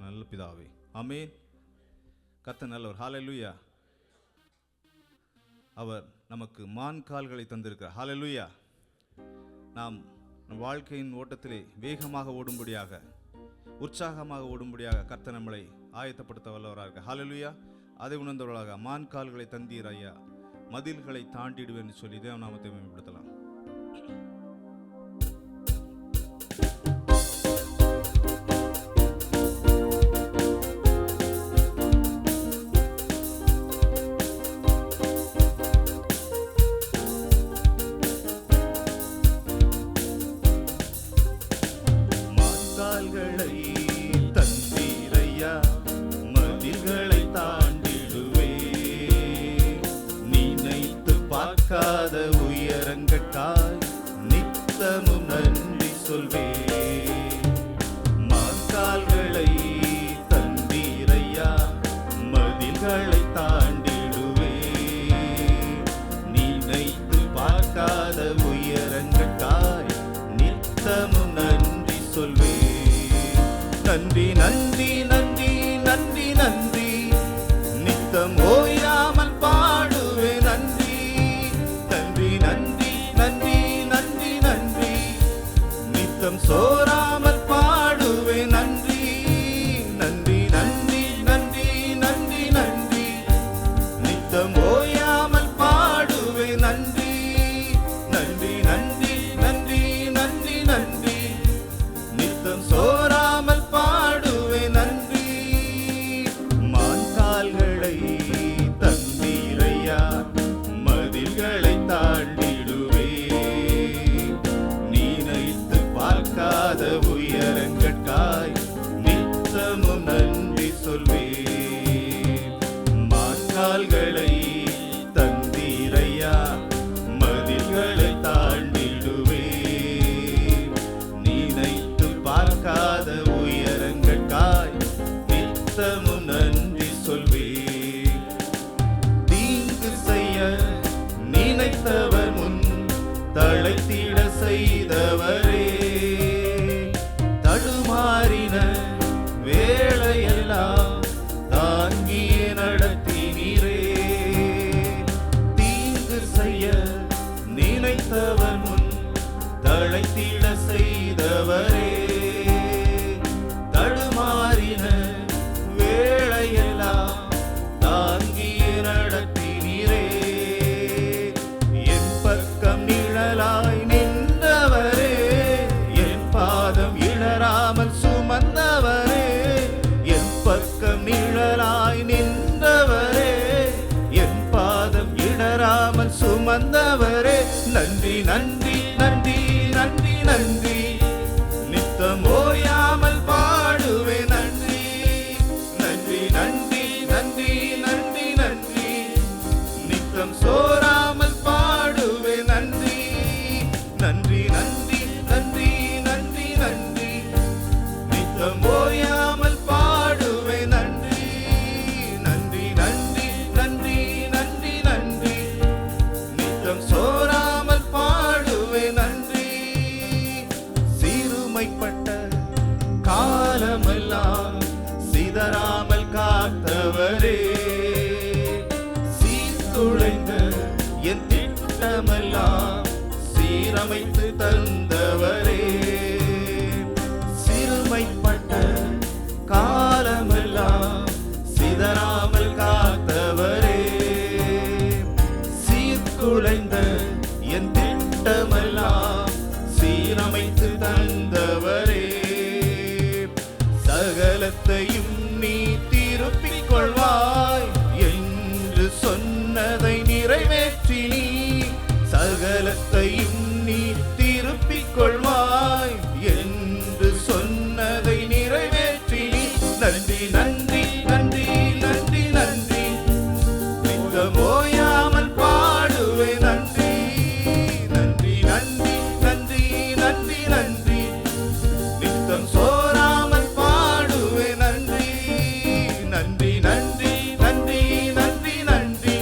நல்ல பிதாவே, ஆமென். கர்த்தர் நல்லவர். ஹல்லேலூயா. அவர் நமக்கு மான் கால்களை தந்திருக்கிறார். ஹல்லேலூயா. நாம் வாழ்க்கையின் ஓட்டத்திலே வேகமாக ஓடும்படியாக, உற்சாகமாக ஓடும்படியாக கர்த்தர் நம்மளை ஆயத்தப்படுத்த வல்லவராக. ஹல்லேலூயா. அதை உணர்ந்தவர்களாக மான் கால்களை தந்தீர் ஐயா, மதில்களை தாண்டிடுவேன் சொல்லி தேவ நாமத்தை மேம்படுத்தலாம். பார்க்காத உயரங்கட்டாய் நித்தமும் நன்றி சொல்வே. மான்கால்களை தந்தீரையா, மதில்களை தாண்டிடுவே. நினைத்து பார்க்காத உயரங்கட்டாய் நித்தமும் நன்றி சொல்வே. நன்றி நன்றி நன்றி நன்றி நன்றி, நித்தம் ஓயாமல் பாடுவே. நன்றி நன்றி நன்றி நன்றி நன்றி, நித்தம் சோராமல் பாடுவே. நன்றி நன்றி நன்றி நன்றி நன்றி நன்றி, நித்தம் ஓயாமல் பாடுவே. நன்றி நன்றி நன்றி நன்றி நன்றி நன்றி, நித்தம் சோராமல் பாடுவே. நன்றி. மான்கால்களை தந்தீரையா, மதில்களை தாண்டிடுவே. நினைத்து பார்க்காத உயரங்கட்காய் நித்தமும் நன்றி சொல்வே. மான்கால்களை தந்தீரையா, மதில்களை தாண்டிடுவே. நினைத்து பார்க்காத உயரங்கட்காய் நித்தமும் நன்றி சொல்வே. தீங்கு செய்ய நினைத்தவர் முன் தழைத்திட செய்தவரே. தடுமாறின வேளையெல்லாம் தாங்கிய நடத்தினீரே. தீங்கு செய்ய நினைத்தவர் முன் தழைத்திட செய்தவரே. தடுமாறின வேளையெல்லாம் தாங்கிய நடத்தினீரே. என் பக்கம் நிழலாய் நின்றவரே, என் பாதம் இடராமல் சுமந்தவரே. என் பக்கம் நிழலாய் நின்றவரே, என் பாதம் இடராமல் சுமந்தவரே. நன்றி நன்றி நன்றி நன்றி நன்றி, நித்தம் ஓயாமல் பாடுவே. நன்றி நன்றி நன்றி நன்றி நன்றி நன்றி, நித்தம் சோராமல் பாடுவே. நன்றி நன்றி நன்றி நன்றி நன்றி நன்றி, நித்தம் ஓயாமல் பாடுவே. நன்றி நன்றி நன்றி நன்றி நன்றி நன்றி, நித்தம் சோராமல் பாடுவே. நன்றி. சிறுமைப்பட்ட காலமெல்லாம் சிதறாமல் காத்தவரே. சீர்குலைந்த என் திட்டமெல்லாம் சீரமைத்து தந்தவரே. சிறுமைப்பட்ட காலமெல்லாம் சிதறாமல் காத்தவரே. சீர்குலைந்த என் திட்டமெல்லாம் சீரமைத்து தந்தவரே. சகலத்தையும் நீ திருப்பிக் கொள்வாய் என்று சொன்னதை நிறைவேற்றி நீ. சகலத்தையும் நீ திருப்பிக் கொள்வாய் என்று சொன்னதை நிறைவேற்றி நீ. நன்றி நன்றி நன்றி நன்றி நன்றி, நித்தம் ஓயாமல் பாடுவே. நன்றி நன்றி நன்றி நன்றி நன்றி நன்றி, நித்தம் சோராமல் பாடுவே. நன்றி நன்றி நன்றி நன்றி நன்றி நன்றி,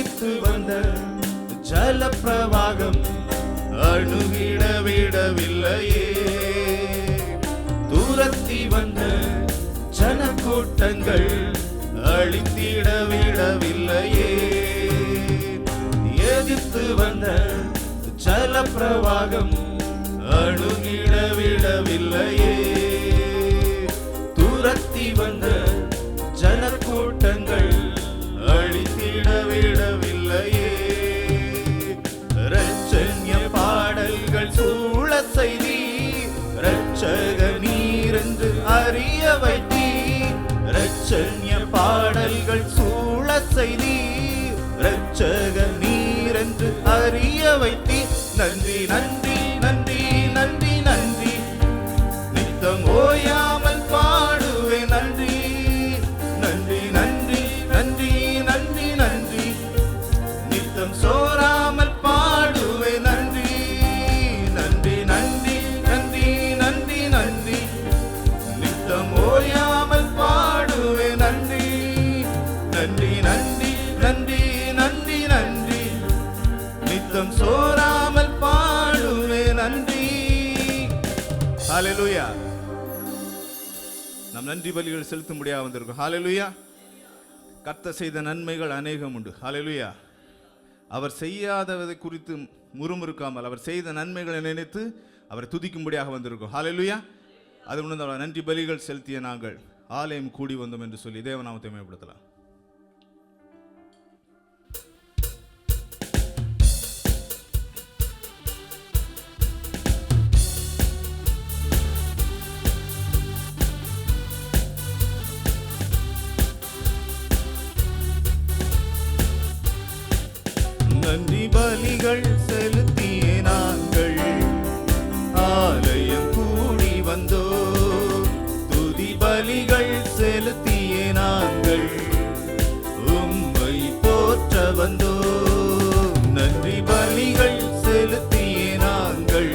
எதிர்த்து வந்த ஜலப்பிரவாகம் அணுகிட விடவில்லையே. துரத்தி வந்த ஜனக்கூட்டங்கள் அழித்திட விடவில்லையே. எதிர்த்து வந்த ஜலப்பிரவாகம் அணுகிட விடவில்லையே. துரத்தி வந்த ஜனக்கூட்டங்கள் அழித்திட விடவில்லையே. இரட்சண்ய பாடல்கள் சூழ செய்தி இரட்சக நீரென்று அறிய வைத்தி. இரட்சண்ய பாடல்கள் சூழ செய்தி இரட்சக நீரென்று அறிய வைத்தி. நன்றி நன்றி நன்றி நன்றி நன்றி நித்தம் ஓயாமல் பாடுவே நன்றி. நன்றி நன்றி நன்றி நன்றி நன்றி நித்தம் சோராமல் பாடுவே நன்றி. நன்றி நன்றி நன்றி நன்றி நன்றி நித்தம் ஓயாமல் பாடுவே நன்றி. நன்றி நன்றி நன்றி நன்றி நன்றி நித்தம் சோராமல் பாடுவே நன்றி. ஹல்லேலூயா. நாம் நன்றி பலிகள் செலுத்தும்படியாக வந்திருக்கோம். ஹல்லேலூயா. கர்த்தர் செய்த நன்மைகள் அநேகம் உண்டு. ஹல்லேலூயா. அவர் செய்யாததை குறித்து முறுமுறுக்காமல் அவர் செய்த நன்மைகளை நினைத்து அவரை துதிக்கும்படியாக வந்திருக்கோம். ஹல்லேலூயா. அது முன்னதாக நன்றி பலிகள் செலுத்திய நாங்கள் ஆலயம் கூடி வந்தோம் என்று சொல்லி தேவநாமத்தை மேம்படுத்தலாம். நன்றி பலிகள் செலுத்திய நாங்கள் ஆலயம் கூடி வந்தோம். துதி பலிகள் செலுத்திய நாங்கள் உம்மை போற்ற வந்தோம். நன்றி பலிகள் செலுத்திய நாங்கள்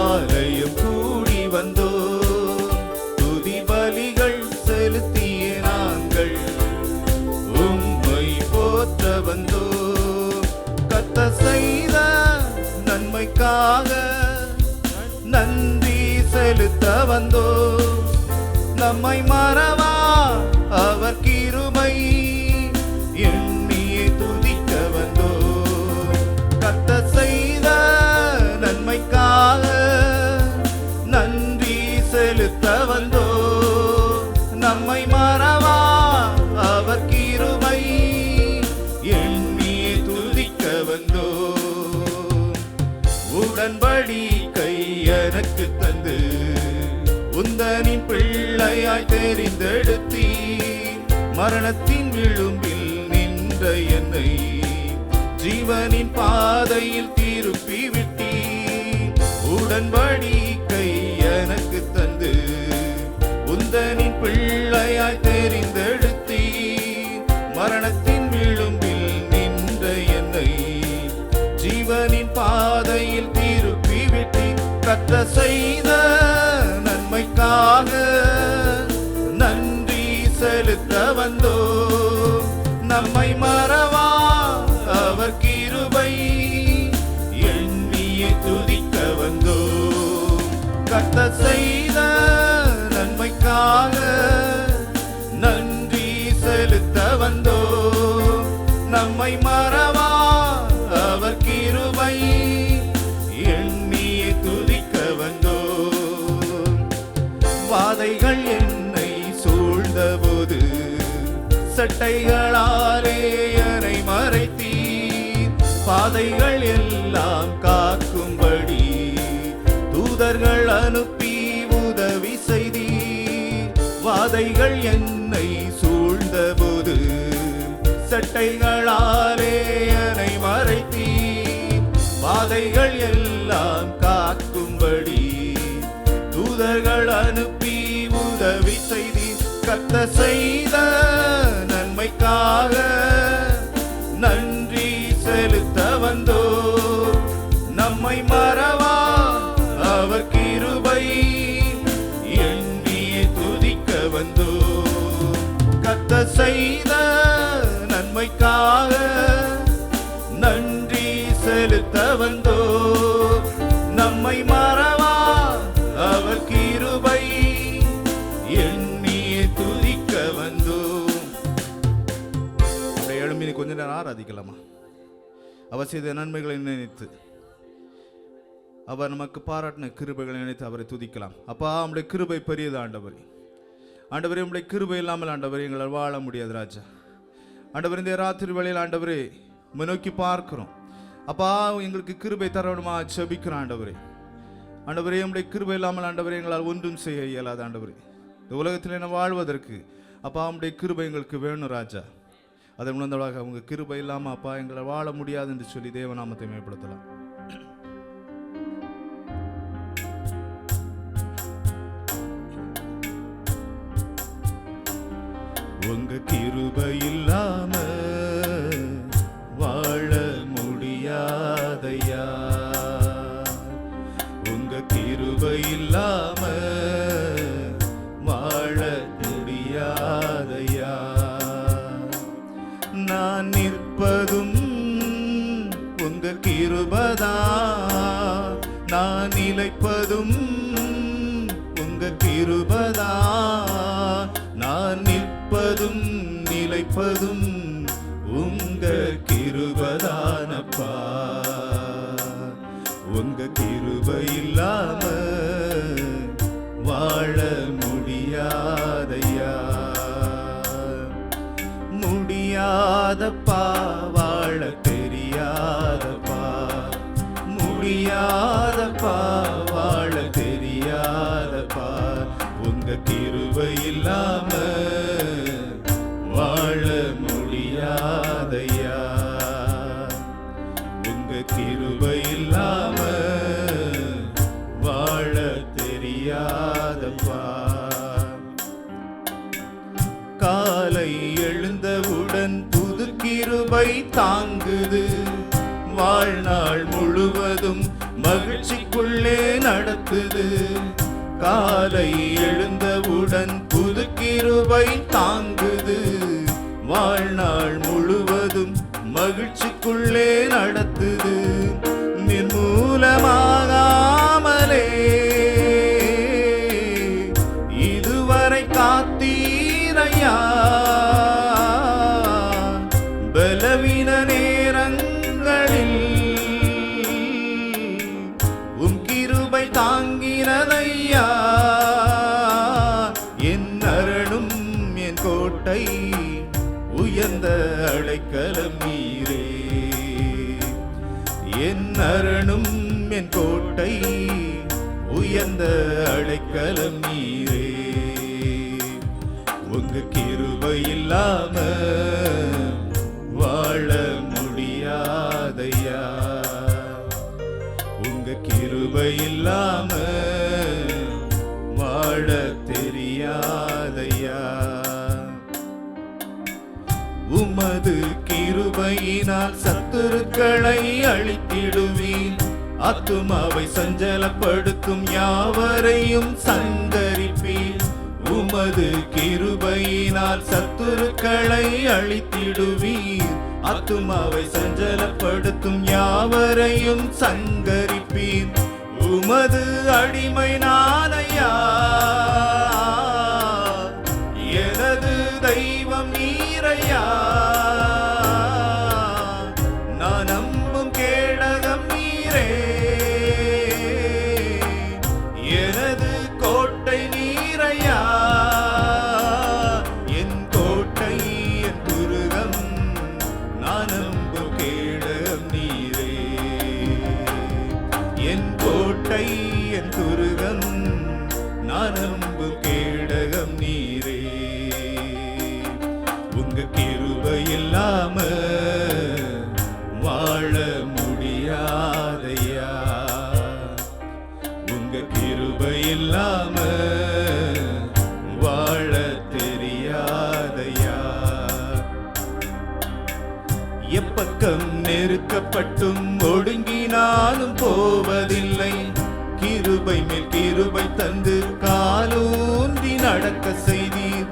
ஆலயம் கூடி வந்தோம். துதி பலிகள் செலுத்திய நாங்கள் உம்மை போற்ற வந்தோம். செய்த நன்மைக்காக நன்றி செலுத்த வந்தோ. நம்மை மறவா அவர் கிருபை எண்ணியே துதிக்க வந்தோ. கத்த செய்த நன்மைக்காக நன்றி செலுத்த வந்தோ. நம்மை மறவா அவர் கிருபை வந்தோ. உடன்படிக்கை எனக்கு தந்து உந்தனின் பிள்ளையாய் தெரிந்தெடுத்தீ. மரணத்தின் விளிம்பில் நின்ற என்னை ஜீவனின் பாதையில் திருப்பி விட்டீ. உடன்படிக்கை எனக்கு தந்து உந்தனின் பிள்ளையாய் தெரிந்தெடுத்தீ. மரணத்தின் விளிம்பில் நின்ற என்னை ஜீவனின் பாதையில் திருப்பி விட்டி. கத்த செய்த நன்மைக்காக நன்றி செலுத்த வந்தோ. நம்மை மறவா அவர் கிருபை எண்ணியே துதிக்க வந்தோ. கத்த செய்த நன்மைக்காக நன்றி செலுத்த வந்தோ. நம்மை மறவா அவர் கிருபை எண்ணியே துதிக்க வந்தோ. வாதைகள் என்னை சூழ்ந்தபோது சட்டைகளாலே என்னை மறைத்தீர். பாதைகள் எல்லாம் காக்கும்படி தூதர்கள் அனுப்பி உதவி செய்தீர். வாதைகள் என்னை சூழ்ந்தபோது சட்டைகளாலே என்னை மறைத்தீர். பாதைகள் எல்லாம் காக்கும்படி தூதர்கள் அனுப்பி உதவி செய்தீர். கத்த செய்த நன்மைக்காக நன்றி செலுத்த வந்தோ. நம்மை மறவா அவர் கிருபை எண்ணியே துதிக்க வந்தோ. கத்த செய்த நன்மைக்காக நன்றி செலுத்த வந்தோ, நம்மை மறவா அவர் கிருபை எண்ணியே துதிக்க வந்தோ. எழுமி கொஞ்ச நேரம் ஆராதிக்கலாமா? அவர் செய்த நன்மைகளை நினைத்து, அவர் நமக்கு பாராட்டின கிருபைகளை நினைத்து அவரை துதிக்கலாம். அப்பா, நம்முடைய கிருபை பெரியது ஆண்டவரே. ஆண்டவரே, நம்முடைய கிருபை இல்லாமல் ஆண்டவரே எங்களால் வாழ முடியாது ராஜா. ஆண்டவர், இந்த ராத்திரி வேளையில் ஆண்டவரே உம்மை நோக்கி பார்க்கிறோம். அப்பா, எங்களுக்கு கிருபை தரணுமா ஜெபிக்கிறோம் ஆண்டவரே. ஆண்டவரே, நம்முடைய கிருபை இல்லாமல் ஆண்டவரே எங்களால் ஒன்றும் செய்ய இயலாது ஆண்டவரே. இந்த உலகத்தில் என்ன வாழ்வதற்கு அப்பா நம்முடைய கிருபை எங்களுக்கு வேணும் ராஜா. அதை உணர்ந்தவளாக அவங்க கிருபை இல்லாமல் அப்பா எங்களை வாழ முடியாது என்று சொல்லி தேவநாமத்தை மேம்படுத்தலாம். உங்க கிருபை இல்லாம வாழ முடியாதையா, உங்க கிருபை இல்லாம வாழ முடியாதையா. நான் நிற்பதும் உங்க கிருபைதா, நான் நிலைப்பதும் உங்க கிருபைதா, நான் நிற்பதும் நிலைப்பதும் உங்க கிருபைதானப்பா. உங்க கிருபை இல்லாம வாழ முடியாதையா, முடியாதப்பா, வாழ தெரியாதப்பா, முடியாதப்பா, வாழ தெரியாதப்பா. உங்க கிருபை இல்லாம வாழ முடியாதையா, உங்க கிருபை இல்லாம வாழ தெரியாதப்பா. காலை எழுந்தவுடன் புது கிருபை தாங்குது, வாழ்நாள் முழுவதும் மகிழ்ச்சிக்குள்ளே நடத்துது. காலை எழுந்தவுடன் புது கிருபை தாங்குது, வாழ்நாள் முழுவதும் மகிழ்ச்சிக்குள்ளே நடத்துது. நிர்மூலமாகாமலே இதுவரை காத்தீரையா, பலவீன நேரங்களில் உம் கிருபை தாங்கினதையா. என் அரணும் என் கோட்டை உயர்ந்த அடைக்கலம் நீரே, என் அரணும் என் கோட்டை உயர்ந்த அடைக்கலம் நீரே. உங்க கிருபை இல்லாம வாழ முடியாதையா, உங்க கிருபை இல்லாம வாழ தெரியாதையா. உமது கிருபையினால் சத்துருக்களை அழித்திடுவீர், ஆத்துமாவை சஞ்சலப்படுத்தும் யாவரையும் சங்கரிப்பீர். உமது கிருபையினால் சத்துருக்களை அழித்திடுவீர், ஆத்துமாவை சஞ்சலப்படுத்தும் யாவரையும் சங்கரிப்பீர். உமது அடிமை நானையா, எனது தெய்வம் நீரையா, நான் நம்பும் கேடகம் நீரே, எனது கோட்டை நீரையா, என் கோட்டை என் துருகம், நான் நம்பும் கேடகம் நீரே, என் கோட்டை என் துருகம், நான் நம்பும் கேடகம் நீரே. உங்க கிருபை இல்லாம வாழ முடியாதையா, உங்க கிருபை இல்லாம வாழ தெரியாதையா. எப்பக்கம் நெருக்கப்பட்டும் ஒடுங்கினாலும் போவதில்லை, கிருபை மேல் கிருபை தந்து காலூன்றி நடக்க செய்தீர்.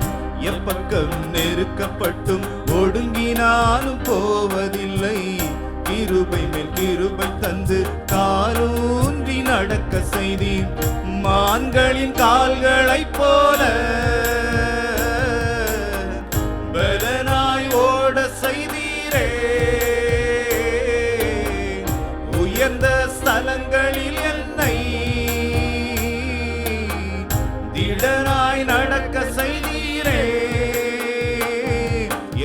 எப்பக்கம் நெருக்கப்பட்டும் ஒடுங்கினாலும் போவதில்லை. கிருபை மேல் கிருபை தந்து காலூன்றி நடக்க செய்தீர். மான்களின் கால்களைப் போல பலனாய் ஓட செய்தீரே. உயர்ந்த ஸ்தலங்களில் என்னை திடனாய் நடக்க செய்தீரே.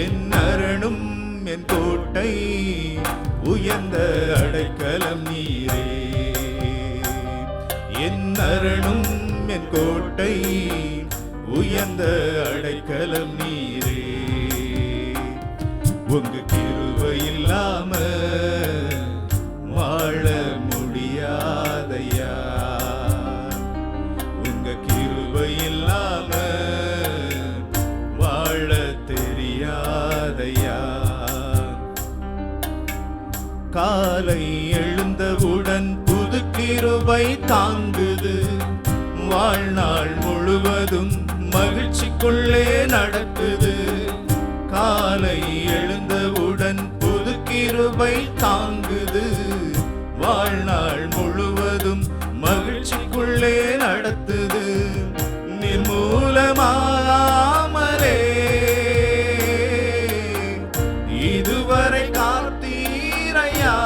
என் அரணும் என் கோட்டை உயர்ந்த அடைக்கலம் நீரே. என் அரணும் என் கோட்டை உயர்ந்த அடைக்கலம் நீரே. உங்க கிருபை இல்லாம வாழ முடியாதையா. உங்க கிருபை இல்லாம வாழ தெரியாதையா. காலை எழுந்தவுடன் புது கிருபை தாங்குது. வாழ்நாள் முழுவதும் மகிழ்ச்சிக்குள்ளே நடக்குது. காலை எழுந்தவுடன் புது கிருபை தாங்குது. வாழ்நாள் முழுவதும் மகிழ்ச்சிக்குள்ளே நடத்துது. நிர்மூலமாமலே இதுவரை காத்தீரையா.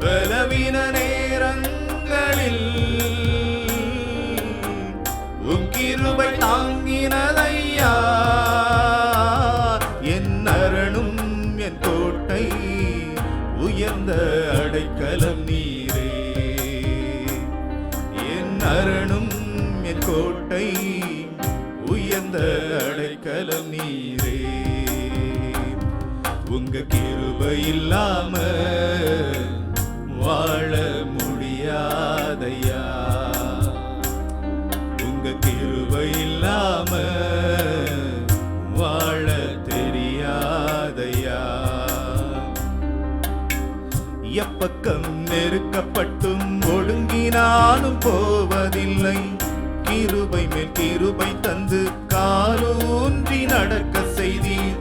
பலவீன நேரங்களில் உம் கிருபை தாங்கினதையா. என் அரணும் என் கோட்டை உயர்ந்த அடைக்கலம் நீரே. என் அரணும் என் கோட்டை உயர்ந்த அடைக்கலம் நீரே. உங்க கிருபை இல்லாம வாழ முடியாதையா. உங்க கிருபை இல்லாம வாழ தெரியாதையா. எப்பக்கம் நெருக்கப்பட்டும் ஒடுங்கினாலும் போவதில்லை. கிருபை மேல் கிருபை தந்து காலூன்றி நடக்க செய்தீர்.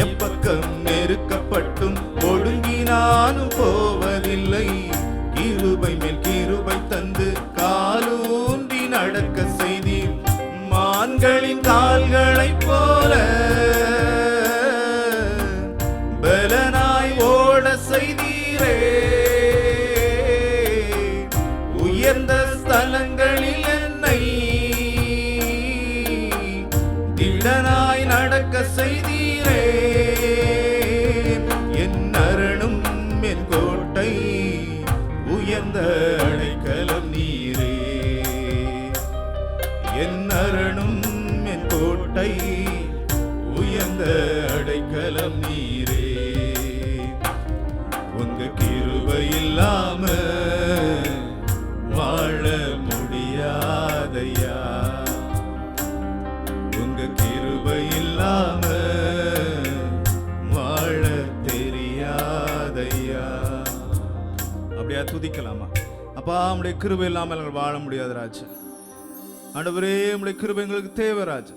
எப்பக்கம் நெருக்கப்பட்டும் ஒடுங்கினாலும் போவதில்லை. கிருபை மேல் கிருபை தந்து காலூன்றி நடக்க செய்தீர். மான்களின் கால்களைப் போல பலனாய் ஓட செய்தீரே. உயர்ந்த ஸ்தலங்களில் என்னை திடனாய் நடக்க செய்தீரே. என் அரணும் என் கோட்டை உயர்ந்த அடைக்கலம் நீரே. என் அரணும் என் கோட்டை உயர்ந்த அடைக்கலம் நீரே. உங்க கிருபை இல்லாம வாழ முடியாதையா. உங்க கிருபை இல்லாம வாழ தெரியாதையா. அப்படியா துதிக்கலாமா? அப்பா, உம்முடைய கிருபை இல்லாமல் நாங்கள் வாழ முடியாது ராஜா. ஆண்டவரே, உம்முடைய கிருபை எங்களுக்கு தேவை ராஜா.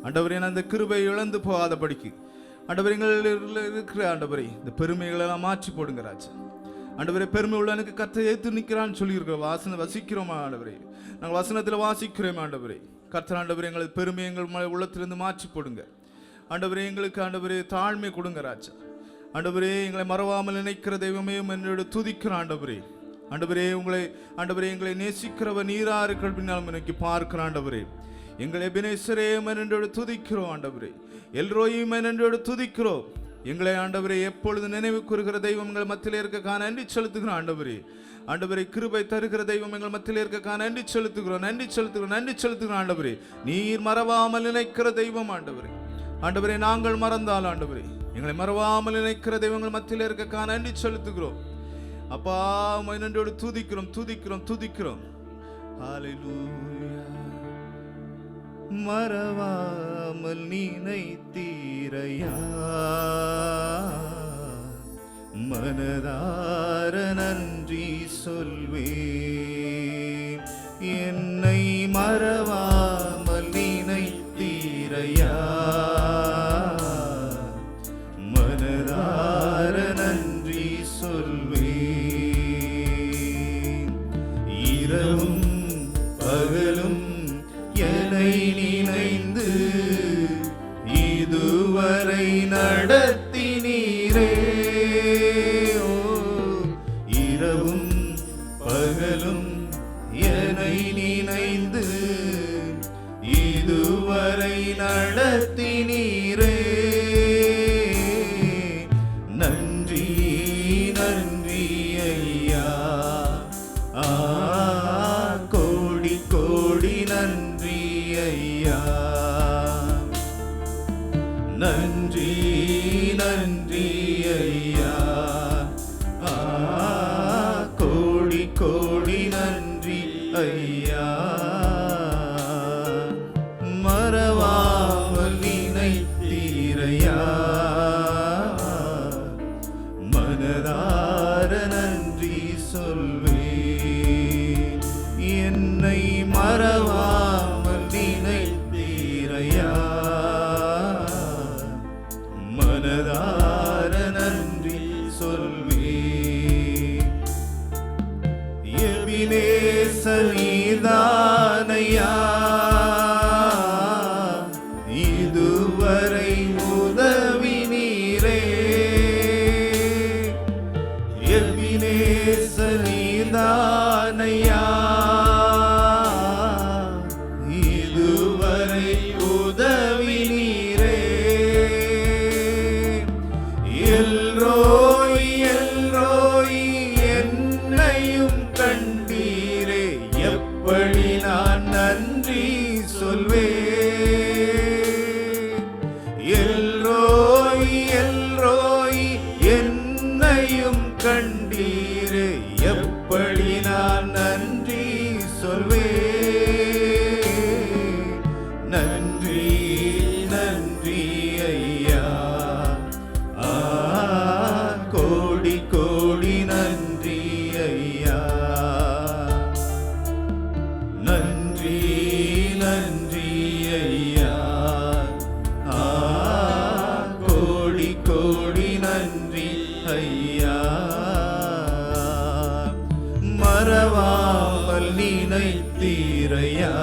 ஆண்டவரே, அந்த கிருபை இழந்து போகாதபடிக்கு ஆண்டவரே எங்கள் இருக்கிற ஆண்டவரே இந்த பெருமைகளை எல்லாம் மாற்றி போடுங்க ராஜா. ஆண்டவரே, பெருமை உள்ளவனுக்கு கர்த்தர் ஏத்து நிற்கிறான்னு சொல்லியிருக்கிறோம். வசிக்கிறோமா ஆண்டவரே? நாங்கள் வசனத்தில் வாசிக்கிறோம் ஆண்டவரே. கர்த்தர் ஆண்டவரே எங்களுக்கு பெருமை எங்கள் உள்ளத்திலிருந்து மாற்றி போடுங்க ஆண்டவரே. எங்களுக்கு ஆண்டவரே தாழ்மை கொடுங்க ராஜா. ஆண்டவரே, எங்களை மறவாமல் நினைக்கிற தெய்வமே என்னோட துதிக்கிற ஆண்டவரே. ஆண்டவரே, எங்களை நேசிக்கிறவர் நீரா இருக்கிற பின்னாலும் எனக்கு பார்க்கிற ஆண்டவரே. எங்களை எபினேசரே என்னோட துதிக்கிறோம் ஆண்டவரே. எல்ரோயும் என்னோட துதிக்கிறோம். எங்களை ஆண்டவரே எப்பொழுது நினைவு கூறுகிற தெய்வம் எங்கள் மத்தியிலே இருக்க நன்றி செலுத்துகிறோம் ஆண்டவரே. ஆண்டவரே, கிருபை தருகிற தெய்வம் எங்கள் மத்தியிலே இருக்க நன்றி செலுத்துகிறோம் ஆண்டவரே. நீர் மறவாமல் நினைக்கிற தெய்வம் ஆண்டவரே. ஆண்டவரே, நாங்கள் மறந்தால் ஆண்டவரே எங்களை மறவாமல் நினைக்கிற தெய்வங்கள் மத்தியிலே இருக்க நன்றி செலுத்துகிறோம் அப்பா. நன்றியோடு துதிக்கிறோம். ஹல்லேலூயா. மறவாமல் நினைத்தீரையா, மனதார நன்றி சொல்வேன். என்னை மறவாமல் நினைத்தீரையா, நடத்தினீரே. ஓ, இரவும் பகலும் என்னை நினைந்து இதுவரை நடத்தினீரே. நன்றி நன்றி ஐயா, கோடி கோடி நன்றி ஐயா. நன்றி நன்றி ஐயா, கோடி கோடி நன்றி ஐயா. மறவாமல் நினைத்தீரையா, மனதார நன்றி சொல்வேன். என்னை மறவாமல் நினைத்தீரையா, மனதார நன்றி சொல்வேன். எபினேசர் நீதானையா, இதுவரை உதவினீரே. எபினேசர் நீதானையா, இதுவரை உதவினீரே. எல்ரோய் எல்ரோய் என்னையும் கண்டீரே, எப்படி நான் நன்றி சொல்வேன். எல்ரோய் எல்ரோய் என்னையும் கண்டீரே, எப்படி நான் நன்றி சொல்வேன். நன்றி நன்றி ஐயா, கோடி கோடி நன்றி ஐயா. நன்றி நன்றி ஐயா, கோடி கோடி நன்றி ஐயா. மறவாமல் நினைத்தீரையா,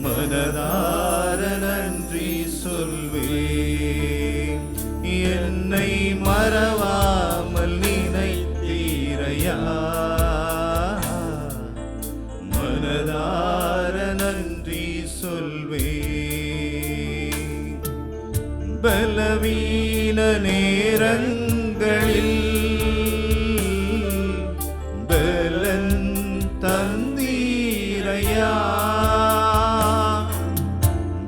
மனதார நன்றி சொல்வேன். என்னை மறவாமல் நினைத்தீரையா, மனதார நன்றி சொல்வேன். பலவீன நேரங்களில் பலன் தந்தீரையா,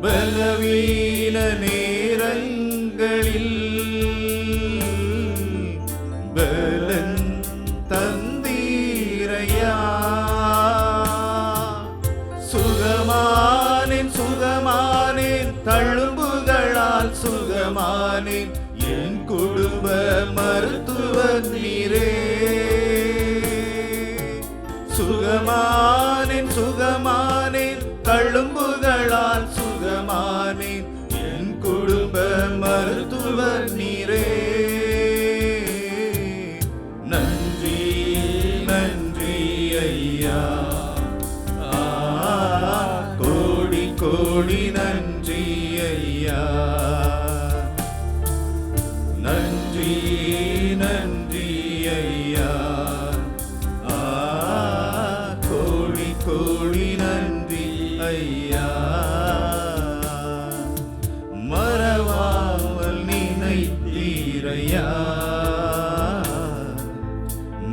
பலவீன நேரங்களில் பலன் தந்தீரையா. சுகமானேன் சுகமானேன், தழும்புகளால் சுகமானேன், என் குடும்ப மருத்துவர் நீரே. சுகமானேன் சுகமானேன், தழும்புகளால் சுகமானேன், என் குடும்ப மருத்துவர் நீரே. நன்றி நன்றி ஐயா, கோடி கோடி நன்றி ஐயா. நன்றி நன்றி ஐயா, கோடி கோடி நன்றி ஐயா. மறவாமல் நினைத்தீரையா,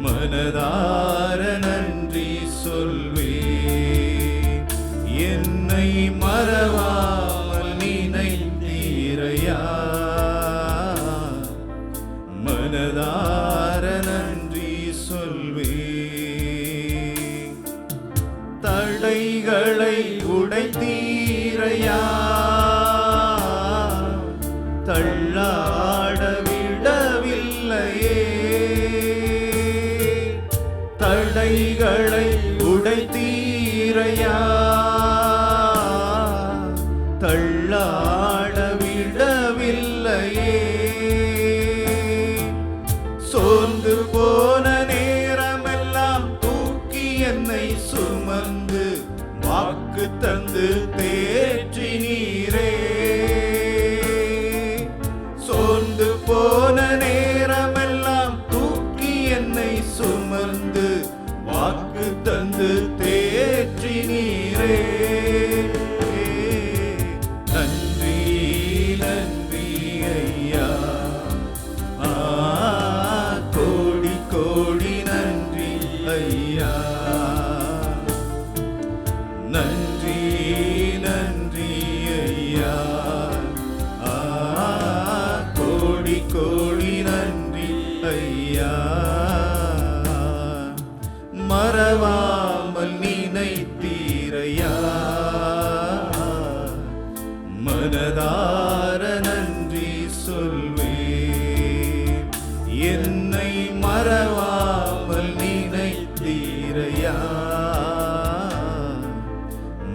மனதார நன்றி சொல்வேன். என்னை மறவாமல் நினைத்தீரையா, மனதார நன்றி சொல்வேன். தடைகளை உடைத்தீரையா, தள்ளாட விடவில்லையே. தடைகளை உடைத்தீரையா, தள்ளாட விடவில்லையே. சோர்ந்து போன நேரமெல்லாம் தூக்கி என்னை சுமந்து வாக்கு தந்து தேற்றினீரே. நினைத்தீரையா, மறவாமல் நினைத்தீரையா, மனதார நன்றி சொல்வேன். என்னை மறவாமல் நினைத்தீரையா,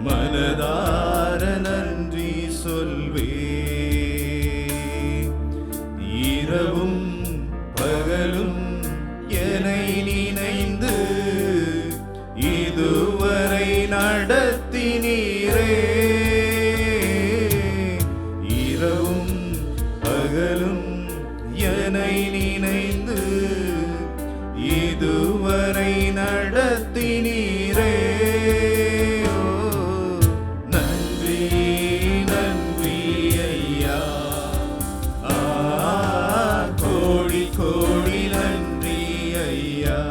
மனதார நன்றி சொல்வேன். இரவும் பகலும் என்னை நினைந்து இதுவரை நடத்தினீரே. இரவும் பகலும் என்னை நினைந்து இதுவரை நடத்தினீரே. ஓ, நன்றி நன்றி ஐயா, கோடி கோடி நன்றி ஐயா,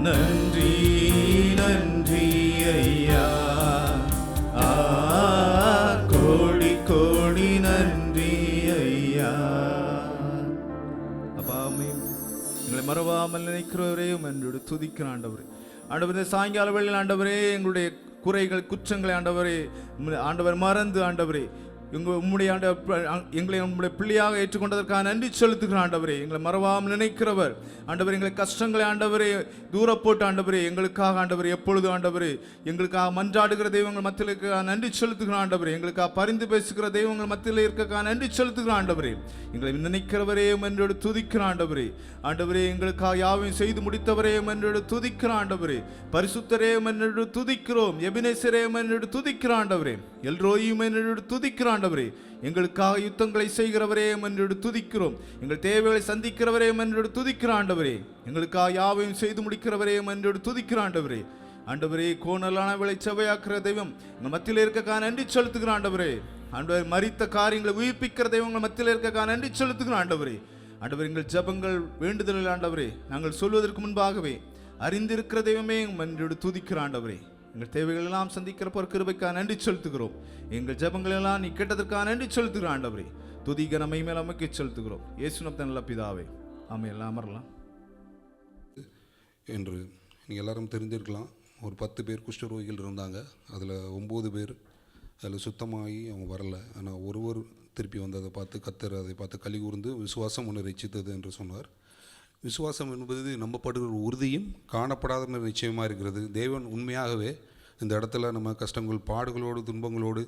நன்றி நன்றி ஐயா, கோடி கோடி நன்றி ஐயா. அப்பாமே எங்களை மறவாமல் நினைக்கிறவரையும் என்னோட துதிக்கிற ஆண்டவரே, ஆண்டவரே சாயங்கால வேளையில் ஆண்டவரே எங்களுடைய குறைகள் குற்றங்களை ஆண்டவர் மறந்து ஆண்டவரே உம்முடைய எங்களை உம்முடைய பிள்ளையாக ஏற்றுக்கொண்டதற்காக நன்றி செலுத்துகிற ஆண்டவரே. எங்களை மறவாமல் நினைக்கிறவர் ஆண்டவரே, எங்களை கஷ்டங்களை ஆண்டவரே தூர போட்டு ஆண்டவரே எங்களுக்காக ஆண்டவரே எப்பொழுது ஆண்டவரே எங்களுக்காக மன்றாடுகிற தெய்வங்கள் மத்தியில் இருக்க நன்றி செலுத்துகிற ஆண்டவரே, எங்களுக்காக பரிந்து பேசுகிற தெய்வங்கள் மத்தியில் இருக்க நன்றி செலுத்துகிற ஆண்டவரே, எங்களை நினைக்கிறவரே என்றோடு துதிக்கிற ஆண்டவரே, ஆண்டவரே எங்களுக்காக யாவையும் செய்து முடித்தவரே என்றோடு துதிக்கிற ஆண்டவரே, பரிசுத்தரே என்றோடு துதிக்கிறோம், எபினேசரே என்றோடு துதிக்கிற ஆண்டவரே, எல்ரோயும் என்றோடு துதிக்கிற ஆண்டவரே, எங்களுக்காக யுத்தங்களை செய்கிறவரே என்றோடு துதிக்கிறோம், எங்கள் தேவைகளை சந்திக்கிறவரே என்றோடு துதிக்கிற ஆண்டவரே, எங்களுக்காக யாவையும் செய்து முடிக்கிறவரே என்றோடு துதிக்கிற ஆண்டவரே, ஆண்டவரே கோணலான விளை செவையாக்குற தெய்வம் எங்கள் மத்தியில் இருக்க நன்றி செலுத்துகிற ஆண்டவரே, ஆண்டவரே மரித்த காரியங்களை உயிர்ப்பிக்கிற தெய்வங்கள் மத்தியில் இருக்க நன்றி செலுத்துகிற ஆண்டவரே, ஆண்டவரே எங்கள் ஜபங்கள் வேண்டுதல் ஆண்டவரே நாங்கள் சொல்வதற்கு முன்பாகவே அறிந்திருக்கிற தெய்வமே என்றோடு துதிக்கிற ஆண்டவரே, எங்கள் தேவைகள் எல்லாம் சந்திக்கிற போர் கிருபைக்காக நன்றி செலுத்துகிறோம், எங்கள் ஜபங்கள் எல்லாம் நீ கேட்டதற்காக நன்றி செலுத்துகிற ஆண்டவரே, துதிக நம்மை மேல் அமைக்க செலுத்துகிறோம். இயேசுவின் நல்ல பிதாவே ஆமென். எல்லாம் அமரலாம். என்று நீங்கள் எல்லாரும் தெரிஞ்சிருக்கலாம். ஒரு 10 பேர் குஷ்டரோகிகள் இருந்தாங்க. அதில் 9 பேர் அதில் சுத்தமாகி அவங்க வரலை. ஆனால் ஒருவர் திருப்பி வந்ததை பார்த்து கர்த்தர் அதை பார்த்து களி கூர்ந்து விசுவாசம் ஒன்று ரட்சித்தது என்று சொன்னார். விசுவாசம் என்பது நம்பப்படுகிற உறுதியும் காணப்படாத நிச்சயமாக இருக்கிறது. தேவன் உண்மையாகவே இந்த இடத்துல நம்ம கஷ்டங்கள் பாடுகளோடு துன்பங்களோடு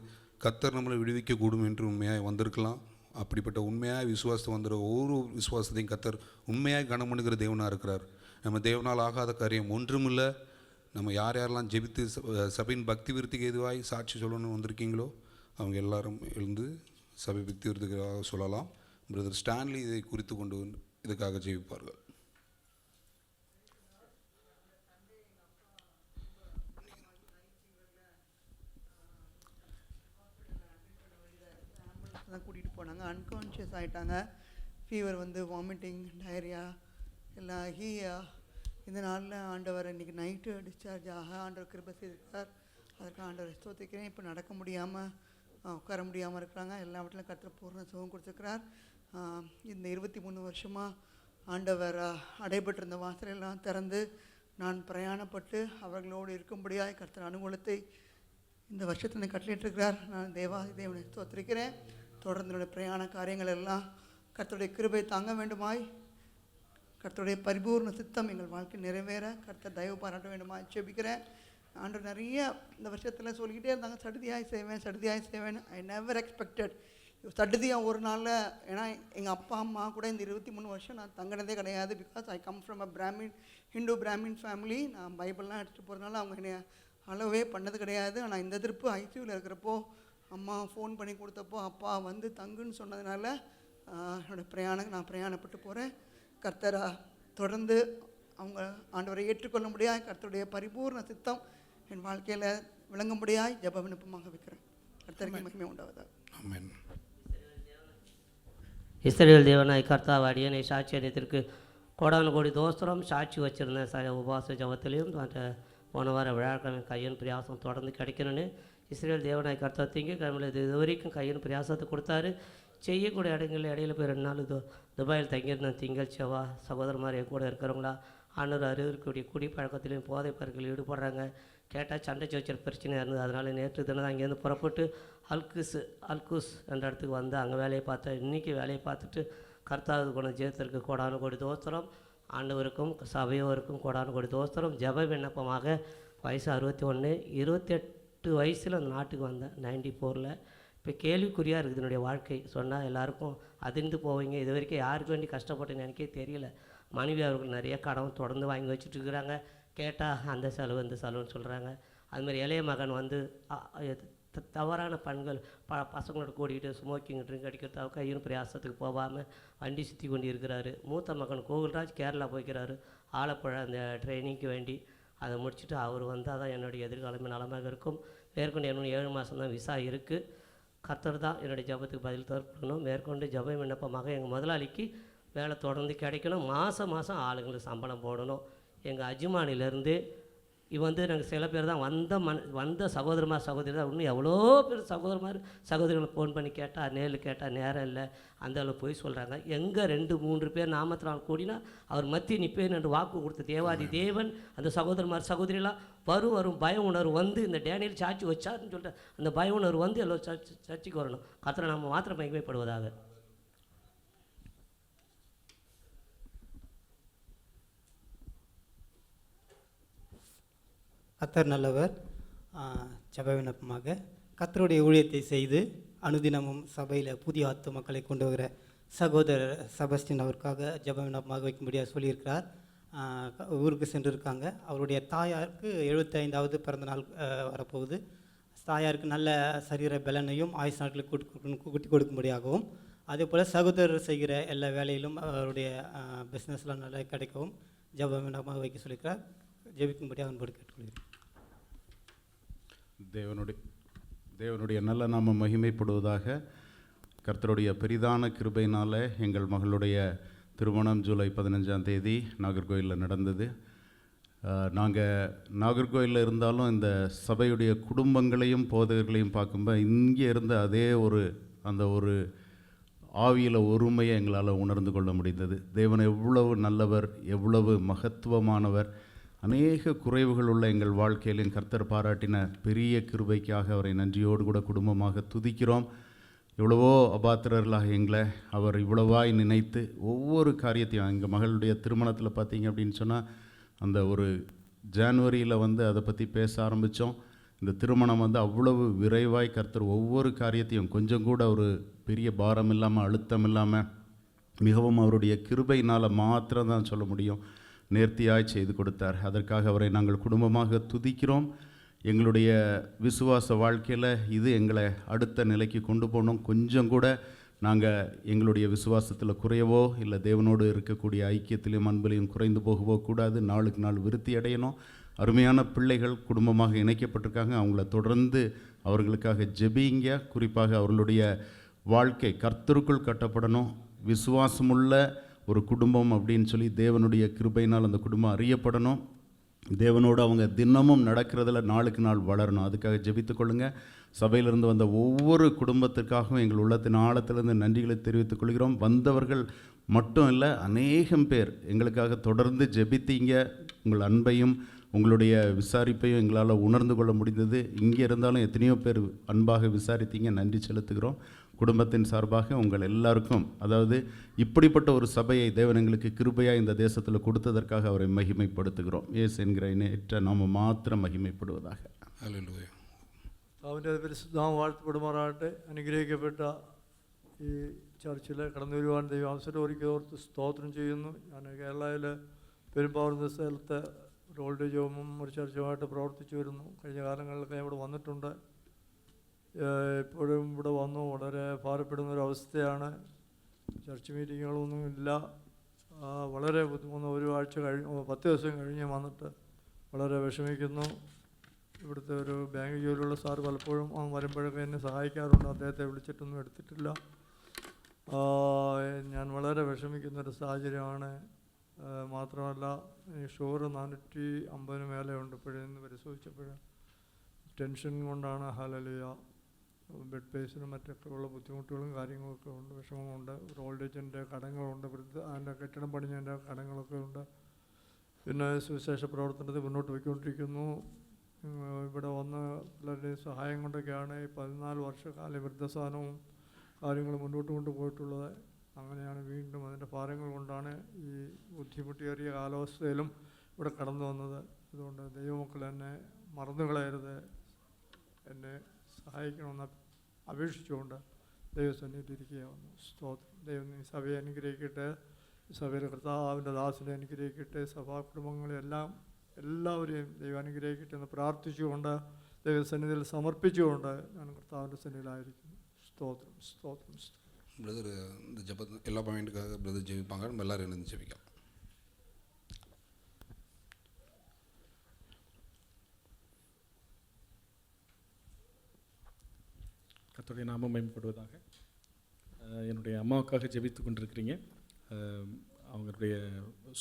கர்த்தர் நம்மளை விடுவிக்கக்கூடும் என்று உண்மையாக வந்திருக்கலாம். அப்படிப்பட்ட உண்மையாக விசுவாசத்தை வந்துடுற ஒவ்வொரு விசுவாசத்தையும் கர்த்தர் உண்மையாக கனம் பண்ணுகிற தேவனாக இருக்கிறார். நம்ம தேவனால் ஆகாத காரியம் ஒன்றுமில்லை. நம்ம யார் யாரெல்லாம் ஜெபித்து சபையின் பக்தி விருத்திக்கு எதுவாய் சாட்சி சொல்லணும்னு வந்திருக்கீங்களோ அவங்க எல்லாரும் எழுந்து சபை பக்தி விருத்திக்காக சொல்லலாம். பிரதர் ஸ்டான்லி இதை குறித்து கொண்டு இதுக்காக ஜெபிப்பார்கள். தான் கூட்டிகிட்டு போனாங்க. அன்கான்ஷியஸ் ஆகிட்டாங்க. ஃபீவர் வந்து வாமிட்டிங் டயரியா எல்லாம் ஆகி இந்த நாளில் ஆண்டவர் இன்றைக்கி நைட்டு டிஸ்சார்ஜ் ஆக ஆண்டவர் கிருபை செய்திருக்கார். அதற்கு ஆண்டவர் ஸ்தோத்திக்கிறேன். இப்போ நடக்க முடியாமல் உட்கார முடியாமல் இருக்கிறாங்க. எல்லா வீட்டிலும் கர்த்தர் பூர்ண சுகம் கொடுத்துருக்கிறார். இந்த 23 வருஷமாக ஆண்டவர் அடைபட்டிருந்த வாசலெல்லாம் திறந்து நான் பிரயாணப்பட்டு அவர்களோடு இருக்கும்படியாக கர்த்தர் அனுகூலத்தை இந்த வருஷத்தில் கட்டளிட்டிருக்கிறார். நான் தேவனை ஸ்தோத்திரிக்கிறேன். தொடர்ந்து என்னுடைய பிரயாண காரியங்கள் எல்லாம் கர்த்தருடைய கிருபை தாங்க வேண்டுமாய், கர்த்தருடைய பரிபூர்ண சித்தம் எங்கள் வாழ்க்கை நிறைவேற கர்த்தர் தயவு பாராட்ட வேண்டுமாய் ஜெபிக்கிறேன். ஆண்டவர் நிறைய இந்த வருஷத்தில் சொல்லிக்கிட்டே இருந்தாங்க, சடுதியாய் செய்வேன். ஐ நெவர் எக்ஸ்பெக்டட் சடுதியாக ஒரு நாளில். ஏன்னா எங்கள் அப்பா அம்மா கூட இந்த 23 வருஷம் நான் தங்கினதே கிடையாது. Because I come from a Hindu Brahmin family. நான் பைபிள்லாம் எடுத்துகிட்டு போகிறதுனால அவங்க என்னை அளவே பண்ணது கிடையாது. ஆனால் இந்த திருப்பு ஐசியூவில் இருக்கிறப்போ அம்மா ஃபோன் பண்ணி கொடுத்தப்போ அப்பா வந்து தங்குன்னு சொன்னதுனால நான் பிரயாணப்பட்டு போகிறேன். கர்த்தரை தொடர்ந்து அவங்க ஆண்டவரை ஏற்றுக்கொள்ள முடியாது, கர்த்தருடைய பரிபூர்ண சித்தம் என் வாழ்க்கையில் விளங்க முடியாய் ஜெப விண்ணப்பமாக வைக்கிறேன். கர்த்தருக்கு மகிமை உண்டாவதாக. ஆமென். இஸ்ரவேல் தேவனாய் கர்த்தாவே, அடியேனை சாட்சி அடையத்திற்கு கோடான கோடி தோஸ்திரம். சாட்சி வச்சுருந்தேன் உபவாச ஜபத்திலையும் போன வார விழாக்கிழமை கையன் பிரியாசம் தொடர்ந்து கிடைக்கணும்னு இஸ்ரேல் தேவனாய் கர்த்தர் திங்கட்கிழமையில் இது வரைக்கும் கையின் பிரயாசத்தை கொடுத்தாரு. செய்யக்கூடிய இடங்களில் இடையில போய் 2 நாள் துபாயில் தங்கியிருந்தேன். திங்கள் செவ்வா சகோதரமார் என் கூட இருக்கிறவங்களா ஆண்டவர் அறிவிக்கக்கூடிய குடிப்பழக்கத்திலையும் போதை பழக்கத்தில் ஈடுபடுறாங்க. கேட்டால் சண்டை சோச்சல் பிரச்சனையாக இருந்தது. அதனால் நேற்று தினம் அங்கேருந்து புறப்பட்டு அல்கூஸ் என்ற இடத்துக்கு வந்து அங்கே வேலையை பார்த்தேன். இன்றைக்கி வேலையை பார்த்துட்டு கர்த்தாவுக்கு கொண்டு ஜெயத்திற்கு கோடானு கோடி தோஸ்திரம், ஆண்டவருக்கும் சபையோருக்கும் கோடானு கோடி தோஸ்திரம். ஜெப விண்ணப்பமாக வயசு 61, 28 வயசில் அந்த நாட்டுக்கு வந்தேன் 94. இப்போ கேள்விக்குறியாக இருக்குது என்னுடைய வாழ்க்கை. சொன்னால் எல்லாருக்கும் அதிர்ந்து போவீங்க. இது வரைக்கும் யாருக்கு வேண்டி கஷ்டப்பட்டேன்னு எனக்கே தெரியல. மனைவி அவர்கள் நிறைய கடன் தொடர்ந்து வாங்கி வச்சுட்டு இருக்கிறாங்க. கேட்டால் அந்த செலவு இந்த செலவுன்னு சொல்கிறாங்க. அதுமாதிரி இளைய மகன் வந்து தவறான பண்கள் பசங்களோட கூடிக்கிட்டு ஸ்மோக்கிங் ட்ரிங்க் அடிக்கிறதுக்காக கையின் பிரயாசத்துக்கு போகாமல் வண்டி சுற்றி கொண்டு இருக்கிறாரு. மூத்த மகன் கோகுல்ராஜ் கேரளா போய்க்கிறாரு ஆலப்புழை அந்த ட்ரைனிங்க்கு வேண்டி. அதை முடிச்சுட்டு அவர் வந்தால் தான் என்னுடைய எதிர்காலமே நலமாக இருக்கும். மேற்கொண்டு இன்னும் 7 மாதம் தான் விசா இருக்குது. கர்த்தர் தான் என்னுடைய ஜபத்துக்கு பதில் தரப்படணும். மேற்கொண்டு ஜப விண்ணப்பமாக எங்கள் முதலாளிக்கு வேலை தொடர்ந்து கிடைக்கணும். மாதம் ஆளுங்களுக்கு சம்பளம் போடணும். எங்கள் அஜுமானிலேருந்து வந்து நாங்கள் சில பேர் தான் வந்த சகோதரி தான். இன்னும் எவ்வளோ பேர் சகோதரிகளை ஃபோன் பண்ணி கேட்டால் கேட்டால் நேரம் இல்லை அந்த அளவு போய் சொல்கிறாங்க. எங்கே 2-3 பேர் நாமத்தினால் கூடினா அவர் மத்திய நிற்பேன் என்று வாக்கு கொடுத்த தேவாதி தேவன் அந்த சகோதரிலாம் வரும் பய உணர்வு வந்து இந்த டேனியல் சாட்சி வச்சாருன்னு சொல்லிட்டு அந்த பய உணர்வு வந்து எல்லோரும் சர்ச்சைக்கு வரணும். கர்த்தரை நம்ம மாத்திரம் மகிமைப்படுவதாக. கர்த்தர் நல்லவர். ஜெப விண்ணப்பமாக கர்த்தருடைய ஊழியத்தை செய்து அனுதினமும் சபையில் புதிய மக்களை கொண்டு வர சகோதரர் செபஸ்டின் அவருக்காக ஜெப விண்ணப்பமாக வைக்கும்படியாக சொல்லியிருக்கிறார். ஊருக்கு சென்றிருக்காங்க. அவருடைய தாயாருக்கு 75வது பிறந்தநாள் வரப்போகுது. தாயாருக்கு நல்ல சரீர பலனையும் ஆயுஷ் நாட்களுக்கு கூட்டி கொடுக்கும்படியாகவும், அதே போல் சகோதரர் செய்கிற எல்லா வேலையிலும் அவருடைய பிஸ்னஸ்லாம் நல்லா கிடைக்கவும் ஜெப விண்ணப்பமாக வைக்க சொல்லியிருக்கிறார். ஜெபிக்கும்படியாக அன்போடு கேட்டுக்கொள்கிறேன். தேவனுடைய நல்ல நாம மகிமைப்படுவதாக. கர்த்தருடைய பெரிதான கிருபையினால் எங்கள் மகளுடைய திருமணம் ஜூலை 15ஆம் தேதி நாகர்கோயிலில் நடந்தது. நாங்கள் நாகர்கோயிலில் இருந்தாலும் இந்த சபையுடைய குடும்பங்களையும் போதகர்களையும் பார்க்கும்போது இங்கே இருந்த அதே அந்த ஒரு ஆவியில் ஒருமையை எங்களால் உணர்ந்து கொள்ள முடிந்தது. தேவன் எவ்வளவு நல்லவர், எவ்வளவு மகத்துவமானவர். அநேக குறைவுகள் உள்ள எங்கள் வாழ்க்கையிலும் கர்த்தர் பாராட்டின பெரிய கிருபைக்காக அவரை நன்றியோடு கூட குடும்பமாக துதிக்கிறோம். எவ்வளவோ அபாத்திரர்களாக எங்களை அவர் இவ்வளவாய் நினைத்து ஒவ்வொரு காரியத்தையும் எங்கள் மகளுடைய திருமணத்தில் பார்த்தீங்க அப்படின்னு சொன்னால் அந்த ஒரு ஜான்வரியில் வந்து அதை பற்றி பேச ஆரம்பித்தோம். இந்த திருமணம் வந்து அவ்வளவு விரைவாய் கர்த்தர் ஒவ்வொரு காரியத்தையும் கொஞ்சம் கூட ஒரு பெரிய பாரம் இல்லாமல் அழுத்தம் இல்லாமல் மிகவும் அவருடைய கிருபையினால் மாத்திரம் தான் சொல்ல முடியும் நேர்த்தியாய் செய்து கொடுத்தார். அதற்காக அவரை நாங்கள் குடும்பமாக துதிக்கிறோம். எங்களுடைய விசுவாச வாழ்க்கையில் இது எங்களை அடுத்த நிலைக்கு கொண்டு போகணும். கொஞ்சம் கூட நாங்கள் எங்களுடைய விசுவாசத்தில் குறையவோ இல்லை தேவனோடு இருக்கக்கூடிய ஐக்கியத்திலையும் அன்பிலையும் குறைந்து போகவோ கூடாது. நாளுக்கு நாள் விருத்தி அடையணும். அருமையான பிள்ளைகள் குடும்பமாக இணைக்கப்பட்டிருக்காங்க. அவங்கள தொடர்ந்து அவர்களுக்காக ஜெபிங்க. குறிப்பாக அவர்களுடைய வாழ்க்கை கர்த்தருக்குள் கட்டப்படணும். விசுவாசமுள்ள ஒரு குடும்பம் அப்படின்னு சொல்லி தேவனுடைய கிருபையினால் அந்த குடும்பம் அறியப்படணும். தேவனோடு அவங்க தினமும் நடக்கிறதுல நாளுக்கு நாள் வளரணும். அதுக்காக ஜெபித்து கொள்ளுங்கள். சபையிலிருந்து வந்த ஒவ்வொரு குடும்பத்திற்காகவும் எங்கள் உள்ளத்தின் ஆழத்திலிருந்து நன்றிகளை தெரிவித்துக் கொள்கிறோம். வந்தவர்கள் மட்டும் இல்லை, அநேகம் பேர் எங்களுக்காக தொடர்ந்து ஜெபித்தீங்க. உங்கள் அன்பையும் உங்களுடைய விசாரிப்பையும் எங்களால் உணர்ந்து கொள்ள முடிந்தது. இங்கே இருந்தாலும் எத்தனையோ பேர் அன்பாக விசாரித்தீங்க. நன்றி செலுத்துகிறோம். குடும்பத்தின் சார்பாக உங்கள் எல்லாருக்கும், அதாவது இப்படிப்பட்ட ஒரு சபையை தேவன் எங்களுக்கு கிருபையாக இந்த தேசத்தில் கொடுத்ததற்காக அவரை மகிமைப்படுத்துகிறோம். இயேசு என்கிற இணையற்ற நாம மாத்திரம் மகிமைப்படுவதாக. അവൻ്റെ പരിശുദ്ധം വാഴ്ത്തപ്പെടുമാറാകട്ടെ. അനുഗ്രഹിക്കപ്പെട്ട ഈ ചർച്ചിൽ കടന്നു വരുവാൻ ദൈവം അവസരം ഒരുക്കിയതോർത്ത് സ്തോത്രം ചെയ്യുന്നു. ഞാൻ കേരളയിൽ പെരുമ്പാവൂർ സ്ഥലത്ത് ഒരു ഓൾഡ് ഏജ് ഹോമും ഒരു ചർച്ചുമായിട്ട് പ്രവർത്തിച്ചു വരുന്നു. കഴിഞ്ഞ കാലങ്ങളിലൊക്കെ ഇവിടെ വന്നിട്ടുണ്ട്. ഇപ്പോഴും ഇവിടെ വന്നു വളരെ ഭാരപ്പെടുന്നൊരവസ്ഥയാണ്. ചർച്ച് മീറ്റിങ്ങുകളൊന്നും ഇല്ല. വളരെ ബുദ്ധിമുട്ട്. ഒരു ആഴ്ച 10 ദിവസം കഴിഞ്ഞ് വന്നിട്ട് വളരെ വിഷമിക്കുന്നു. ഇവിടുത്തെ ഒരു ബാങ്ക് ജോലിയുള്ള സാർ പലപ്പോഴും വരുമ്പോഴൊക്കെ എന്നെ സഹായിക്കാറുണ്ട്. അദ്ദേഹത്തെ വിളിച്ചിട്ടൊന്നും എടുത്തിട്ടില്ല. ഞാൻ വളരെ വിഷമിക്കുന്നൊരു സാഹചര്യമാണ്. മാത്രമല്ല ഷുഗർ 450 മേലെ ഉണ്ട്. ഇപ്പോഴെന്ന് പരിശോധിച്ചപ്പോൾ ടെൻഷൻ കൊണ്ടാണ് ഹല്ലേലൂയ ബെഡ് പേസിനും മറ്റൊക്കെ ഉള്ള ബുദ്ധിമുട്ടുകളും കാര്യങ്ങളൊക്കെ ഉണ്ട്, വിഷമമുണ്ട്. ഒരു ഓൾഡ് ഏജിൻ്റെ കടങ്ങളുണ്ട്, അതിൻ്റെ കെട്ടിടം പണിഞ്ഞതിൻ്റെ കടങ്ങളൊക്കെ ഉണ്ട്. പിന്നെ സുവിശേഷ പ്രവർത്തനത്തിൽ മുന്നോട്ട് പോയിക്കൊണ്ടിരിക്കുന്നു. ഇവിടെ വന്ന് പലരുടെയും സഹായം കൊണ്ടൊക്കെയാണ് ഈ 14 വർഷക്കാല വൃദ്ധസാധനവും കാര്യങ്ങളും മുന്നോട്ട് കൊണ്ടുപോയിട്ടുള്ളത്. അങ്ങനെയാണ് വീണ്ടും അതിൻ്റെ ഭാരങ്ങൾ കൊണ്ടാണ് ഈ ബുദ്ധിമുട്ടേറിയ കാലാവസ്ഥയിലും ഇവിടെ കടന്നു വന്നത്. അതുകൊണ്ട് ദൈവമക്കൾ എന്നെ മറന്നുകളയരുത്, എന്നെ സഹായിക്കണമെന്ന് അപേക്ഷിച്ചുകൊണ്ട് ദൈവസന്നിധിയിലിരിക്കുകയാവുന്നു. സ്തോത്രം. ദൈവം ഈ സഭയെ അനുഗ്രഹിക്കട്ടെ, സഭയിലെ കർത്താവിൻ്റെ ദാസനെ അനുഗ്രഹിക്കട്ടെ, സഭാ കുടുംബങ്ങളെല്ലാം എല്ലാവരെയും ദൈവം അനുഗ്രഹിക്കട്ടെ എന്ന് പ്രാർത്ഥിച്ചുകൊണ്ട് ദൈവസന്നിധിയിൽ സമർപ്പിച്ചുകൊണ്ട് ഞാൻ കർത്താവിൻ്റെ സന്നിധിയിലായിരിക്കുന്നു. ஸ்தோத்திரம் ஸ்தோத்திரம் ஸ்தோத்திரம். பிரதர் இந்த ஜெப எல்லா பாயிண்ட்டுக்காக பிரதர் ஜெபிப்பாங்க. நம்ம எல்லாரும் இணைந்து ஜெபிக்கலாம். கர்த்தருடைய நாமம் மேம்படுவதாக. என்னுடைய அம்மாவுக்காக ஜெபித்து கொண்டிருக்கிறீங்க. அவங்களுடைய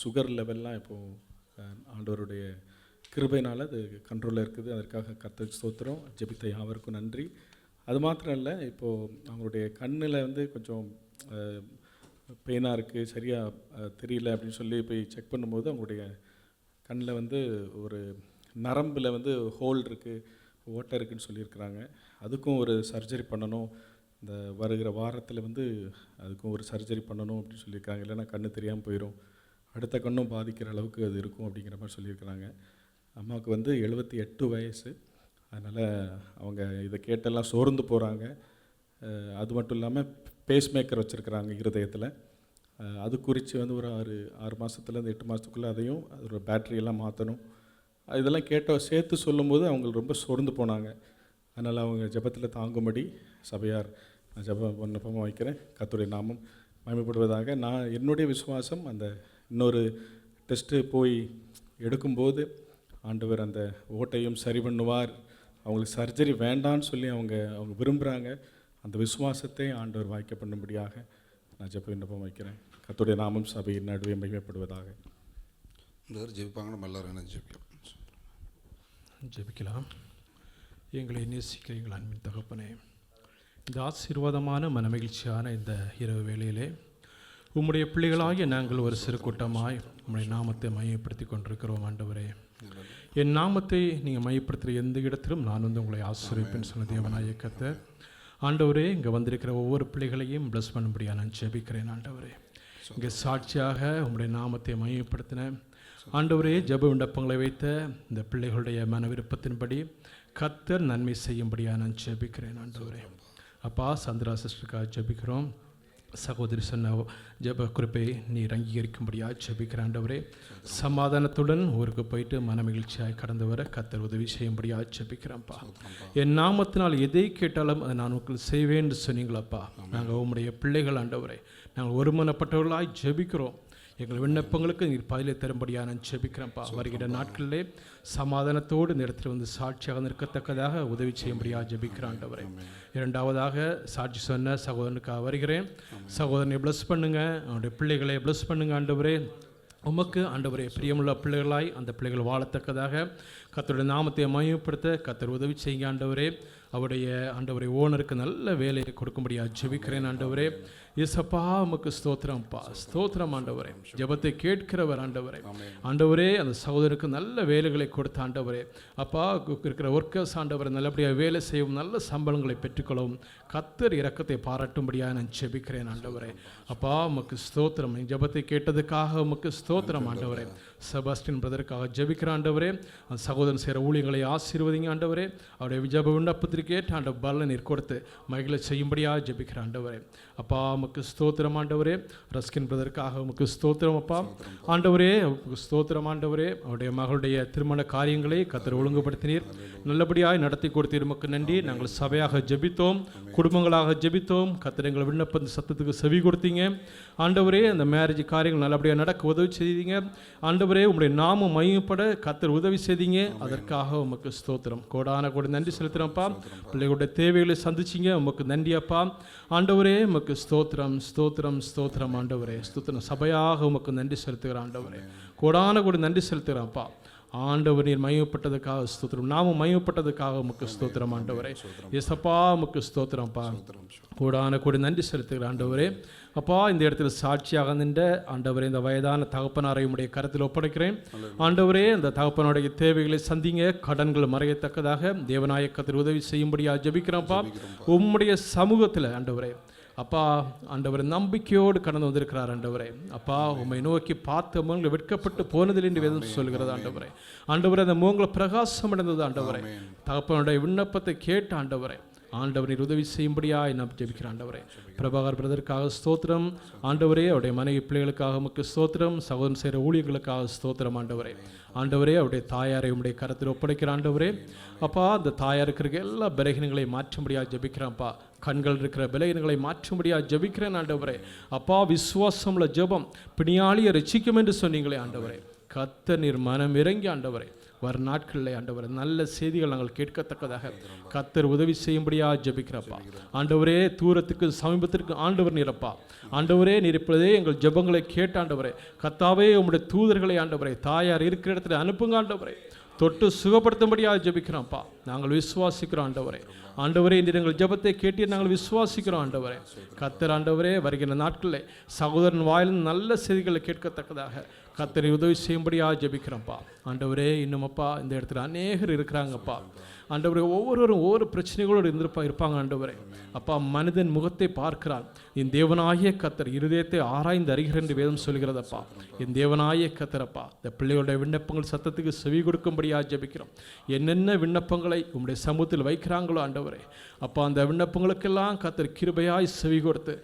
சுகர் லெவல்லாம் இப்போது ஆண்டவருடைய கிருபையினால் அது கண்ட்ரோலில் இருக்குது. அதற்காக கர்த்தருக்கு ஸ்தோத்திரம். ஜெபித்த யாவருக்கும் நன்றி. அது மாத்திரம் இல்லை, இப்போது அவங்களுடைய கண்ணில் வந்து கொஞ்சம் பெயினாக இருக்குது, சரியாக தெரியல அப்படின்னு சொல்லி போய் செக் பண்ணும்போது அவங்களுடைய கண்ணில் வந்து ஒரு நரம்பில் வந்து ஹோல் இருக்குது, ஓட்டை இருக்குதுன்னு சொல்லியிருக்கிறாங்க. அதுக்கும் ஒரு சர்ஜரி பண்ணணும், இந்த வருகிற வாரத்தில் வந்து அதுக்கும் ஒரு சர்ஜரி பண்ணணும் அப்படின்னு சொல்லியிருக்காங்க. இல்லைன்னா கண்ணு தெரியாமல் போயிடும், அடுத்த கண்ணும் பாதிக்கிற அளவுக்கு அது இருக்கும் அப்படிங்கிற மாதிரி சொல்லியிருக்கிறாங்க. அம்மாவுக்கு வந்து 78 வயசு. அதனால் அவங்க இதை கேட்டெல்லாம் சோர்ந்து போகிறாங்க. அது மட்டும் இல்லாமல் பேஸ் மேக்கர் வச்சுருக்கிறாங்க இருதயத்தில். அது குறித்து வந்து ஒரு 6 மாதத்துலேருந்து 8 மாதத்துக்குள்ளே அதையும் அதோட பேட்டரியெல்லாம் மாற்றணும். இதெல்லாம் சேர்த்து சொல்லும்போது அவங்க ரொம்ப சோர்ந்து போனாங்க. அதனால் அவங்க ஜெபத்தில் தாங்கும்படி சபையார் நான் விண்ணப்பமாக வைக்கிறேன். கர்த்தருடைய நாமம் மகிமைப்படுவதாக. நான் என்னுடைய விசுவாசம் அந்த இன்னொரு டெஸ்ட்டு போய் எடுக்கும்போது ஆண்டவர் அந்த ஓட்டையும் சரி பண்ணுவார், அவங்களுக்கு சர்ஜரி வேண்டான்னு சொல்லி அவங்க விரும்புகிறாங்க. அந்த விசுவாசத்தை ஆண்டவர் வாய்க்க பண்ணும்படியாக நான் ஜெப விண்ணப்பம் வைக்கிறேன். கர்த்தருடைய நாமம் சபையின் நடுவே மகிமைப்படுவதாக. பிரதர் ஜெபிப்பாங்க. நம்ம எல்லாரும் இணைந்து ஜெபிக்கலாம். ஜெபிக்கலாம். எங்களை நேசிக்கிற எங்கள் அன்பின் தகப்பனே, இந்த ஆசீர்வாதமான மனமகிழ்ச்சியான இந்த இரவு வேளையிலே உம்முடைய பிள்ளைகளாகிய நாங்கள் ஒரு சிறு கூட்டமாய் உம்முடைய நாமத்தை மையப்படுத்தி கொண்டிருக்கிறோம். ஆண்டவரே, என் நாமத்தை நீங்கள் மையப்படுத்துகிற எந்த இடத்திலும் நான் வந்து உங்களை ஆசீர்வதிப்பேன் சொன்ன தேவனாகிய கர்த்தர். ஆண்டவரே, இங்கே வந்திருக்கிற ஒவ்வொரு பிள்ளைகளையும் ப்ளஸ் பண்ணும்படியாக நான் ஜெபிக்கிறேன். ஆண்டவரே, இங்கே சாட்சியாக உம்முடைய நாமத்தை மையப்படுத்தின ஆண்டவரே, ஜெப விண்ணப்பங்களை வைத்த இந்த பிள்ளைகளுடைய மன விருப்பத்தின்படி கர்த்தர் நன்மை செய்யும்படியாக நான் ஜெபிக்கிறேன். ஆண்டவரே அப்பா, சந்திரா சிஸ்டருக்காக ஜெபிக்கிறோம். சகோதரி சொன்ன ஜெப குறிப்பை நீர் அங்கீகரிக்கும்படியாக ஜெபிக்கிற ஆண்டவரே, சமாதானத்துடன் ஊருக்கு போயிட்டு மனமகிழ்ச்சியாக கடந்து வர கர்த்தர் உதவி செய்யும்படியாக ஜெபிக்கிறேன்ப்பா. என் நாமத்தினால் எதை கேட்டாலும் அதை நான் உங்களுக்கு செய்வேன்னு சொன்னீங்களப்பா. நாங்கள் உம்முடைய பிள்ளைகள் ஆண்டவரே, நாங்கள் ஒருமனப்பட்டவர்களாய் ஜெபிக்கிறோம். எங்கள் விண்ணப்பங்களுக்கு நீர் பதிலை தரும்படியாக நான் ஜெபிக்கிறேன்ப்பா. வருகிற நாட்களிலே சமாதானத்தோடு இந்த இடத்துல வந்து சாட்சியாக நிற்கத்தக்கதாக உதவி செய்யும்படியாக ஜெபிக்கிறேன் ஆண்டவரே. இரண்டாவதாக சாட்சி சொன்ன சகோதரனுக்காக வருகிறேன். சகோதரனை ப்ளஸ் பண்ணுங்க, அவனுடைய பிள்ளைகளை ப்ளஸ் பண்ணுங்க ஆண்டவரே. உமக்கு ஆண்டவரே பிரியமுள்ள பிள்ளைகளாய் அந்த பிள்ளைகள் வாழத்தக்கதாக கர்த்தருடைய நாமத்தை மகிமைப்படுத்த கர்த்தர் உதவி செய்யுங்க ஆண்டவரே. அவருடைய ஆண்டவரை ஓனருக்கு நல்ல வேலையை கொடுக்கும்படியாக ஜெபிக்கிறேன் ஆண்டவரே. இயேசப்பா, உமக்கு ஸ்தோத்திரம்ப்பா, ஸ்தோத்திரம் ஆண்டவரே. ஜெபத்தை கேட்கிறவர் ஆண்டவரே. ஆண்டவரே, அந்த சகோதரருக்கு நல்ல வேலைகளை கொடுத்த ஆண்டவரே. அப்பா, இருக்கிற ஒர்க்கர்ஸ் ஆண்டவரை நல்லபடியாக வேலை செய்யவும் நல்ல சம்பளங்களை பெற்றுக்கொள்ளவும் கர்த்தர் இரக்கத்தை பாராட்டும்படியாக நான் ஜெபிக்கிறேன் ஆண்டவரே. அப்பா, உமக்கு ஸ்தோத்திரம். ஜெபத்தை கேட்டதுக்காக உமக்கு ஸ்தோத்திரம் ஆண்டவரே. செபாஸ்டின் பிரதருக்காக ஜெபிக்கிற ஆண்டவரே, அந்த சகோதரன் செய்கிற ஊழியங்களை ஆசீர்வதிங்க ஆண்டவரே. அவருடைய ஜெப விண்ணப்பத்திற்கு ஏற்ற ஆண்ட பலனை நீர் கொடுத்து மகிழ செய்யும்படியாக ஜெபிக்கிற ஆண்டவரே. அப்பா, உமக்கு ஸ்தோத்திரம் ஆண்டவரே. ரஸ்கின் பிரதருக்காக உமக்கு ஸ்தோத்திரம் அப்பா ஆண்டவரே. உமக்கு ஸ்தோத்திரம் ஆண்டவரே. அவருடைய மகளுடைய திருமண காரியங்களை கர்த்தர் ஒழுங்குபடுத்தினீர், நல்லபடியாக நடத்தி கொடுத்தீர். உமக்கு நன்றி. நாங்கள் சபையாக ஜெபித்தோம், குடும்பங்களாக ஜெபித்தோம். கர்த்தர் எங்கள் விண்ணப்ப சத்தத்துக்கு செவி கொடுத்தீங்க ஆண்டவரே. அந்த மேரேஜ் காரியங்கள் நல்லபடியாக நடக்க உதவி செய்தீங்க ஆண்டவரே. உங்களுடைய நாமம் மையப்பட கர்த்தர் உதவி செய்தீங்க, அதற்காக உமக்கு ஸ்தோத்திரம். கோடான கோடி நன்றி செலுத்துகிறோம்ப்பா. பிள்ளைகளுடைய தேவைகளை சந்திச்சிங்க, உமக்கு நன்றி அப்பா ஆண்டவரே. உமக்கு ஸ்தோத்திரம் ஸ்தோத்திரம் ஸ்தோத்திரம் ஆண்டவரே. ஸ்தோத்திரம். சபையாக உமக்கு நன்றி செலுத்துகிற ஆண்டவரே. கோடான கோடி நன்றி செலுத்துகிறோம்ப்பா ஆண்டவர் நீர் மயப்பட்டதுக்காக ஸ்தோத்திரம், நாமும் மயப்பட்டதுக்காக உமக்கு ஸ்தோத்திரம் ஆண்டவரே. எசப்பா உமக்கு ஸ்தோத்திரம்ப்பா, கூடான கூட நன்றி செலுத்துகிற ஆண்டவரே. அப்பா இந்த இடத்துல சாட்சியாக நின்ற ஆண்டவரே இந்த வயதான தகப்பனாரை உடைய கருத்தில் ஒப்படைக்கிறேன் ஆண்டவரே. அந்த தகப்பனுடைய தேவைகளை சந்திங்க, கடன்கள் மறையத்தக்கதாக தேவநாயகத்தில் உதவி செய்யும்படியாக ஜெபிக்கிறோம்ப்பா. உம்முடைய சமூகத்தில் ஆண்டவரே அப்பா ஆண்டவரை நம்பிக்கையோடு கடந்து வந்திருக்கிறார் ஆண்டவரே. அப்பா உம்மை நோக்கி பார்த்த முகங்கள் வெட்கப்பட்டு போனதில் என்று வேதம் சொல்கிறது ஆண்டவரே. ஆண்டவரே அந்த முகங்கள் பிரகாசம் அடைந்தது ஆண்டவரே. தகப்பனுடைய விண்ணப்பத்தை கேட்ட ஆண்டவரே, ஆண்டவரை உதவி செய்யும்படியாக நான் ஜெபிக்கிறேன் ஆண்டவரே. பிரபாகர் பிரதருக்காக ஸ்தோத்திரம் ஆண்டவரே. அவருடைய மனைவி பிள்ளைகளுக்காக உமக்கு ஸ்தோத்திரம், சகோதரன் செய்கிற ஊழியர்களுக்காக ஸ்தோத்திரம் ஆண்டவரே. ஆண்டவரே அவருடைய தாயாரை உம்முடைய கரத்தில் ஒப்படைக்கிற ஆண்டவரே. அப்பா அந்த தாயாருக்கு இருக்க எல்லா பலகீனங்களை மாற்றும்படியாக ஜெபிக்கிறேன்ப்பா. கண்கள் இருக்கிற பலகீனங்களை மாற்றும்படியாக ஜெபிக்கிறேன் ஆண்டவரே. அப்பா விசுவாசமுள்ள ஜெபம் பிணியாளியை ரட்சிக்கும் என்று சொன்னீங்களே ஆண்டவரே. கர்த்தர் நீர் மனம் இறங்கி ஆண்டவரே வரும் நாட்களில் ஆண்டவரே நல்ல செய்திகள் நாங்கள் கேட்கத்தக்கதாக கர்த்தர் உதவி செய்யும்படியாக ஜெபிக்கிறப்பா ஆண்டவரே. தூரத்துக்கு சமீபத்திற்கு ஆண்டவர் நீரப்பா ஆண்டவரே. நீர் இப்பொழுதே எங்கள் ஜெபங்களை கேட்ட ஆண்டவரே. கர்த்தாவே உம்முடைய தூதர்களை ஆண்டவரே தாயார் இருக்கிற இடத்துல அனுப்புங்க ஆண்டவரே. தொட்டு சுகப்படுத்தும்படியாக ஜெபிக்கிறோம்ப்பா. நாங்கள் விசுவாசிக்கிறோம் ஆண்டவரே. ஆண்டவரே இந்த எங்கள் ஜெபத்தை கேட்டு நாங்கள் விசுவாசிக்கிறோம் ஆண்டவரே. கர்த்தர் ஆண்டவரே வருகிற நாட்களில் சகோதரன் வாயிலும் நல்ல செய்திகளை கேட்கத்தக்கதாக கர்த்தரை உதவி செய்யும்படியாக ஜெபிக்கிறோம்ப்பா ஆண்டவரே. இன்னும் அப்பா இந்த இடத்துல அநேகர் இருக்கிறாங்கப்பா ஆண்டவரே. ஒவ்வொருவரும் ஒவ்வொரு பிரச்சனைகளோடு இருப்பாங்க ஆண்டவரே. அப்பா மனிதன் முகத்தை பார்க்கிறான், என் தேவனாகிய கர்த்தர் இருதயத்தை ஆராய்ந்து அறிகிறார் என்று வேதம் சொல்கிறதப்பா. என் தேவனாகிய கர்த்தரப்பா இந்த பிள்ளைகளுடைய விண்ணப்பங்கள் சத்தத்துக்கு செவி கொடுக்கும்படியாக ஜெபிக்கிறோம். என்னென்ன விண்ணப்பங்களை உம்முடைய சமூகத்தில் வைக்கிறாங்களோ ஆண்டவரே அப்பா அந்த விண்ணப்பங்களுக்கெல்லாம் கர்த்தர் கிருபையாய் செவி கொடுத்து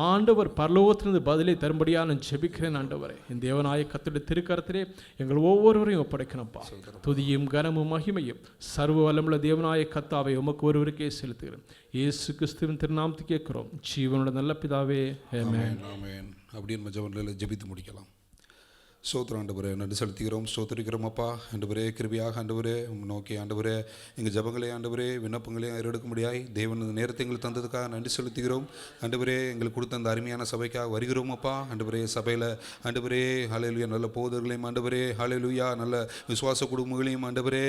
ஆண்டவர் பரலோகத்திலிருந்து பதிலை தரும்படியாக நான் ஜெபிக்கிறேன் ஆண்டவரே. என் தேவனாய கர்த்தருடைய திருக்கரத்திலே எங்கள் ஒவ்வொருவரையும் ஒப்படைக்கணும்ப்பா. துதியும் கனமும் மகிமையும் சர்வ வல்லமுள்ள தேவனாய கர்த்தாவை உமக்கு ஒருவருக்கே செலுத்துகிறேன். இயேசு கிறிஸ்துவின் திருநாமத்தை கேட்கிறோம் ஜீவனோட நல்ல பிதாவே, ஆமென். ஆமென். அப்படின்னு நம்ம ஜெபங்களில் ஜெபித்து முடிக்கலாம். ஸ்தோத்திரம் ஆண்டவரே, நன்றி செலுத்துகிறோம், ஸ்தோத்திரிக்கிறோம் அப்பா. ஆண்டவரே கிருபையாக ஆண்டவரே நோக்கி ஆண்டவரே எங்கள் ஜெபங்களே ஆண்டவரே விண்ணப்பங்களையும் ஏறெடுக்க முடியாய் தேவன் நேரத்தை எங்களுக்கு தந்ததுக்காக நன்றி செலுத்துகிறோம் ஆண்டவரே. எங்களுக்கு கொடுத்த அந்த அருமையான சபைக்காக வருகிறோம் அப்பா ஆண்டவரே. சபையில் ஆண்டவரே ஹல்லேலூயா நல்ல போதர்களையும் ஆண்டவரே ஹல்லேலூயா நல்ல விசுவாச குடும்பங்களையும் ஆண்டவரே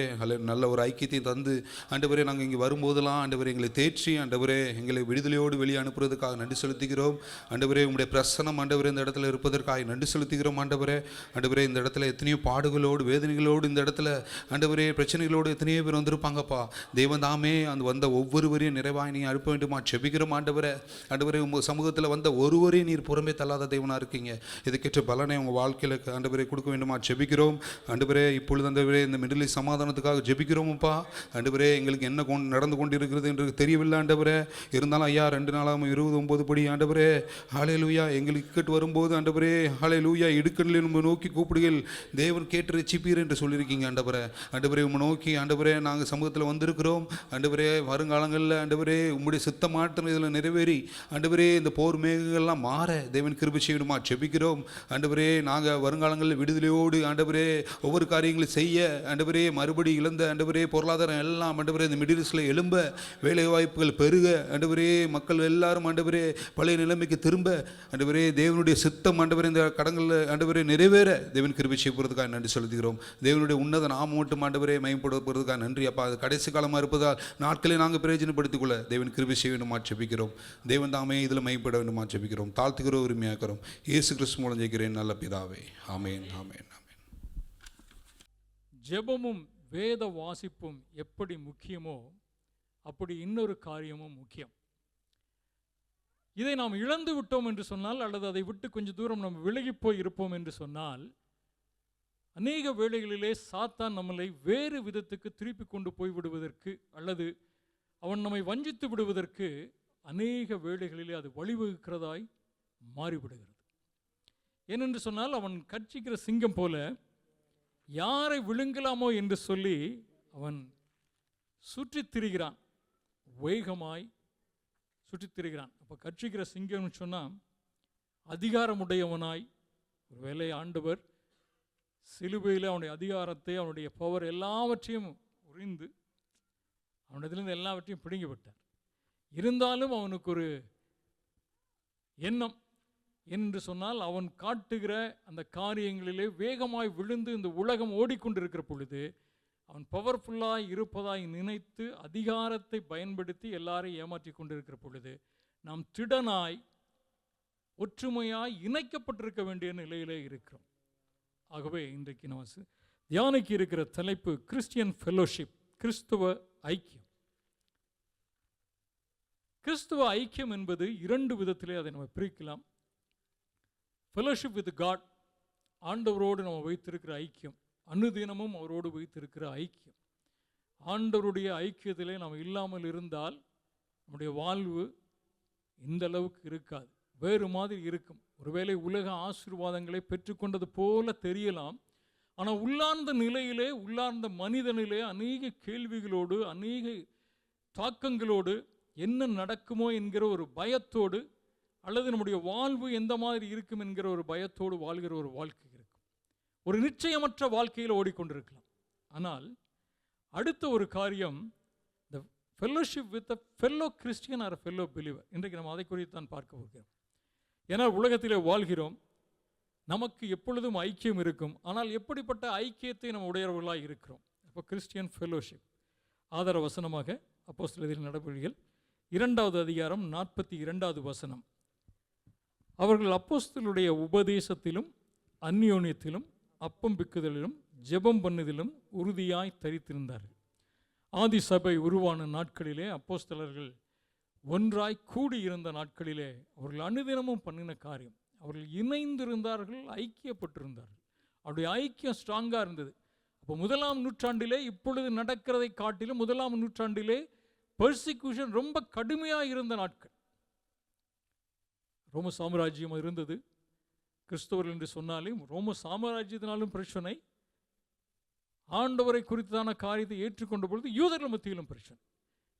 நல்ல ஒரு ஐக்கியத்தையும் தந்து ஆண்டவரே நாங்கள் இங்கே வரும்போதெல்லாம் ஆண்டவரே எங்களை தேற்றி ஆண்டவரே எங்களை விடுதலையோடு வெளியே அனுப்புறதுக்காக நன்றி செலுத்துகிறோம் ஆண்டவரே. உங்களுடைய பிரசனம் ஆண்டவரே இந்த இடத்துல இருப்பதற்காக நன்றி செலுத்துகிறோம் ஆண்டவரே. ஆண்டவரே இந்த இடத்துல எத்தனையோ பாடுகளோடு வேதனைகளோடு இந்த இடத்துல ஆண்டவரே பிரச்சனைகளோடு எத்தனையோ பேர் வந்திருப்பாங்கப்பா. தெய்வம் தாமே அந்த வந்த ஒவ்வொருவரையும் நிறைவாய் நீ அனுப்ப வேண்டுமா ஜெபிக்கிறோம் ஆண்டவரே. ஆண்டவரே உங்கள் சமூகத்தில் வந்த ஒருவரையும் நீர் புறமே தள்ளாத தெய்வனாக இருக்கீங்க. இதுக்கேற்ற பலனை உங்கள் வாழ்க்கையில் ஆண்டவரே கொடுக்க வேண்டுமா ஜெபிக்கிறோம் ஆண்டவரே. இப்பொழுது ஆண்டவரே இந்த மிடில் ஈஸ்ட் சமாதானத்துக்காக ஜெபிக்கிறோம்ப்பா ஆண்டவரே. எங்களுக்கு என்ன நடந்து கொண்டு இருக்கிறது என்று தெரியவில்லை ஆண்டவரே. இருந்தாலும் ஐயா 2 நாளாக 29 படி ஆண்டவரே ஹல்லேலூயா எங்களுக்கு கேட்டு வரும்போது ஆண்டவரே ஹல்லேலூயா இடுக்கண்ணில் நோக்கி கூப்பிடுகள் தேவன் கேட்டு ரட்சிப்பீர் என்று சொல்லியிருக்கீங்க ஆண்டவரே. ஆண்டவரே உம்மை நோக்கி ஆண்டவரே நாங்கள் சமூகத்தில் வந்திருக்கிறோம் ஆண்டவரே. வருங்காலங்களில் ஆண்டவரே உம்முடைய சித்த மாற்றம் இதில் நிறைவேறி ஆண்டவரே இந்த போர் மேகங்கள்லாம் மாற தேவன் கிருபை செய்யணுமா ஜெபிக்கிறோம் ஆண்டவரே. நாங்கள் வருங்காலங்களில் விடுதலையோடு ஆண்டவரே ஒவ்வொரு காரியங்களை செய்ய ஆண்டவரே மறுபடி இழந்த ஆண்டவரே பொருளாதாரம் எல்லாம் ஆண்டவரே இந்த மிடில் ஈஸ்டில் எழும்ப வேலை வாய்ப்புகள் பெருக ஆண்டவரே மக்கள் எல்லாரும் ஆண்டவரே பழைய நிலைமைக்கு திரும்ப ஆண்டவரே தேவனுடைய சித்தம் ஆண்டவரே இந்த கடங்களில் ஆண்டவரே நிறைவேற தேவன் கிருபை செய்ய போகிறதுக்காக நன்றி செலுத்துகிறோம். தேவனுடைய உன்னத நாமம் மட்டும் ஆண்டவரே மயம்பட போகிறதுக்காக நன்றி அப்பா. அது கடைசி காலமாக இருப்பதால் நாட்களை நாங்கள் பிரயோஜனப்படுத்திக் கொள்ள தேவன் கிருபை செய்ய வேண்டுமா ஜெபிக்கிறோம். தேவன் தாமே இதில் மயப்பட வேண்டுமா ஜெபிக்கிறோம். தாழ்த்துகிற உரிமையாக்கிறோம். இயேசு கிறிஸ்து மூலம் ஜெயிக்கிறேன் நல்ல பிதாவே, ஆமென் ஆமென் ஆமென். ஜெபமும் வேத வாசிப்பும் எப்படி முக்கியமோ அப்படி இன்னொரு காரியமும் முக்கியம். இதை நாம் இழந்து விட்டோம் என்று சொன்னால் அல்லது அதை விட்டு கொஞ்சம் தூரம் நம்ம விலகி போய் இருப்போம் என்று சொன்னால் அநேக வேளைகளிலே சாத்தான் நம்மளை வேறு விதத்துக்கு திருப்பி கொண்டு போய் விடுவதற்கு அல்லது அவன் நம்மை வஞ்சித்து விடுவதற்கு அநேக வேளைகளிலே அது வழிவகுக்கிறதாய் மாறிவிடுகிறது. ஏனென்று சொன்னால் அவன் கட்சிக்கிற சிங்கம் போல யாரை விழுங்கலாமோ என்று சொல்லி அவன் சுற்றித் திரிகிறான், வேகமாய் சுற்றித் திரிகிறான். அப்போ கட்சிக்கிற சிங்கம்னு சொன்னால் அதிகாரமுடையவனாய் ஒருவேளை ஆண்டவர் சிலுவையில் அவனுடைய அதிகாரத்தை அவனுடைய பவர் எல்லாவற்றையும் உறிந்து அவனிடத்திலிருந்து எல்லாவற்றையும் பிடுங்கி விட்டார். இருந்தாலும் அவனுக்கு ஒரு எண்ணம், என்று சொன்னால் அவன் காட்டுகிற அந்த காரியங்களிலே வேகமாய் விழுந்து இந்த உலகம் ஓடிக்கொண்டிருக்கிற பொழுது அவன் பவர்ஃபுல்லாய் இருப்பதாய் நினைத்து அதிகாரத்தை பயன்படுத்தி எல்லாரையும் ஏமாற்றி கொண்டிருக்கிற பொழுது நாம் திடனாய் ஒற்றுமையாய் இணைக்கப்பட்டிருக்க வேண்டிய நிலையிலே இருக்கிறோம். ஆகவே இன்றைக்கு நம்ம தியானிக்க இருக்கிற தலைப்பு கிறிஸ்டியன் ஃபெலோஷிப், கிறிஸ்துவ ஐக்கியம். கிறிஸ்துவ ஐக்கியம் என்பது 2 விதத்திலே அதை நம்ம பிரிக்கலாம். ஃபெலோஷிப் வித் காட், ஆண்டவரோடு நம்ம வைத்திருக்கிற ஐக்கியம், அனுதினமும் அவரோடு வைத்திருக்கிற ஐக்கியம். ஆண்டவருடைய ஐக்கியத்திலே நாம் இல்லாமல் இருந்தால் நம்முடைய வாழ்வு இந்த அளவுக்கு இருக்காது, வேறு மாதிரி இருக்கும். ஒருவேளை உலக ஆசீர்வாதங்களை பெற்றுக்கொண்டது போல தெரியலாம், ஆனால் உள்ளார்ந்த நிலையிலே, உள்ளார்ந்த மனிதனிலே அநேக கேள்விகளோடு, அநேக தாக்கங்களோடு, என்ன நடக்குமோ என்கிற ஒரு பயத்தோடு, அல்லது நம்முடைய வாழ்வு எந்த மாதிரி இருக்கும் என்கிற ஒரு பயத்தோடு வாழ்கிற ஒரு வாழ்க்கை இருக்கும். ஒரு நிச்சயமற்ற வாழ்க்கையில் ஓடிக்கொண்டிருக்கலாம். ஆனால் அடுத்த ஒரு காரியம், the fellowship with a fellow Christian or fellow believer. இன்றைக்கு நம்ம அதை குறித்து தான் பார்க்க போகிறோம். ஏன்னா உலகத்திலே வாழ்கிறோம், நமக்கு எப்பொழுதும் ஐக்கியம் இருக்கும். ஆனால் எப்படிப்பட்ட ஐக்கியத்தை நம்ம உடையவர்களாக இருக்கிறோம்? அப்போ கிறிஸ்டியன் ஃபெல்லோஷிப். ஆதார வசனமாக அப்போஸ்தலர் நடவடிக்கைகள் 2வது அதிகாரம் 42வது வசனம். அவர்கள் அப்போஸ்தலருடைய உபதேசத்திலும் அந்யோன்யத்திலும் அப்பம் பிக்குதலிலும் ஜெபம் பண்ணுதலிலும் உறுதியாய் தரித்திருந்தார்கள். ஆதி சபை உருவான நாட்களிலே, அப்போஸ்தலர்கள் ஒன்றாய் கூடியிருந்த நாட்களிலே அவர்கள் அனுதினமும் பண்ணின காரியம், அவர்கள் இணைந்திருந்தார்கள், ஐக்கியப்பட்டிருந்தார்கள். அவருடைய ஐக்கியம் ஸ்ட்ராங்காக இருந்தது. அப்போ 1ஆம் நூற்றாண்டிலே இப்பொழுது நடக்கிறதை காட்டிலும் 1ஆம் நூற்றாண்டிலே பெர்சிக்யூஷன் ரொம்ப கடுமையாக இருந்த நாட்கள். ரோம சாம்ராஜ்யம் இருந்தது. கிறிஸ்தவர்கள் என்று சொன்னாலும் ரோம சாம்ராஜ்யத்தினாலும் பிரச்சனை, ஆண்டவரை குறித்தான காரியத்தை ஏற்றுக்கொண்ட பொழுது யூதர்கள் மத்தியிலும் பிரச்சனை.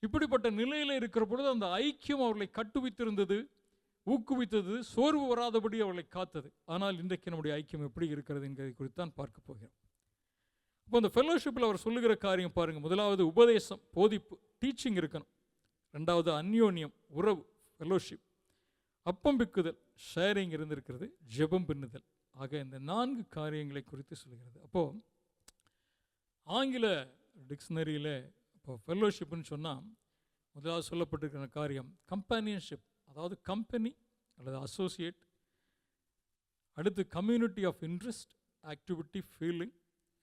இப்படிப்பட்ட நிலையில் இருக்கிற பொழுது அந்த ஐக்கியம் அவர்களை கட்டுவித்திருந்தது, ஊக்குவித்தது, சோர்வு வராதபடி அவர்களை காத்தது. ஆனால் இன்றைக்கு நம்முடைய ஐக்கியம் எப்படி இருக்கிறது என்கிறதை குறித்து தான் பார்க்க போகிறோம். இப்போ அந்த ஃபெல்லோஷிப்பில் அவர் சொல்லுகிற காரியம் பாருங்கள். 1வது உபதேசம், போதிப்பு, டீச்சிங் இருக்கணும். 2வது அந்யோன்யம், உறவு, ஃபெல்லோஷிப். அப்பம் பிக்குதல், ஷேரிங் இருந்திருக்கிறது. ஜெபம் பண்ணுதல். ஆக இந்த 4 காரியங்களை குறித்து சொல்கிறது. அப்போது ஆங்கில டிக்ஷனரியில் இப்போ ஃபெல்லோஷிப்னு சொன்னால் முதலாவது சொல்லப்பட்டிருக்கிற காரியம் கம்பேனியன்ஷிப், அதாவது கம்பெனி அல்லது அசோசியேட். அடுத்து community of interest, activity, feeling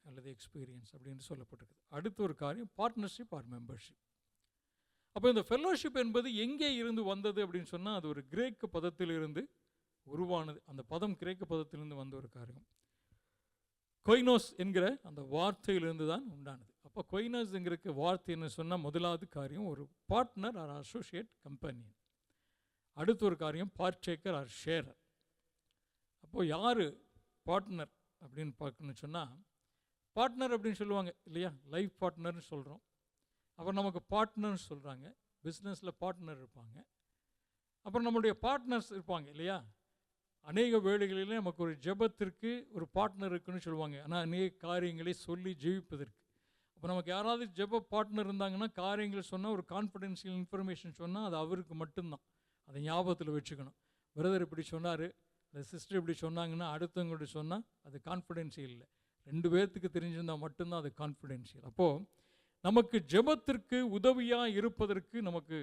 அல்லது எக்ஸ்பீரியன்ஸ் அப்படின்னு சொல்லப்பட்டிருக்குது. அடுத்த ஒரு காரியம் பார்ட்னர்ஷிப் ஆர் மெம்பர்ஷிப். அப்போ இந்த ஃபெல்லோஷிப் என்பது எங்கே இருந்து வந்தது அப்படின்னு சொன்னால் அது ஒரு கிரேக்க பதத்திலிருந்து உருவானது. அந்த பதம் கிரேக்க பதத்திலிருந்து வந்த ஒரு காரியம். கொய்னோஸ் என்கிற அந்த வார்த்தையிலிருந்து தான் உண்டானது. அப்போ கொய்னோஸ் என்கிற வார்த்தை என்ன சொன்னால் முதலாவது காரியம் ஒரு பார்ட்னர் ஆர் அசோசியேட் கம்பெனியன். அடுத்த ஒரு காரியம் பார்ட்டேக்கர் ஆர் ஷேரர். அப்போது யார் பார்ட்னர் அப்படின்னு பார்க்கணும்னு சொன்னால், பார்ட்னர் அப்படின்னு சொல்லுவாங்க இல்லையா, லைஃப் பார்ட்னர்னு சொல்கிறோம். அப்புறம் நமக்கு பார்ட்னர்னு சொல்கிறாங்க, பிஸ்னஸில் பார்ட்னர் இருப்பாங்க. அப்புறம் நம்மளுடைய பார்ட்னர்ஸ் இருப்பாங்க இல்லையா, அநேக வேளைகளிலே நமக்கு ஒரு ஜெபத்திற்கு ஒரு பார்ட்னர் இருக்குன்னு சொல்லுவாங்க. ஆனால் அநேக காரியங்களை சொல்லி ஜெபிப்பதற்கு. அப்போ நமக்கு யாராவது ஜெப பார்ட்னர் இருந்தாங்கன்னா காரியங்கள் சொன்னால், ஒரு கான்ஃபிடென்ஷியல் இன்ஃபர்மேஷன் சொன்னால் அது அவருக்கு மட்டும்தான். அதை ஞாபகத்தில் வச்சுக்கணும். பிரதர் இப்படி சொன்னார், இல்லை சிஸ்டர் இப்படி சொன்னாங்கன்னா அடுத்தவங்கள்ட்ட சொன்னால் அது கான்ஃபிடென்ஷியல் இல்லை. 2 பேர்த்துக்கு தெரிஞ்சிருந்தால் மட்டும்தான் அது கான்ஃபிடென்ஷியல். அப்போது நமக்கு ஜெபத்திற்கு உதவியாக இருப்பதற்கு நமக்கு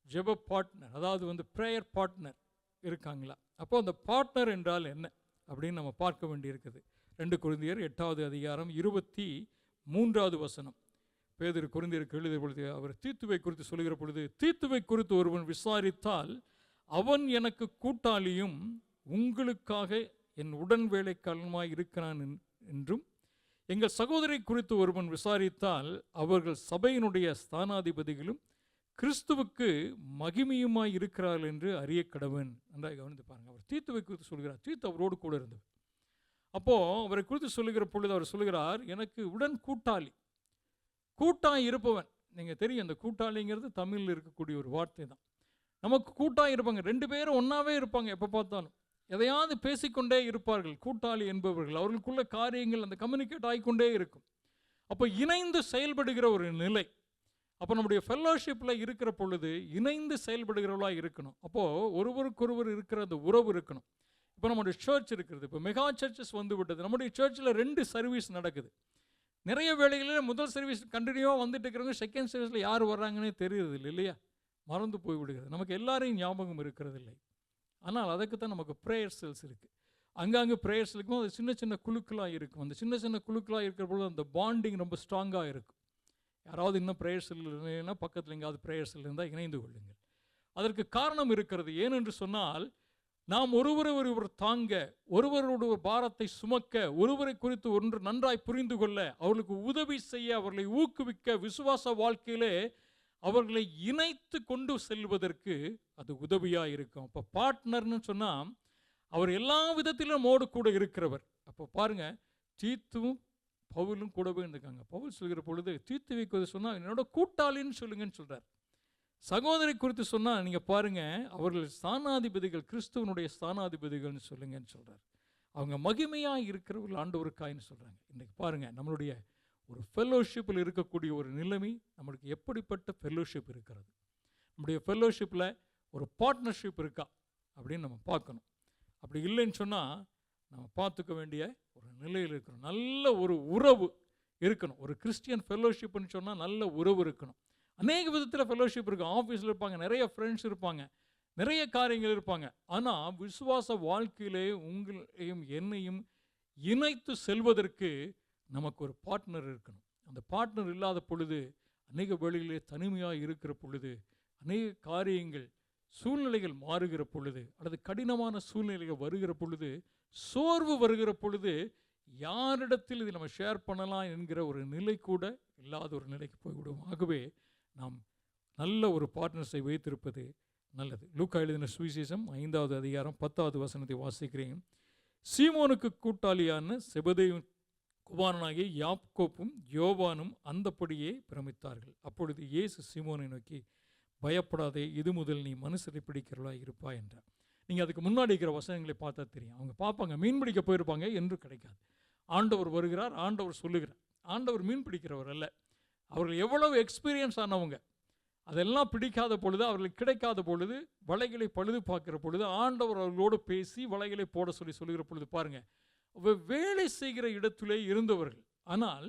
ஜெப பார்ட்னர், அதாவது ப்ரேயர் பார்ட்னர் இருக்காங்களா? அப்போ அந்த பார்ட்னர் என்றால் என்ன அப்படின்னு நம்ம பார்க்க வேண்டியிருக்குது. 2 கொரிந்தியர் 8வது அதிகாரம் 23வது வசனம். பேதுரு கொரிந்தியருக்கு எழுதிய பொழுது அவர் தீத்துவை குறித்து சொல்லுகிற பொழுது, தீத்துவை குறித்து ஒருவன் விசாரித்தால் அவன் எனக்கு கூட்டாளியும் உங்களுக்காக என் உடன் வேலைக்காரனுமாய் இருக்கிறான் என்றும், எங்கள் சகோதரி குறித்து ஒருவன் விசாரித்தால் அவர்கள் சபையினுடைய ஸ்தானாதிபதிகளும் கிறிஸ்துவுக்கு மகிமையுமாய் இருக்கிறார்கள் என்று அறிய கடவன். நன்றாக கவனித்து பாருங்கள். அவர் தீத்துவை குறித்து சொல்கிறார். தீத்து அவரோடு கூட இருந்தவர். அப்போது அவரை குறித்து சொல்லுகிற பொழுது அவர் சொல்லுகிறார், எனக்கு உடன் கூட்டாளி, கூட்டாய் இருப்பவன். நீங்கள் தெரியும், அந்த கூட்டாளிங்கிறது தமிழில் இருக்கக்கூடிய ஒரு வார்த்தை தான். நமக்கு கூட்டாய் இருப்பாங்க, 2 பேரும் ஒன்றாவே இருப்பாங்க. எப்போ பார்த்தாலும் எதையாவது பேசிக்கொண்டே இருப்பார்கள். கூட்டாளி என்பவர்கள் அவர்களுக்குள்ள காரியங்கள் அந்த கம்யூனிகேட் ஆகிக்கொண்டே இருக்கும். அப்போ இணைந்து செயல்படுகிற ஒரு நிலை. அப்போ நம்முடைய ஃபெல்லோஷிப்பில் இருக்கிற பொழுது இணைந்து செயல்படுகிறவர்களாக இருக்கணும். அப்போது ஒருவருக்கொருவர் இருக்கிற அந்த உறவு இருக்கணும். இப்போ நம்முடைய சர்ச் இருக்கிறது, இப்போ மெகா சர்ச்சஸ் வந்து விட்டது. நம்முடைய சர்ச்சில் 2 சர்வீஸ் நடக்குது. நிறைய வேளைகளில் முதல் சர்வீஸ் கண்டினியூவாக வந்துட்டு இருக்கிறவங்க செகண்ட் சர்வீஸில் யார் வர்றாங்கன்னே தெரியுறது இல்லை, இல்லையா? மறந்து போய் விடுகிறது. நமக்கு எல்லாரையும் ஞாபகம் இருக்கிறது இல்லை. ஆனால் அதுக்கு தான் நமக்கு ப்ரேயர் செல்ஸ் இருக்குது. அங்கங்கே ப்ரேயர்ஸ் இருக்கும். அது சின்ன சின்ன குழுக்களாக இருக்கும். அந்த சின்ன சின்ன குழுக்களாக இருக்கிற பொழுது அந்த பாண்டிங் ரொம்ப ஸ்ட்ராங்காக இருக்கும். யாராவது இன்னும் ப்ரேயர் செல் இல்லைன்னா பக்கத்தில் எங்கேயாவது ப்ரேயர் செல் இருந்தால் இணைந்து கொள்ளுங்கள். அதற்கு காரணம் இருக்கிறது. ஏனென்று சொன்னால், நாம் ஒருவர் தாங்க, ஒருவருடைய பாரத்தை சுமக்க, ஒருவரை குறித்து ஒன்று நன்றாய் புரிந்து கொள்ள, அவர்களுக்கு உதவி செய்ய, அவர்களை ஊக்குவிக்க, விசுவாச வாழ்க்கையிலே அவர்களை இணைத்து கொண்டு செல்வதற்கு அது உதவியாக இருக்கும். அப்போ பார்ட்னர்னு சொன்னால் அவர் எல்லா விதத்திலும் நம்மோடு கூட இருக்கிறவர். அப்போ பாருங்கள், தீத்துவும் பவுலும் கூடவே இருந்திருக்காங்க. பவுல் சொல்கிற பொழுது தீத்து வைக்கிறது சொன்னால் என்னோட கூட்டாளின்னு சொல்லுங்கன்னு சொல்கிறார். சகோதரி குறித்து சொன்னால் நீங்கள் பாருங்கள், அவர்கள் ஸ்தானாதிபதிகள், கிறிஸ்துவனுடைய ஸ்தானாதிபதிகள்னு சொல்லுங்கன்னு சொல்கிறார். அவங்க மகிமையாக இருக்கிறவர்கள் ஆண்டவருக்காயின்னு சொல்கிறாங்க. இன்றைக்கு பாருங்கள், நம்மளுடைய ஒரு ஃபெல்லோஷிப்பில் இருக்கக்கூடிய ஒரு நிலைமை நம்மளுக்கு எப்படிப்பட்ட ஃபெல்லோஷிப் இருக்கிறது, நம்முடைய ஃபெல்லோஷிப்பில் ஒரு பார்ட்னர்ஷிப் இருக்கா அப்படின்னு நம்ம பார்க்கணும். அப்படி இல்லைன்னு சொன்னால் நம்ம பார்த்துக்க வேண்டிய ஒரு நிலையில் இருக்கணும். நல்ல ஒரு உறவு இருக்கணும். ஒரு கிறிஸ்டியன் ஃபெல்லோஷிப்னு சொன்னால் நல்ல உறவு இருக்கணும். அநேக விதத்தில் ஃபெல்லோஷிப் இருக்கும். ஆஃபீஸில் இருப்பாங்க, நிறைய ஃப்ரெண்ட்ஸ் இருப்பாங்க, நிறைய காரியங்கள் இருப்பாங்க. ஆனால் விசுவாச வாழ்க்கையிலே உங்களையும் என்னையும் இணைத்து செல்வதற்கு நமக்கு ஒரு பார்ட்னர் இருக்கணும். அந்த பார்ட்னர் இல்லாத பொழுது, அநேக வேளையிலே தனிமையாக இருக்கிற பொழுது, அநேக காரியங்கள் சூழ்நிலைகள் மாறுகிற பொழுது, அல்லது கடினமான சூழ்நிலைகள் வருகிற பொழுது, சோர்வு வருகிற பொழுது, யாரிடத்தில் இதை நம்ம ஷேர் பண்ணலாம் என்கிற ஒரு நிலை கூட இல்லாத ஒரு நிலைக்கு போய்விடும். ஆகவே நாம் நல்ல ஒரு பார்ட்னர்ஸை வைத்திருப்பது நல்லது. லூக்கா எழுதின சுவிசேஷம் 5வது அதிகாரம் 10வது வசனத்தை வாசிக்கிறேன். சீமோனுக்கு கூட்டாளியான செபதேயுவின் குமாரனாகிய யாக்கோப்பும் யோவானும் அந்தப்படியே பிரமித்தார்கள். அப்பொழுது இயேசு சீமோனை நோக்கி, பயப்படாதே, இது முதல் நீ மனுஷரை பிடிக்கிறவளா இருப்பா என்றார். நீங்கள் அதுக்கு முன்னாடி இருக்கிற வசனங்களை பார்த்தா தெரியும். அவங்க பார்ப்பாங்க, மீன் பிடிக்க போயிருப்பாங்க, என்று கிடைக்காது. ஆண்டவர் வருகிறார், ஆண்டவர் சொல்லுகிறார். ஆண்டவர் மீன் பிடிக்கிறவர் அல்ல. அவர்கள் எவ்வளவு எக்ஸ்பீரியன்ஸ் ஆனவங்க. அதெல்லாம் பிடிக்காத பொழுது, அவர்களுக்கு கிடைக்காத பொழுது, வலைகளை பழுது பார்க்குற பொழுது, ஆண்டவர் அவர்களோடு பேசி வலைகளை போட சொல்லுகிற பொழுது பாருங்கள், வேலை செய்கிற இடத்திலே இருந்தவர்கள். ஆனால்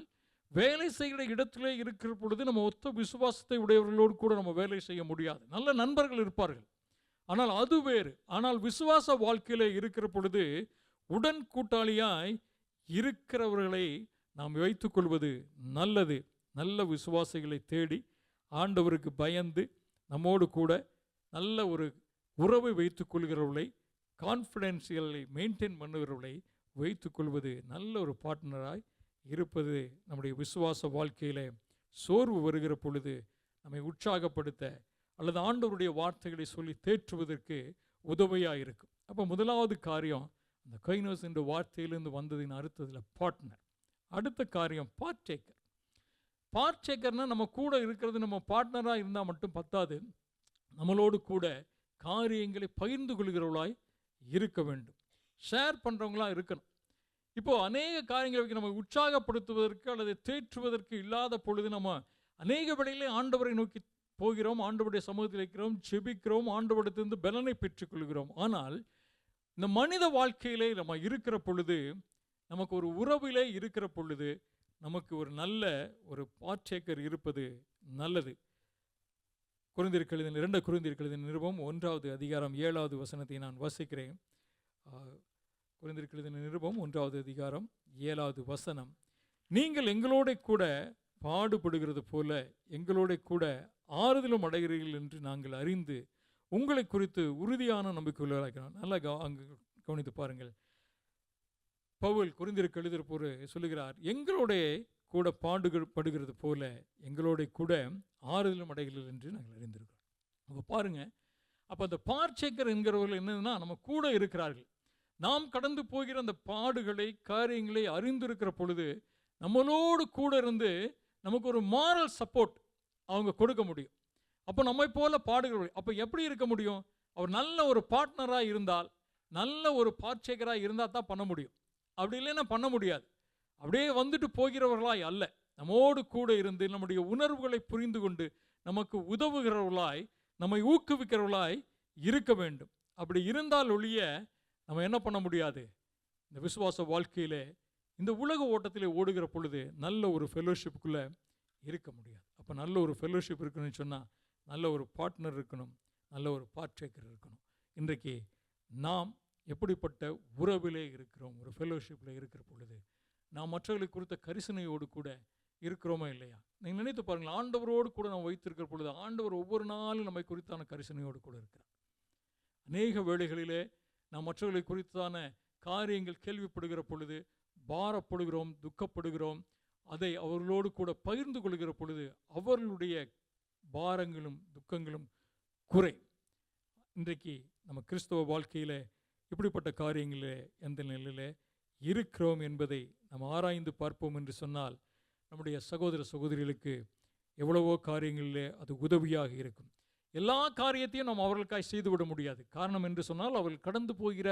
வேலை செய்கிற இடத்திலே இருக்கிற பொழுது நம்ம ஒத்த விசுவாசத்தை உடையவர்களோடு கூட நம்ம வேலை செய்ய முடியாது. நல்ல நண்பர்கள் இருப்பார்கள், ஆனால் அது வேறு. ஆனால் விசுவாச வாழ்க்கையில் இருக்கிற பொழுது உடன் கூட்டாளியாய் இருக்கிறவர்களை நாம் வைத்துக்கொள்வது நல்லது. நல்ல விசுவாசிகளை தேடி ஆண்டவருக்கு பயந்து நம்மோடு கூட நல்ல ஒரு உறவை வைத்துக்கொள்கிறவர்களை, கான்ஃபிடென்ஷியலை மெயின்டைன் பண்ணுகிறவர்களை வைத்துக்கொள்வது நல்ல ஒரு பார்ட்னராய் இருப்பது நம்முடைய விசுவாச வாழ்க்கையில் சோர்வு வருகிற பொழுது நம்மை உற்சாகப்படுத்த அல்லது ஆண்டவருடைய வார்த்தைகளை சொல்லி தேற்றுவதற்கு உதவியாக இருக்கும். அப்போ முதலாவது காரியம், அந்த கைனோஸ் என்ற வார்த்தையிலிருந்து வந்ததின் அர்த்தத்தில் பார்ட்னர். அடுத்த காரியம் பார்ட்டேக்கர். பார்ட்டேக்கர்னால் நம்ம கூட இருக்கிறது, நம்ம பார்ட்னராக இருந்தால் மட்டும் பத்தாது, நம்மளோடு கூட காரியங்களை பகிர்ந்து கொள்கிறவர்களாய் இருக்க வேண்டும். ஷேர் பண்ணுறவங்களாக இருக்கணும். இப்போது அநேக காரியங்களுக்கு நம்ம உற்சாகப்படுத்துவதற்கு அல்லது தேற்றுவதற்கு இல்லாத பொழுது நம்ம அநேக வேளையிலே ஆண்டவரை நோக்கி போகிறோம், ஆண்டவருடைய சமூகத்தில் இருக்கிறோம், ஜெபிக்கிறோம், ஆண்டவரிடத்திலிருந்து பலனை பெற்றுக்கொள்கிறோம். ஆனால் இந்த மனித வாழ்க்கையிலே நம்ம இருக்கிற பொழுது, நமக்கு ஒரு உறவிலே இருக்கிற பொழுது, நமக்கு ஒரு நல்ல ஒரு பார்ட்டேக்கர் இருப்பது நல்லது. கொரிந்தியருக்கு எழுதின 2 கொரிந்தியருக்கு எழுதின நிருபம் 1வது அதிகாரம் 7வது வசனத்தை நான் வாசிக்கிறேன். கொரிந்தியருக்கு எழுதின நிருபம் 1வது அதிகாரம் 7வது வசனம். நீங்கள் எங்களோட கூட பாடுபடுகிறது போல எங்களோட கூட ஆறுதலும் அடைகிறீர்கள் என்று நாங்கள் அறிந்து உங்களை குறித்து உறுதியான நம்பிக்கையுள்ளவர்களாகிறோம். நல்லா அங்கு கவனித்து பாருங்கள். பவுல் கொரிந்தியருக்கு எழுதுகிற போது சொல்லுகிறார், எங்களோட கூட பாடுபடுகிறது போல எங்களோட கூட ஆறுதலும் அடைகிறீர்கள் என்று நாங்கள் அறிந்திருக்கிறோம். அப்போ பாருங்கள், அப்போ அந்த பார்ட்டேக்கர் என்கிறவர்கள் என்னதுன்னா நம்ம கூட இருக்கிறார்கள். நாம் கடந்து போகிற அந்த பாடுகளை, காரியங்களை அறிந்திருக்கிற பொழுது நம்மளோடு கூட இருந்து நமக்கு ஒரு மாரல் சப்போர்ட் அவங்க கொடுக்க முடியும். அப்போ நம்மை போல பாடுகிறவர்கள் அப்போ எப்படி இருக்க முடியும்? அவர் நல்ல ஒரு பார்ட்னராக இருந்தால், நல்ல ஒரு பார்ட்டேக்கராக இருந்தால் தான் பண்ண முடியும். அப்படி இல்லைன்னா பண்ண முடியாது. அப்படியே வந்துட்டு போகிறவர்களாய் அல்ல. நம்மோடு கூட இருந்து நம்முடைய உணர்வுகளை புரிந்து கொண்டு நமக்கு உதவுகிறவர்களாய், நம்மை ஊக்குவிக்கிறவர்களாய் இருக்க வேண்டும். அப்படி இருந்தால் ஒழிய நம்ம என்ன பண்ண முடியாது? இந்த விசுவாச வாழ்க்கையிலே, இந்த உலக ஓட்டத்திலே ஓடுகிற பொழுது நல்ல ஒரு ஃபெலோஷிப்புக்குள்ளே இருக்க முடியாது. அப்போ நல்ல ஒரு ஃபெலோஷிப் இருக்கணும்னு சொன்னால் நல்ல ஒரு பார்ட்னர் இருக்கணும், நல்ல ஒரு பார்ட்டேக்கர் இருக்கணும். இன்றைக்கு நாம் எப்படிப்பட்ட உறவிலே இருக்கிறோம்? ஒரு ஃபெலோஷிப்பில் இருக்கிற பொழுது நாம் மற்றவர்களை குறித்த கரிசனையோடு கூட இருக்கிறோமா இல்லையா? நீங்கள் நினைத்து பாருங்கள், ஆண்டவரோடு கூட நாம் வைத்திருக்கிற பொழுது ஆண்டவர் ஒவ்வொரு நாளும் நம்மை குறித்தான கரிசனையோடு கூட இருக்கிறார். அநேக வேளைகளிலே நாம் மற்றவர்களை குறித்தான காரியங்கள் கேள்விப்படுகிற பொழுது பாரப்படுகிறோம், துக்கப்படுகிறோம். அதை அவர்களோடு கூட பகிர்ந்து கொள்கிற பொழுது அவர்களுடைய பாரங்களும் துக்கங்களும் குறை. இன்றைக்கு நம்ம கிறிஸ்தவ வாழ்க்கையில் இப்படிப்பட்ட காரியங்களிலே எந்த நிலையில் இருக்கிறோம் என்பதை நம்ம ஆராய்ந்து பார்ப்போம் என்று சொன்னால் நம்முடைய சகோதர சகோதரிகளுக்கு எவ்வளவோ காரியங்களிலே அது உதவியாக இருக்கும். எல்லா காரியத்தையும் நாம் அவர்களுக்காக செய்துவிட முடியாது. காரணம் என்று சொன்னால் அவர்கள் கடந்து போகிற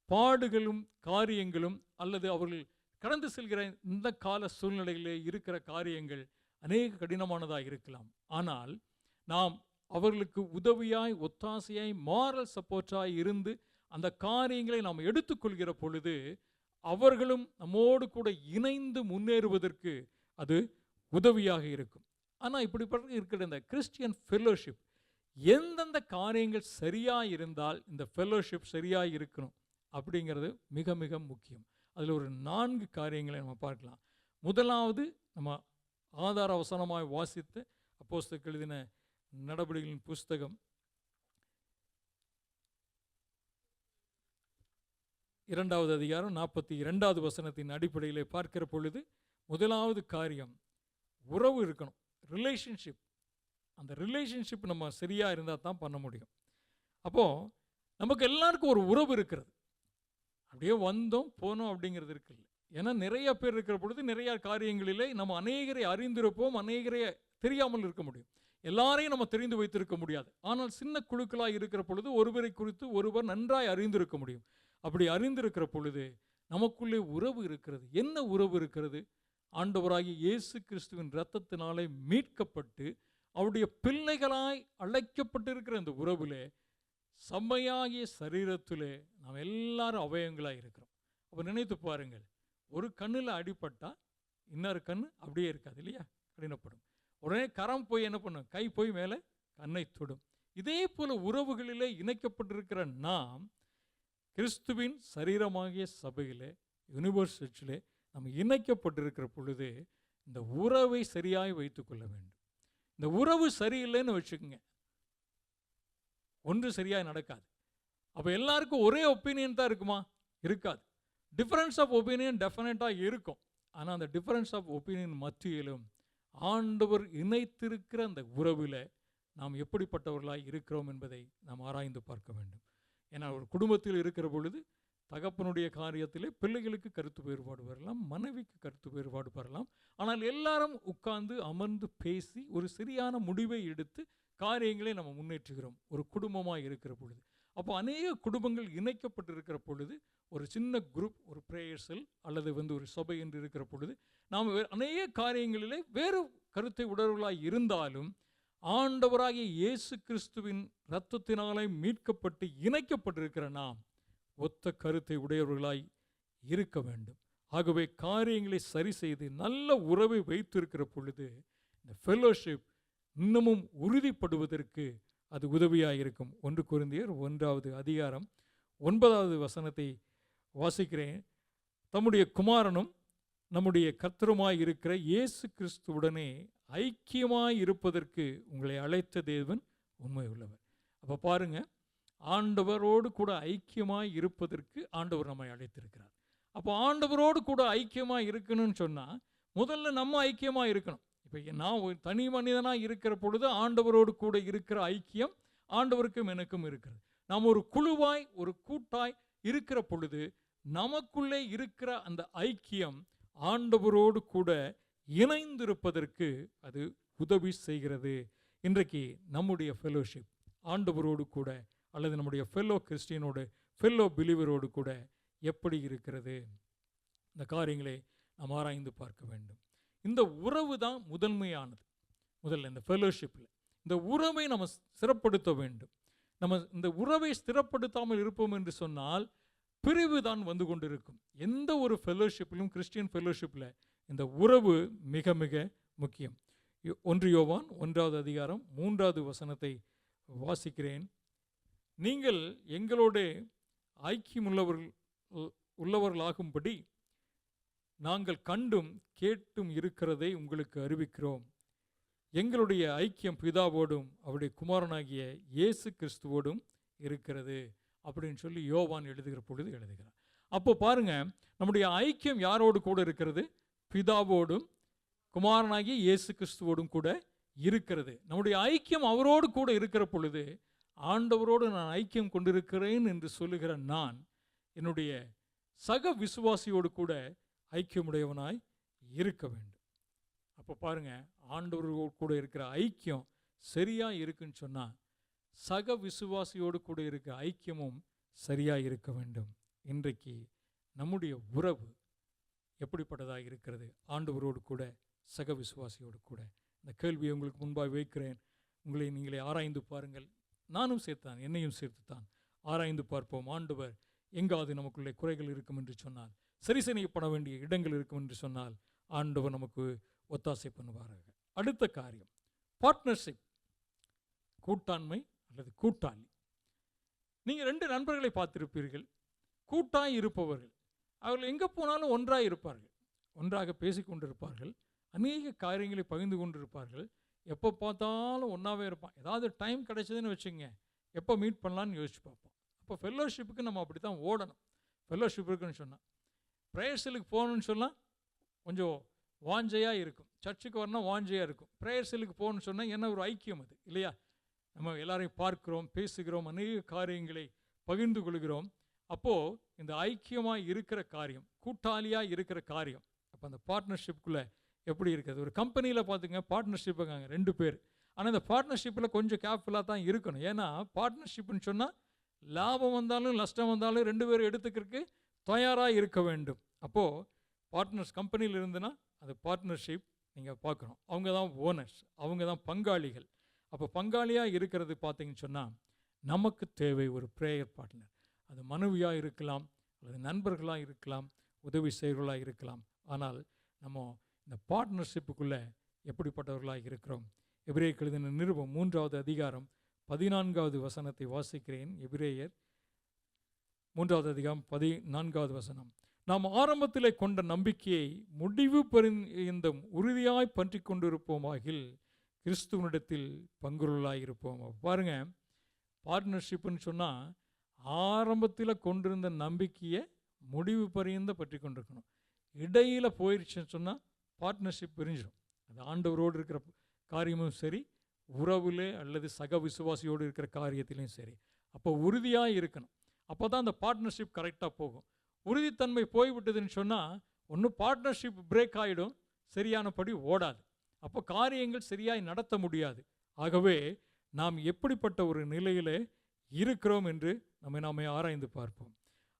பாடுகளும் காரியங்களும் அல்லது அவர்கள் கடந்து செல்கிற இந்த கால சூழ்நிலையிலே இருக்கிற காரியங்கள் அநேக கடினமானதாக இருக்கலாம். ஆனால் நாம் அவர்களுக்கு உதவியாய், ஒத்தாசையாய், மாரல் சப்போர்ட்டாய் இருந்து அந்த காரியங்களை நாம் எடுத்துக்கொள்கிற பொழுது அவர்களும் நம்மோடு கூட இணைந்து முன்னேறுவதற்கு அது உதவியாக இருக்கும். ஆனால் இப்படிப்பட்ட இருக்கிற இந்த கிறிஸ்டியன் ஃபெலோஷிப், எந்தெந்த காரியங்கள் சரியாக இருந்தால் இந்த ஃபெலோஷிப் சரியாக இருக்கணும் அப்படிங்கிறது மிக மிக முக்கியம். அதில் ஒரு 4 காரியங்களை நம்ம பார்க்கலாம். முதலாவது, நம்ம ஆதார வசனமாய் வாசித்து அப்போஸ்தலர் எழுதின நடபடிகளின் புஸ்தகம் 2வது அதிகாரம் 42வது வசனத்தின் அடிப்படையில் பார்க்கிற பொழுது முதலாவது காரியம் உறவு இருக்கணும், ரிலேஷன்ஷிப். அந்த ரிலேஷன்ஷிப் நம்ம சரியாக இருந்தால் தான் பண்ண முடியும். அப்போது நமக்கு எல்லாருக்கும் ஒரு உறவு இருக்கிறது. அப்படியே வந்தோம் போனோம் அப்படிங்கிறது இருக்குல்ல. ஏன்னா நிறைய பேர் இருக்கிற பொழுது நிறைய காரியங்களிலே நம்ம அநேகரை அறிந்திருப்போம், அநேகரை தெரியாமல் இருக்க முடியும். எல்லாரையும் நம்ம தெரிந்து வைத்திருக்க முடியாது. ஆனால் சின்ன குழுக்களாக இருக்கிற பொழுது ஒருவரை குறித்து ஒருவர் நன்றாய் அறிந்திருக்க முடியும். அப்படி அறிந்திருக்கிற பொழுது நமக்குள்ளே உறவு இருக்கிறது. என்ன உறவு இருக்கிறது? ஆண்டவராகிய இயேசு கிறிஸ்துவின் இரத்தத்தினாலே மீட்கப்பட்டு அவருடைய பிள்ளைகளாய் அழைக்கப்பட்டிருக்கிற இந்த உறவிலே, செம்மையாகிய சரீரத்திலே நாம் எல்லாரும் அவயங்களாக இருக்கிறோம். அப்போ நினைத்து பாருங்கள், ஒரு கண்ணில் அடிபட்டால் இன்னொரு கண் அப்படியே இருக்காது இல்லையா? கடினப்படும். உடனே கரம் போய் என்ன பண்ணும்? கை போய் மேலே கண்ணை தொடும். இதே போல உறவுகளிலே இணைக்கப்பட்டிருக்கிற நாம் கிறிஸ்துவின் சரீரமாகிய சபையிலே, யூனிவர்ஸ் சர்ச்சிலே நம்ம இணைக்கப்பட்டிருக்கிற பொழுது இந்த உறவை சரியாய் வைத்துக்கொள்ள வேண்டும். இந்த உறவு சரியில்லைன்னு வச்சுக்கோங்க, ஒன்று சரியாக நடக்காது. அப்போ எல்லாருக்கும் ஒரே ஒப்பீனியன் தான் இருக்குமா? இருக்காது. டிஃபரன்ஸ் ஆஃப் ஒப்பீனியன் டெஃபினட்டாக இருக்கும். ஆனால் அந்த டிஃபரன்ஸ் ஆஃப் ஒப்பீனியன் மத்தியிலும் ஆண்டவர் இணைத்திருக்கிற அந்த உறவில் நாம் எப்படிப்பட்டவர்களாக இருக்கிறோம் என்பதை நாம் ஆராய்ந்து பார்க்க வேண்டும். ஏன்னா ஒரு குடும்பத்தில் இருக்கிற பொழுது தகப்பனுடைய காரியத்திலே பிள்ளைகளுக்கு கருத்து வேறுபாடு வரலாம், மனைவிக்கு கருத்து வேறுபாடு வரலாம். ஆனால் எல்லாரும் உட்கார்ந்து அமர்ந்து பேசி ஒரு சரியான முடிவை எடுத்து காரியங்களை நம்ம முன்னேற்றுகிறோம் ஒரு குடும்பமாக இருக்கிற பொழுது. அப்போ அநேக குடும்பங்கள் இணைக்கப்பட்டிருக்கிற பொழுது, ஒரு சின்ன குரூப், ஒரு பிரேயர் செல் அல்லது ஒரு சபை என்று இருக்கிற பொழுது நாம் அநேக காரியங்களிலே வேறு கருத்தை உடையவர்களாய் இருந்தாலும் ஆண்டவராகிய இயேசு கிறிஸ்துவின் இரத்தத்தினாலே மீட்கப்பட்டு இணைக்கப்பட்டிருக்கிற நாம் ஒத்த கருத்தை உடையவர்களாய் இருக்க வேண்டும். ஆகவே காரியங்களை சரி செய்து நல்ல உறவை வைத்திருக்கிற பொழுது இந்த ஃபெலோஷிப் இன்னமும் உறுதிப்படுவதற்கு அது உதவியாக இருக்கும். 1 கொரிந்தியர் 1வது அதிகாரம் 9வது வசனத்தை வாசிக்கிறேன். தம்முடைய குமாரனும் நம்முடைய கர்த்தருமாய் இருக்கிற இயேசு கிறிஸ்துவுடனே ஐக்கியமாய் இருப்பதற்கு உங்களை அழைத்த தேவன் உண்மை உள்ளவர். அப்போ பாருங்க, ஆண்டவரோடு கூட ஐக்கியமாய் இருப்பதற்கு ஆண்டவர் நம்மை அழைத்திருக்கிறார். அப்போ ஆண்டவரோடு கூட ஐக்கியமாக இருக்கணும்னு சொன்னால் முதல்ல நம்ம ஐக்கியமாக இருக்கணும். இப்போ நான் ஒரு தனி மனிதனாக இருக்கிற பொழுது ஆண்டவரோடு கூட இருக்கிற ஐக்கியம் ஆண்டவருக்கும் எனக்கும் இருக்கிறது. நாம் ஒரு குழுவாய் ஒரு கூட்டாய் இருக்கிற பொழுது நமக்குள்ளே இருக்கிற அந்த ஐக்கியம் ஆண்டவரோடு கூட இணைந்திருப்பதற்கு அது உதவி செய்கிறது. இன்றைக்கு நம்முடைய ஃபெலோஷிப் ஆண்டவரோடு கூட அல்லது நம்முடைய ஃபெல்லோ கிறிஸ்டியனோடு, ஃபெல்லோ பிலீவரோடு கூட எப்படி இருக்கிறது? இந்த காரியங்களை நாம் ஆராய்ந்து பார்க்க வேண்டும். இந்த உறவு தான் முதன்மையானது. முதல்ல இந்த ஃபெலோஷிப்பில் இந்த உறவை நம்ம ஸ்திரப்படுத்த வேண்டும். நம்ம இந்த உறவை ஸ்திரப்படுத்தாமல் இருப்போம் என்று சொன்னால் பிரிவு தான் வந்து கொண்டிருக்கும். எந்த ஒரு ஃபெலோஷிப்பிலும், கிறிஸ்டியன் ஃபெலோஷிப்பில் இந்த உறவு மிக மிக முக்கியம். 1 யோவான் 1வது அதிகாரம் 3வது வசனத்தை வாசிக்கிறேன். நீங்கள் எங்களோட ஐக்கியம் உள்ளவர்களாகும்படி நாங்கள் கண்டும் கேட்டும் இருக்கிறதை உங்களுக்கு அறிவிக்கிறோம். எங்களுடைய ஐக்கியம் பிதாவோடும் அவருடைய குமாரனாகிய இயேசு கிறிஸ்துவோடும் இருக்கிறது அப்படின்னு சொல்லி யோவான் எழுதுகிற பொழுது எழுதுகிறார். அப்போ பாருங்க, நம்முடைய ஐக்கியம் யாரோடு கூட இருக்கிறது? பிதாவோடும் குமாரனாகிய இயேசு கிறிஸ்துவோடும் கூட இருக்கிறது. நம்முடைய ஐக்கியம் அவரோடு கூட இருக்கிற பொழுது, ஆண்டவரோடு நான் ஐக்கியம் கொண்டிருக்கிறேன் என்று சொல்லுகிற நான் என்னுடைய சக விசுவாசியோடு கூட ஐக்கியமுடையவனாய் இருக்க வேண்டும். அப்போ பாருங்க, ஆண்டவரோடு கூட இருக்கிற ஐக்கியம் சரியா இருக்குன்னு சொன்னால் சக விசுவாசியோடு கூட இருக்கிற ஐக்கியமும் சரியாக இருக்க வேண்டும். இன்றைக்கு நம்முடைய உறவு எப்படிப்பட்டதாக இருக்கிறது? ஆண்டவரோடு கூட சக விசுவாசியோடு கூட. இந்த கேள்வியை உங்களுக்கு முன்பாக வைக்கிறேன். உங்களை நீங்களே ஆராய்ந்து பாருங்கள். நானும் சேர்த்தான், என்னையும் சேர்த்துத்தான் ஆராய்ந்து பார்ப்போம். ஆண்டவர் எங்காவது நமக்குள்ளே குறைகள் இருக்கும் என்று சொன்னால், சரி செய்யப்பட வேண்டிய இடங்கள் இருக்கும் என்று சொன்னால் ஆண்டவர் நமக்கு ஒத்தாசை பண்ணுவார்கள். அடுத்த காரியம் பார்ட்னர்ஷிப், கூட்டாண்மை அல்லது கூட்டாளி. நீங்கள் 2 நண்பர்களை பார்த்திருப்பீர்கள், கூட்டாய் இருப்பவர்கள். அவர்கள் எங்கே போனாலும் ஒன்றாக இருப்பார்கள், ஒன்றாக பேசிக்கொண்டிருப்பார்கள், அநேக காரியங்களை பகிர்ந்து கொண்டிருப்பார்கள். எப்போ பார்த்தாலும் ஒன்றாவே இருப்பான். ஏதாவது டைம் கிடைச்சதுன்னு வச்சுங்க, எப்போ மீட் பண்ணலான்னு யோசிச்சு பார்ப்போம். அப்போ ஃபெல்லோஷிப்புக்கு நம்ம அப்படி தான் ஓடணும். ஃபெல்லோஷிப் இருக்குன்னு சொன்னால், ப்ரேயர்ஸலுக்கு போகணுன்னு சொன்னால் கொஞ்சம் வாஞ்சையாக இருக்கும், சர்ச்சுக்கு வரணும் வாஞ்சையாக இருக்கும். ப்ரேயர்ஸலுக்கு போகணுன்னு சொன்னால் என்ன ஒரு ஐக்கியம் அது இல்லையா? நம்ம எல்லாரையும் பார்க்கிறோம், பேசுகிறோம், அநேக காரியங்களை பகிர்ந்து கொள்கிறோம். அப்போது இந்த ஐக்கியமாக இருக்கிற காரியம், கூட்டாளியாக இருக்கிற காரியம், அப்போ அந்த பார்ட்னர்ஷிப்புக்குள்ளே எப்படி இருக்குது? ஒரு கம்பெனியில் பார்த்துங்க, பார்ட்னர்ஷிப் இருக்காங்க 2 பேர். ஆனால் இந்த பார்ட்னர்ஷிப்பில் கொஞ்சம் கேர்ஃபுல்லாக தான் இருக்கணும். ஏன்னா பார்ட்னர்ஷிப்னு சொன்னால் லாபம் வந்தாலும் நஷ்டம் வந்தாலும் 2 பேரும் எடுத்துக்கிறதுக்கு தயாராக இருக்க வேண்டும். அப்போது பார்ட்னர்ஸ் கம்பெனியில் இருந்துன்னா அது பார்ட்னர்ஷிப் நீங்கள் பார்க்குறோம். அவங்க தான் ஓனர்ஸ், அவங்க தான் பங்காளிகள். அப்போ பங்காளியாக இருக்கிறது பார்த்தீங்கன்னு சொன்னால் நமக்கு தேவை ஒரு ப்ரேயர் பார்ட்னர். அது மனைவியாக இருக்கலாம், அல்லது நண்பர்களாக இருக்கலாம், உதவி செய்கிறவர்களாக இருக்கலாம். ஆனால் நம்ம இந்த பார்ட்னர்ஷிப்புக்குள்ளே எப்படிப்பட்டவர்களாக இருக்கிறோம்? எபிரேயருக்கு எழுதின நிருபம் 3வது அதிகாரம் 14வது வசனத்தை வாசிக்கிறேன். எபிரேயர் 3வது அதிகாரம் 14வது வசனம். நாம் ஆரம்பத்திலே கொண்ட நம்பிக்கையை முடிவு இந்த உறுதியாய் பற்றி கொண்டிருப்போமாகில் கிறிஸ்துவனிடத்தில் பங்குருளாயிருப்போம். பாருங்க, பார்ட்னர்ஷிப்னு சொன்னால் ஆரம்பத்தில் கொண்டிருந்த நம்பிக்கையை முடிவு பரியந்த பற்றி கொண்டிருக்கணும். இடையில் போயிடுச்சுன்னு சொன்னால் பார்ட்னர்ஷிப் பிரிஞ்சிடும். அது ஆண்டவரோடு இருக்கிற காரியமும் சரி, உறவுலே அல்லது சக விசுவாசியோடு இருக்கிற காரியத்திலையும் சரி. அப்போ உறுதியாக இருக்கணும். அப்போ தான் அந்த பார்ட்னர்ஷிப் கரெக்டாக போகும். உறுதித்தன்மை போய்விட்டதுன்னு சொன்னால் ஒன்று பார்ட்னர்ஷிப் பிரேக் ஆகிடும், சரியானபடி ஓடாது. அப்போ காரியங்கள் சரியாய் நடத்த முடியாது. ஆகவே நாம் எப்படிப்பட்ட ஒரு நிலையில் இருக்கிறோம் என்று நாமே ஆராய்ந்து பார்ப்போம்.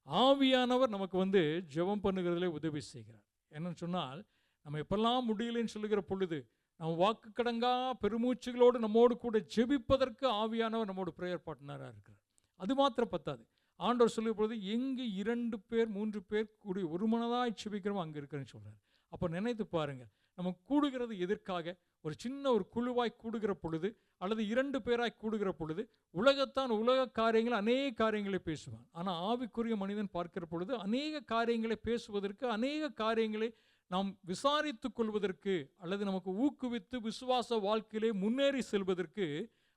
ஆவியானவர் நமக்கு ஜெபம் பண்ணுகிறதிலே உதவி செய்கிறார். என்னன்னு சொன்னால், நம்ம எப்பெல்லாம் முடியலன்னு சொல்லுகிற பொழுது நம்ம வாக்கு கடங்கா பெருமூச்சுகளோடு நம்மோடு கூட ஜெபிப்பதற்கு ஆவியானவர் நம்மோட ப்ரேயர் பார்ட்னராக இருக்கிறார். அது மாத்திரம் பத்தாது. ஆண்டவர் சொல்லுகிற பொழுது எங்கு 2 பேர் 3 பேர் கூடி ஒரு மனதாக ஜெபிக்கிறோம் அங்கே இருக்கிறேன்னு சொல்கிறார். அப்போ நினைத்து பாருங்கள், நம்ம கூடுகிறது எதற்காக? ஒரு சின்ன ஒரு குழுவாய் கூடுகிற பொழுது அல்லது 2 பேராய் கூடுகிற பொழுது உலக காரியங்கள் அநேக காரியங்களை பேசுவான். ஆனால் ஆவிக்குரிய மனிதன் பார்க்கிற பொழுது அநேக காரியங்களை பேசுவதற்கு, அநேக காரியங்களை நாம் விசாரித்து கொள்வதற்கு அல்லது நமக்கு ஊக்குவித்து விசுவாச வாழ்க்கையிலே முன்னேறி செல்வதற்கு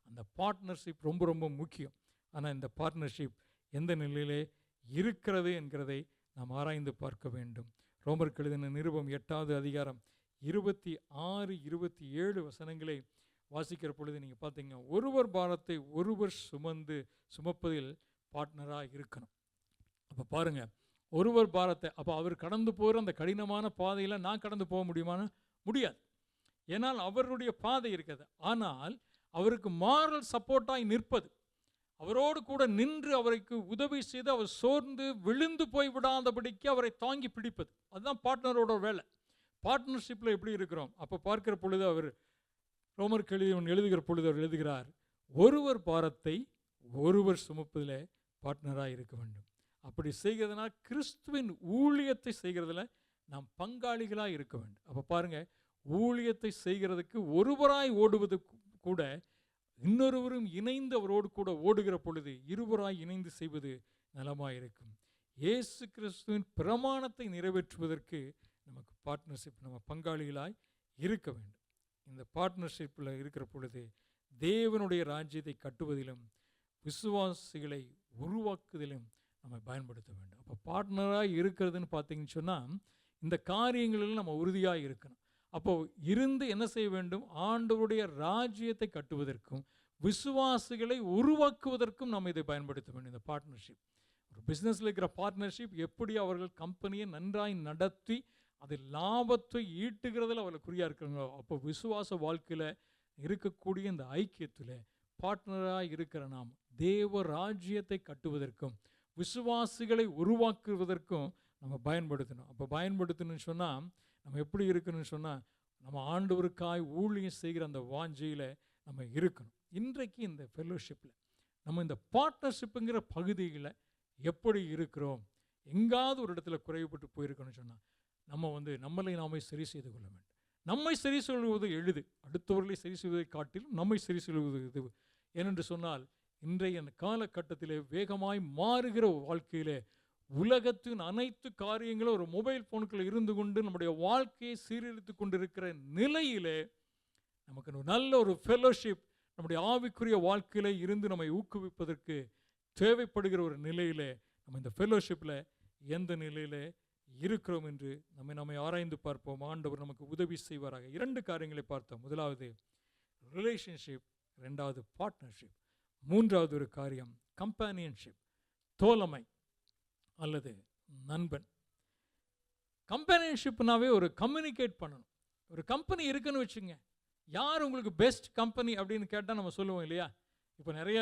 அந்த பார்ட்னர்ஷிப் ரொம்ப ரொம்ப முக்கியம். ஆனால் இந்த பார்ட்னர்ஷிப் எந்த நிலையிலே இருக்கிறது என்கிறதை நாம் ஆராய்ந்து பார்க்க வேண்டும். ரோமருக்கு எழுதின நிருபம் 8வது அதிகாரம் 26, 27 வசனங்களை வாசிக்கிற பொழுது நீங்கள் பார்த்தீங்க, ஒருவர் பாரத்தை ஒருவர் சுமப்பதில் பார்ட்னராக இருக்கணும். அப்போ பாருங்கள், ஒருவர் பாரத்தை, அப்போ அவர் கடந்து போகிற அந்த கடினமான பாதையில் நான் கடந்து போக முடியாது. ஏன்னால் அவருடைய பாதை இருக்கிறது. ஆனால் அவருக்கு மாரல் சப்போர்ட்டாய் நிற்பது, அவரோடு கூட நின்று அவருக்கு உதவி செய்து அவர் சோர்ந்து விழுந்து போய் விடாதபடிக்கு அவரை தாங்கி பிடிப்பது, அதுதான் பார்ட்னரோட வேலை. பார்ட்னர்ஷிப்பில் எப்படி இருக்கிறோம்? அப்போ பார்க்கிற பொழுது அவர் ரோமருக்கு எழுதுகிற பொழுது அவர் எழுதுகிறார், ஒருவர் பாரத்தை ஒருவர் சுமப்பதில் பார்ட்னராக இருக்க வேண்டும். அப்படி செய்கிறதுனால் கிறிஸ்துவின் ஊழியத்தை செய்கிறதுல நாம் பங்காளிகளாக இருக்க வேண்டும். அப்போ பாருங்கள், ஊழியத்தை செய்கிறதுக்கு ஒருவராய் ஓடுவது கூட இன்னொருவரும் இணைந்து அவரோடு கூட ஓடுகிற பொழுது இருவராய் இணைந்து செய்வது நலமாக இருக்கும். இயேசு கிறிஸ்துவின் பிரமாணத்தை நிறைவேற்றுவதற்கு நமக்கு பார்ட்னர்ஷிப், நம்ம பங்காளிகளாய் இருக்க வேண்டும். இந்த பார்ட்னர்ஷிப்பில் இருக்கிற பொழுது தேவனுடைய ராஜ்யத்தை கட்டுவதிலும் விசுவாசிகளை உருவாக்குவதிலும் நம்ம பயன்படுத்த வேண்டும். அப்போ பார்ட்னராக இருக்கிறதுன்னு பார்த்தீங்கன்னு சொன்னால் இந்த காரியங்களில் நம்ம உறுதியாக இருக்கணும். அப்போது இருந்து என்ன செய்ய வேண்டும்? ஆண்டவருடைய ராஜ்யத்தை கட்டுவதற்கும் விசுவாசிகளை உருவாக்குவதற்கும் நம்ம இதை பயன்படுத்த வேண்டும். இந்த பார்ட்னர்ஷிப், ஒரு பிஸ்னஸில் இருக்கிற பார்ட்னர்ஷிப் எப்படி அவர்கள் கம்பெனியை நன்றாய் நடத்தி அது லாபத்தை ஈட்டுகிறதில் அவர்கள் குறியாக இருக்கிறாங்களோ, அப்போ விசுவாச வாழ்க்கையில் இருக்கக்கூடிய இந்த ஐக்கியத்தில் பார்ட்னராக இருக்கிற நாம் தேவ ராஜ்யத்தை கட்டுவதற்கும் விசுவாசிகளை உருவாக்குவதற்கும் நம்ம பயன்படுத்தணும். அப்போ பயன்படுத்தணும்னு சொன்னால் நம்ம எப்படி இருக்கணும்னு சொன்னால் நம்ம ஆண்டவருக்காய் ஊழியம் செய்கிற அந்த வாஞ்சையில் நம்ம இருக்கணும். இன்றைக்கு இந்த ஃபெல்லோஷிப்பில் நம்ம இந்த பார்ட்னர்ஷிப்புங்கிற பகுதியில் எப்படி இருக்கிறோம்? எங்காவது ஒரு இடத்துல குறைவுபட்டு போயிருக்கணும்னு சொன்னால் நம்ம நம்மளை நாமே சரி செய்து கொள்ள வேண்டும். நம்மை சரி சொல்வது எளிது, அடுத்தவர்களை சரி செய்வதை காட்டிலும் நம்மை சரி சொல்வது இது. ஏனென்று சொன்னால் இன்றைய காலகட்டத்திலே வேகமாய் மாறுகிற வாழ்க்கையிலே உலகத்தின் அனைத்து காரியங்களும் ஒரு மொபைல் ஃபோனுக்குள்ள இருந்து கொண்டு நம்முடைய வாழ்க்கையை சீரழித்து கொண்டிருக்கிற நிலையிலே நமக்கு நல்ல ஒரு ஃபெல்லோஷிப் நம்முடைய ஆவிக்குரிய வாழ்க்கையில இருந்து நம்மை ஊக்குவிப்பதற்கு தேவைப்படுகிற ஒரு நிலையிலே நம்ம இந்த ஃபெல்லோஷிப்பில் எந்த நிலையில் இருக்கிறோம் என்று நம்மை ஆராய்ந்து பார்ப்போம். ஆண்டவர் நமக்கு உதவி செய்வாராக. 2 காரியங்களை பார்த்தோம். முதலாவது ரிலேஷன்ஷிப், 2வது பார்ட்னர்ஷிப், 3வது ஒரு காரியம் கம்பானியன்ஷிப், தோழமை அல்லது நண்பன். கம்பானியன்ஷிப்னாவே ஒரு கம்யூனிகேட் பண்ணணும். ஒரு கம்பெனி இருக்குன்னு வச்சுங்க, யார் உங்களுக்கு பெஸ்ட் கம்பெனி அப்படின்னு கேட்டால் நம்ம சொல்லுவோம் இல்லையா? இப்போ நிறைய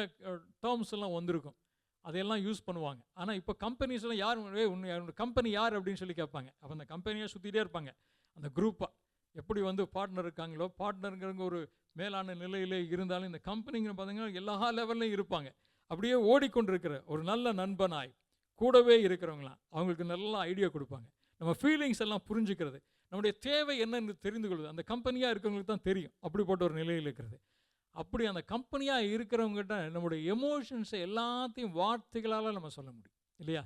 டேர்ம்ஸ் எல்லாம் வந்திருக்கும், அதையெல்லாம் யூஸ் பண்ணுவாங்க. ஆனால் இப்போ கம்பெனிஸ்லாம் யார் கம்பெனி யார் அப்படின்னு சொல்லி கேட்பாங்க. அப்போ அந்த கம்பெனியாக சுற்றிகிட்டே இருப்பாங்க. அந்த குரூப்பாக எப்படி பார்ட்னர் இருக்காங்களோ, பார்ட்னருங்கிறவங்க ஒரு மேலான நிலையிலே இருந்தாலும் இந்த கம்பெனிங்க பார்த்தீங்கன்னா எல்லா லெவல்லையும் இருப்பாங்க. அப்படியே ஓடிக்கொண்டிருக்கிற ஒரு நல்ல நண்பனாய் கூடவே இருக்கிறவங்களாம் அவங்களுக்கு நல்லா ஐடியா கொடுப்பாங்க. நம்ம ஃபீலிங்ஸ் எல்லாம் புரிஞ்சுக்கிறது, நம்முடைய தேவை என்னன்னு தெரிந்து கொள்வது அந்த கம்பெனியாக இருக்கிறவங்களுக்கு தான் தெரியும். அப்படிப்பட்ட ஒரு நிலையில் இருக்கிறது. அப்படி அந்த கம்பெனியாக இருக்கிறவங்ககிட்ட நம்முடைய எமோஷன்ஸை எல்லாத்தையும் வார்த்தைகளால் நம்ம சொல்ல முடியும் இல்லையா?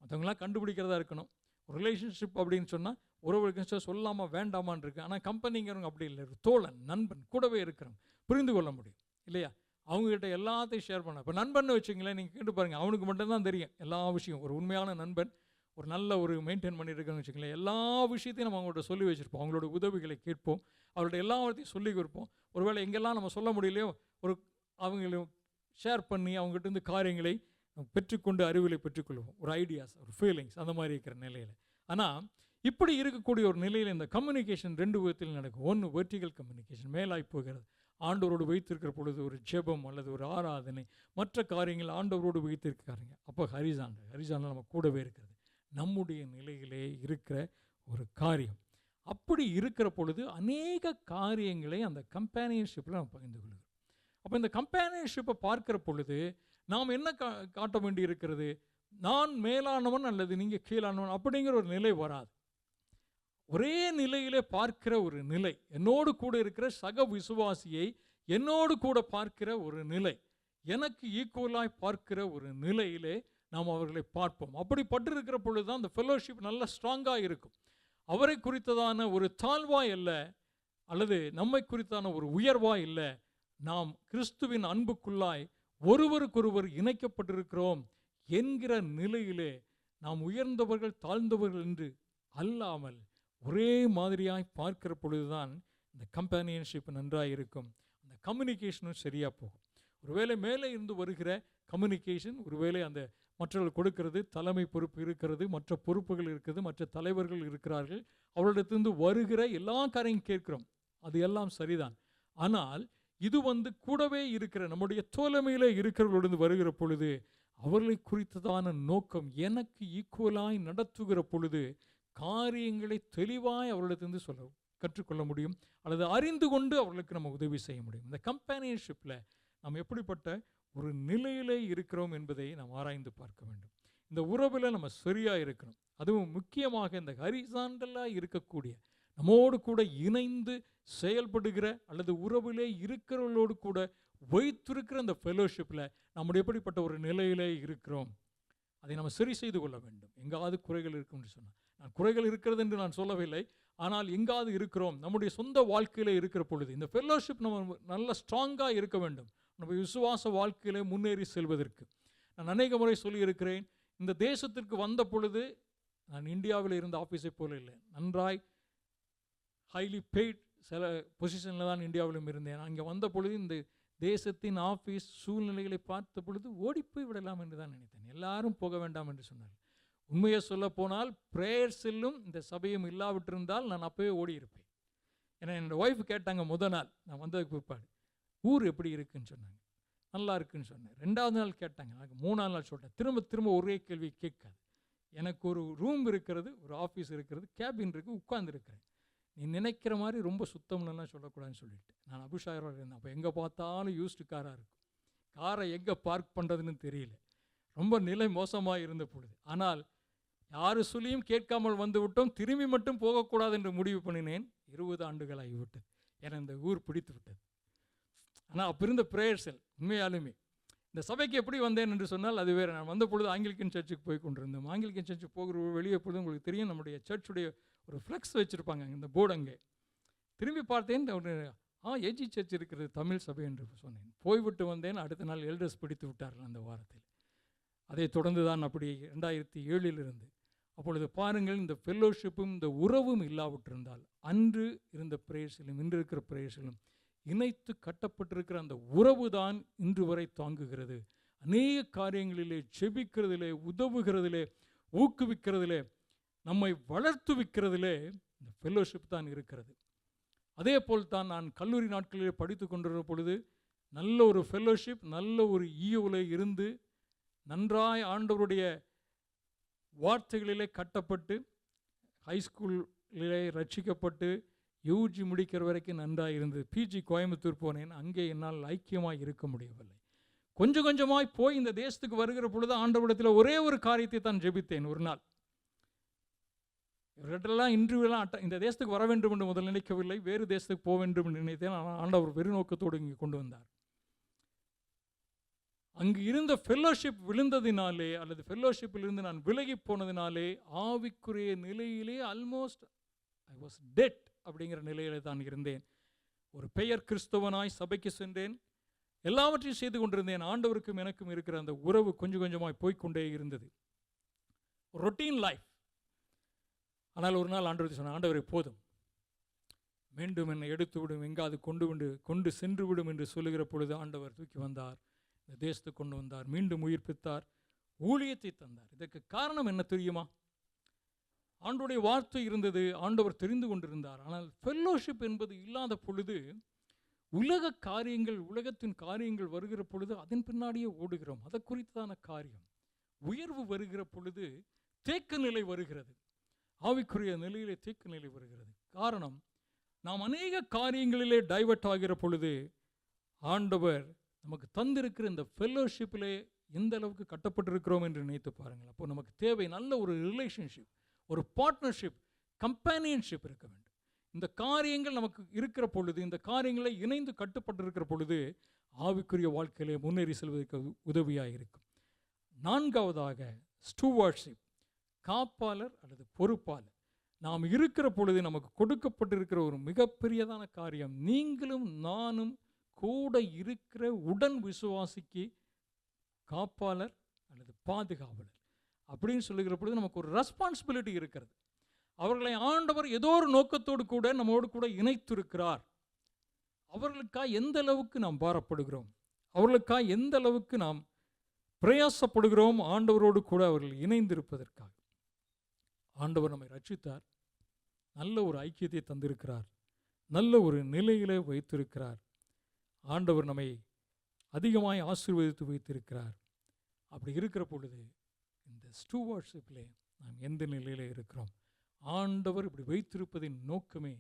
மற்றவங்களாம் கண்டுபிடிக்கிறதா இருக்கணும். ஒரு ரிலேஷன்ஷிப் அப்படின்னு சொன்னால் உறவுகளுக்கு சொல்லாமல் வேண்டாமான்னு இருக்குது. ஆனால் கம்பெனிங்கிறவங்க அப்படி இல்லை, ஒரு தோழன், நண்பன், கூடவே இருக்கிறவங்க புரிந்து கொள்ள முடியும் இல்லையா? அவங்ககிட்ட எல்லாத்தையும் ஷேர் பண்ண. இப்போ நண்பன் வச்சுங்களேன், நீங்கள் கேட்டு பாருங்கள், அவனுக்கு மட்டும்தான் தெரியும் எல்லா விஷயம். ஒரு உண்மையான நண்பன், ஒரு நல்ல ஒரு மெயின்டைன் பண்ணியிருக்கான்னு வச்சுங்களேன், எல்லா விஷயத்தையும் நம்ம அவங்கள்ட்ட சொல்லி வச்சுருப்போம். அவங்களோட உதவிகளை கேட்போம், அவர்களோட எல்லாத்தையும் சொல்லி கொடுப்போம். ஒருவேளை எங்கெல்லாம் நம்ம சொல்ல முடியலையோ அவங்களும் ஷேர் பண்ணி அவங்ககிட்ட இருந்து காரியங்களை பெற்றுக்கொண்டு அறிவிலை பெற்றுக்கொள்வோம். ஒரு ஐடியாஸ், ஒரு ஃபீலிங்ஸ், அந்த மாதிரி இருக்கிற நிலையில். ஆனால் இப்படி இருக்கக்கூடிய ஒரு நிலையில் இந்த கம்யூனிகேஷன் 2 விதத்தில் நடக்கும். ஒன்று வெர்டிகல் கம்யூனிகேஷன், மேலாய் போகிறது. ஆண்டவரோடு வைத்திருக்கிற பொழுது ஒரு ஜெபம் அல்லது ஒரு ஆராதனை, மற்ற காரியங்கள் ஆண்டவரோடு வைத்திருக்காருங்க. அப்போ ஹரிசாண்டல் நம்ம கூடவே இருக்கிறது நம்முடைய நிலையிலே இருக்கிற ஒரு காரியம். அப்படி இருக்கிற பொழுது அநேக காரியங்களை அந்த கம்பேனியன்ஷிப்பில் நம்ம பகிர்ந்து கொள்கிறோம். அப்போ இந்த கம்பேனியன்ஷிப்பை பார்க்கிற பொழுது நாம் என்ன காட்ட வேண்டி இருக்கிறது? நான் மேலானவன் அல்லது நீங்கள் கீழானவன் அப்படிங்கிற ஒரு நிலை வராது. ஒரே நிலையிலே பார்க்கிற ஒரு நிலை, என்னோடு கூட இருக்கிற சக விசுவாசியை என்னோடு கூட பார்க்கிற ஒரு நிலை, எனக்கு ஈக்குவலாய் பார்க்கிற ஒரு நிலையிலே நாம் அவர்களை பார்ப்போம். அப்படி பட்டிருக்கிற பொழுது தான் அந்த ஃபெல்லோஷிப் நல்ல ஸ்ட்ராங்காக இருக்கும். அவரை குறித்ததான ஒரு தாழ்வாய் அல்ல, அல்லது நம்மை குறித்தான ஒரு உயர்வாய் இல்லை. நாம் கிறிஸ்துவின் அன்புக்குள்ளாய் ஒருவருக்கொருவர் இணைக்கப்பட்டிருக்கிறோம் என்கிற நிலையிலே நாம் உயர்ந்தவர்கள் தாழ்ந்தவர்கள் என்று அல்லாமல் ஒரே மாதிரியாய் பார்க்கிற பொழுதுதான் இந்த கம்பேனியன்ஷிப் நன்றாக இருக்கும். அந்த கம்யூனிகேஷனும் சரியாக போகும். ஒருவேளை மேலே இருந்து வருகிற கம்யூனிகேஷன், ஒருவேளை அந்த மற்றவர்கள் கொடுக்கிறது, தலைமை பொறுப்பு இருக்கிறது, மற்ற பொறுப்புகள் இருக்கிறது, மற்ற தலைவர்கள் இருக்கிறார்கள், அவர்களிடத்திலிருந்து வருகிற எல்லா காரையும் கேட்கிறோம், அது எல்லாம் சரிதான். ஆனால் இது கூடவே இருக்கிற நம்முடைய தோழமையிலே இருக்கிறவர்களிருந்து வருகிற பொழுது அவர்களை குறித்ததான நோக்கம் எனக்கு ஈக்குவலாய் நடத்துகிற பொழுது காரியங்களை தெளிவாய் அவர்களிடத்திலிருந்து சொல்ல கற்றுக்கொள்ள முடியும், அல்லது அறிந்து கொண்டு அவர்களுக்கு நம்ம உதவி செய்ய முடியும். இந்த கம்பேனியன்ஷிப்பில் நாம் எப்படிப்பட்ட ஒரு நிலையிலே இருக்கிறோம் என்பதை நாம் ஆராய்ந்து பார்க்க வேண்டும். இந்த உறவில் நம்ம சரியாக இருக்கணும். அதுவும் முக்கியமாக இந்த ஹரிசாண்டலாக இருக்கக்கூடிய, நம்மோடு கூட இணைந்து செயல்படுகிற அல்லது உறவிலே இருக்கிறவர்களோடு கூட வைத்திருக்கிற அந்த ஃபெலோஷிப்பில் நம்முடைய எப்படிப்பட்ட ஒரு நிலையிலே இருக்கிறோம், அதை நம்ம சரி செய்து கொள்ள வேண்டும். எங்காவது குறைகள் இருக்கும் என்று சொன்னால், நான் குறைகள் இருக்கிறது என்று நான் சொல்லவில்லை, ஆனால் எங்காவது இருக்கிறோம், நம்முடைய சொந்த வாழ்க்கையில் இருக்கிற பொழுது இந்த ஃபெலோஷிப் நம்ம நல்ல ஸ்ட்ராங்காக இருக்க வேண்டும், நம்ம விசுவாச வாழ்க்கையிலே முன்னேறி செல்வதற்கு. நான் அநேக முறை சொல்லியிருக்கிறேன், இந்த தேசத்திற்கு வந்த பொழுது நான் இந்தியாவில் இருந்த ஆஃபீஸை போல இல்லை, நன்றாய் ஹைலி பெய்ட் சில பொசிஷனில் தான் இந்தியாவிலும் இருந்தேன். அங்கே வந்த பொழுது இந்த தேசத்தின் ஆஃபீஸ் சூழ்நிலைகளை பார்த்த பொழுது ஓடிப்போய் விடலாம் என்று தான் நினைத்தேன். எல்லாரும் போக வேண்டாம் என்று சொன்னார். உண்மையை சொல்ல போனால் ப்ரேயர் செல்லும் இந்த சபையும் இல்லாவிட்டிருந்தால் நான் அப்போவே ஓடி இருப்பேன். ஏன்னா என்னோடய ஒய்ஃப் கேட்டாங்க முதல் நாள் நான் வந்ததுக்கு பிற்பாடு, ஊர் எப்படி இருக்குன்னு சொன்னாங்க. நல்லா இருக்குன்னு சொன்னேன். 2வது நாள் கேட்டாங்க, எனக்கு 3ஆவது நாள் சொல்லிட்டேன். திரும்ப ஒரே கேள்வி கேட்காது. எனக்கு ஒரு ரூம் இருக்கிறது, ஒரு ஆஃபீஸ் இருக்கிறது, கேபின் இருக்குது, உட்கார்ந்துருக்கிறேன். நீ நினைக்கிற மாதிரி ரொம்ப சுத்தம்லாம் சொல்லக்கூடாதுன்னு சொல்லிட்டு நான் அபிஷாயரோட இருந்தேன். அப்போ எங்கே பார்த்தாலும் யூஸ்டு காராக இருக்கும். காரை எங்கே பார்க் பண்ணுறதுன்னு தெரியல, ரொம்ப நிலை மோசமாக இருந்த பொழுது. ஆனால் யாரு சொல்லியும் கேட்காமல் வந்து விட்டோம். திரும்பி மட்டும் போகக்கூடாது என்று முடிவு பண்ணினேன். 20 ஆண்டுகள் ஆகிவிட்டது. ஏன்னா இந்த ஊர் பிடித்து விட்டது. ஆனால் அப்போ இருந்த ப்ரேயர் செல் உண்மையாலுமே. இந்த சபைக்கு எப்படி வந்தேன் என்று சொன்னால் அது வேறு. நான் வந்த பொழுது ஆங்கிலிக்கன் சர்ச்சுக்கு போய் கொண்டிருந்தோம். ஆங்கிலிக்கன் சர்ச்சுக்கு போகிற வெளியே பொழுது உங்களுக்கு தெரியும், நம்முடைய சர்ச்சுடைய ஒரு ஃப்ளெக்ஸ் வச்சுருப்பாங்க இந்த போர்டு. அங்கே திரும்பி பார்த்தேன், ஏஜி சர்ச் இருக்கிறது தமிழ் சபை என்று சொன்னேன். போய்விட்டு வந்தேன். அடுத்த நாள் எல்டர்ஸ் பிடித்து விட்டார்கள் அந்த வாரத்தில். அதை தொடர்ந்து தான் அப்படி 2007 இருந்து. அப்பொழுது பாருங்கள், இந்த ஃபெல்லோஷிப்பும் இந்த உறவும் இல்லாவிட்டிருந்தால் அன்று இருந்த பிரேயர்ஸிலும் இன்று இருக்கிற பிரேயர்ஸிலும் இணைத்து கட்டப்பட்டிருக்கிற அந்த உறவு தான் இன்று வரை தாங்குகிறது. அநேக காரியங்களிலே ஜெபிக்கிறதிலே, உதவுகிறதிலே, ஊக்குவிக்கிறதிலே, நம்மை வளர்த்துவிக்கிறதிலே இந்த ஃபெல்லோஷிப் தான் இருக்கிறது. அதே போல் தான் நான் கல்லூரி நாட்களிலே படித்து கொண்டிருந்த பொழுது நல்ல ஒரு ஃபெல்லோஷிப், நல்ல ஒரு ஈயோவிலே இருந்து நன்றாய் ஆண்டவருடைய வார்த்தைகளிலே கட்டப்பட்டு ஹைஸ்கூலிலே ரட்சிக்கப்பட்டு யூஜி முடிக்கிற வரைக்கும் நன்றாக இருந்தது. பிஜி கோயம்புத்தூர் போனேன். அங்கே என்னால் ஐக்கியமாக இருக்க முடியவில்லை. கொஞ்சம் கொஞ்சமாய் போய் இந்த தேசத்துக்கு வருகிற பொழுது ஆண்டவரிடத்தில் ஒரே ஒரு காரியத்தை தான் ஜெபித்தேன். ஒரு நாள் இவர்கிட்டலாம் இன்டர்வியூலாம் இந்த தேசத்துக்கு வர வேண்டும் என்று முதல் நினைக்கவில்லை, வேறு தேசத்துக்கு போக வேண்டும் என்று நினைத்தேன். ஆனால் ஆண்டவர் பெருநோக்கத்தோடு இங்கே கொண்டு வந்தார். அங்கு இருந்த ஃபெல்லோஷிப் விழுந்ததினாலே அல்லது ஃபெல்லோஷிப்பிலிருந்து நான் விலகி போனதினாலே ஆவிக்குரிய நிலையிலே ஆல்மோஸ்ட் ஐ வாஸ் டெட் அப்படிங்கிற நிலையிலே தான் இருந்தேன். ஒரு பெயர் கிறிஸ்தவனாய் சபைக்கு சென்றேன், எல்லாவற்றையும் செய்து கொண்டிருந்தேன். ஆண்டவருக்கும் எனக்கும் இருக்கிற அந்த உறவு கொஞ்சம் கொஞ்சமாய் போய்கொண்டே இருந்தது. Routine life. ஆனால் ஒரு நாள் ஆண்டவர் சொன்னார், ஆண்டவரை போதும், மீண்டும் என்னை எடுத்து விடும், எங்காவது கொண்டு சென்று விடும் என்று சொல்லுகிற பொழுது ஆண்டவர் தூக்கி வந்தார், இந்த தேசத்துக்கு கொண்டு வந்தார், மீண்டும் உயிர்ப்பித்தார், ஊழியத்தை தந்தார். இதற்கு காரணம் என்ன தெரியுமா? ஆண்டவருடைய வார்த்தை இருந்தது, ஆண்டவர் தெரிந்து கொண்டிருந்தார். ஆனால் ஃபெல்லோஷிப் என்பது இல்லாத பொழுது உலக காரியங்கள், உலகத்தின் காரியங்கள் வருகிற பொழுது அதன் பின்னாடியே ஓடுகிறோம். அதை குறித்தான காரியம். உயர்வு வருகிற பொழுது தேக்க நிலை வருகிறது, ஆவிக்குரிய நிலையிலே தேக்க நிலை வருகிறது. காரணம், நாம் அநேக காரியங்களிலே டைவர்ட் ஆகிற பொழுது ஆண்டவர் நமக்கு தந்திருக்கிற இந்த ஃபெல்லோஷிப்பிலே எந்த அளவுக்கு கட்டப்பட்டிருக்கிறோம் என்று நினைத்து பாருங்கள். அப்போ நமக்கு தேவை நல்ல ஒரு ரிலேஷன்ஷிப், ஒரு பார்ட்னர்ஷிப், கம்பேனியன்ஷிப் இருக்க வேண்டும். இந்த காரியங்கள் நமக்கு இருக்கிற பொழுது, இந்த காரியங்களை இணைந்து கட்டுப்பட்டிருக்கிற பொழுது ஆவிக்குரிய வாழ்க்கையிலே முன்னேறி செல்வதற்கு உதவியாக இருக்கும். 4வதாக ஸ்டூவர்ட்ஷிப், காப்பாளர் அல்லது பொறுப்பாளர். நாம் இருக்கிற பொழுது நமக்கு கொடுக்கப்பட்டிருக்கிற ஒரு மிகப்பெரியதான காரியம், நீங்களும் நானும் கூட இருக்கிற உடன் விசுவாசிக்கு காப்பாளர் அல்லது பாதுகாவலர் அப்படின்னு சொல்லுகிற பொழுது நமக்கு ஒரு ரெஸ்பான்சிபிலிட்டி இருக்கிறது. அவர்களை ஆண்டவர் ஏதோ ஒரு நோக்கத்தோடு கூட நம்மோடு கூட இணைத்திருக்கிறார். அவர்களுக்காக எந்த அளவுக்கு நாம் பாரப்படுகிறோம், அவர்களுக்காக எந்த அளவுக்கு நாம் பிரயாசப்படுகிறோம், ஆண்டவரோடு கூட அவர்கள் இணைந்திருப்பதற்காக. ஆண்டவர் நம்மை ரட்சித்தார், நல்ல ஒரு ஐக்கியத்தை தந்திருக்கிறார், நல்ல ஒரு நிலையிலே வைத்திருக்கிறார். ஆண்டவர் நம்மை அதிகமாய் ஆசீர்வதித்து வைத்திருக்கிறார். அப்படி இருக்கிற பொழுது இந்த ஸ்டூவர்ட்ஷிப்பிலே நாம் எந்த நிலையில் இருக்கிறோம், ஆண்டவர் இப்படி வைத்திருப்பதின் நோக்கமே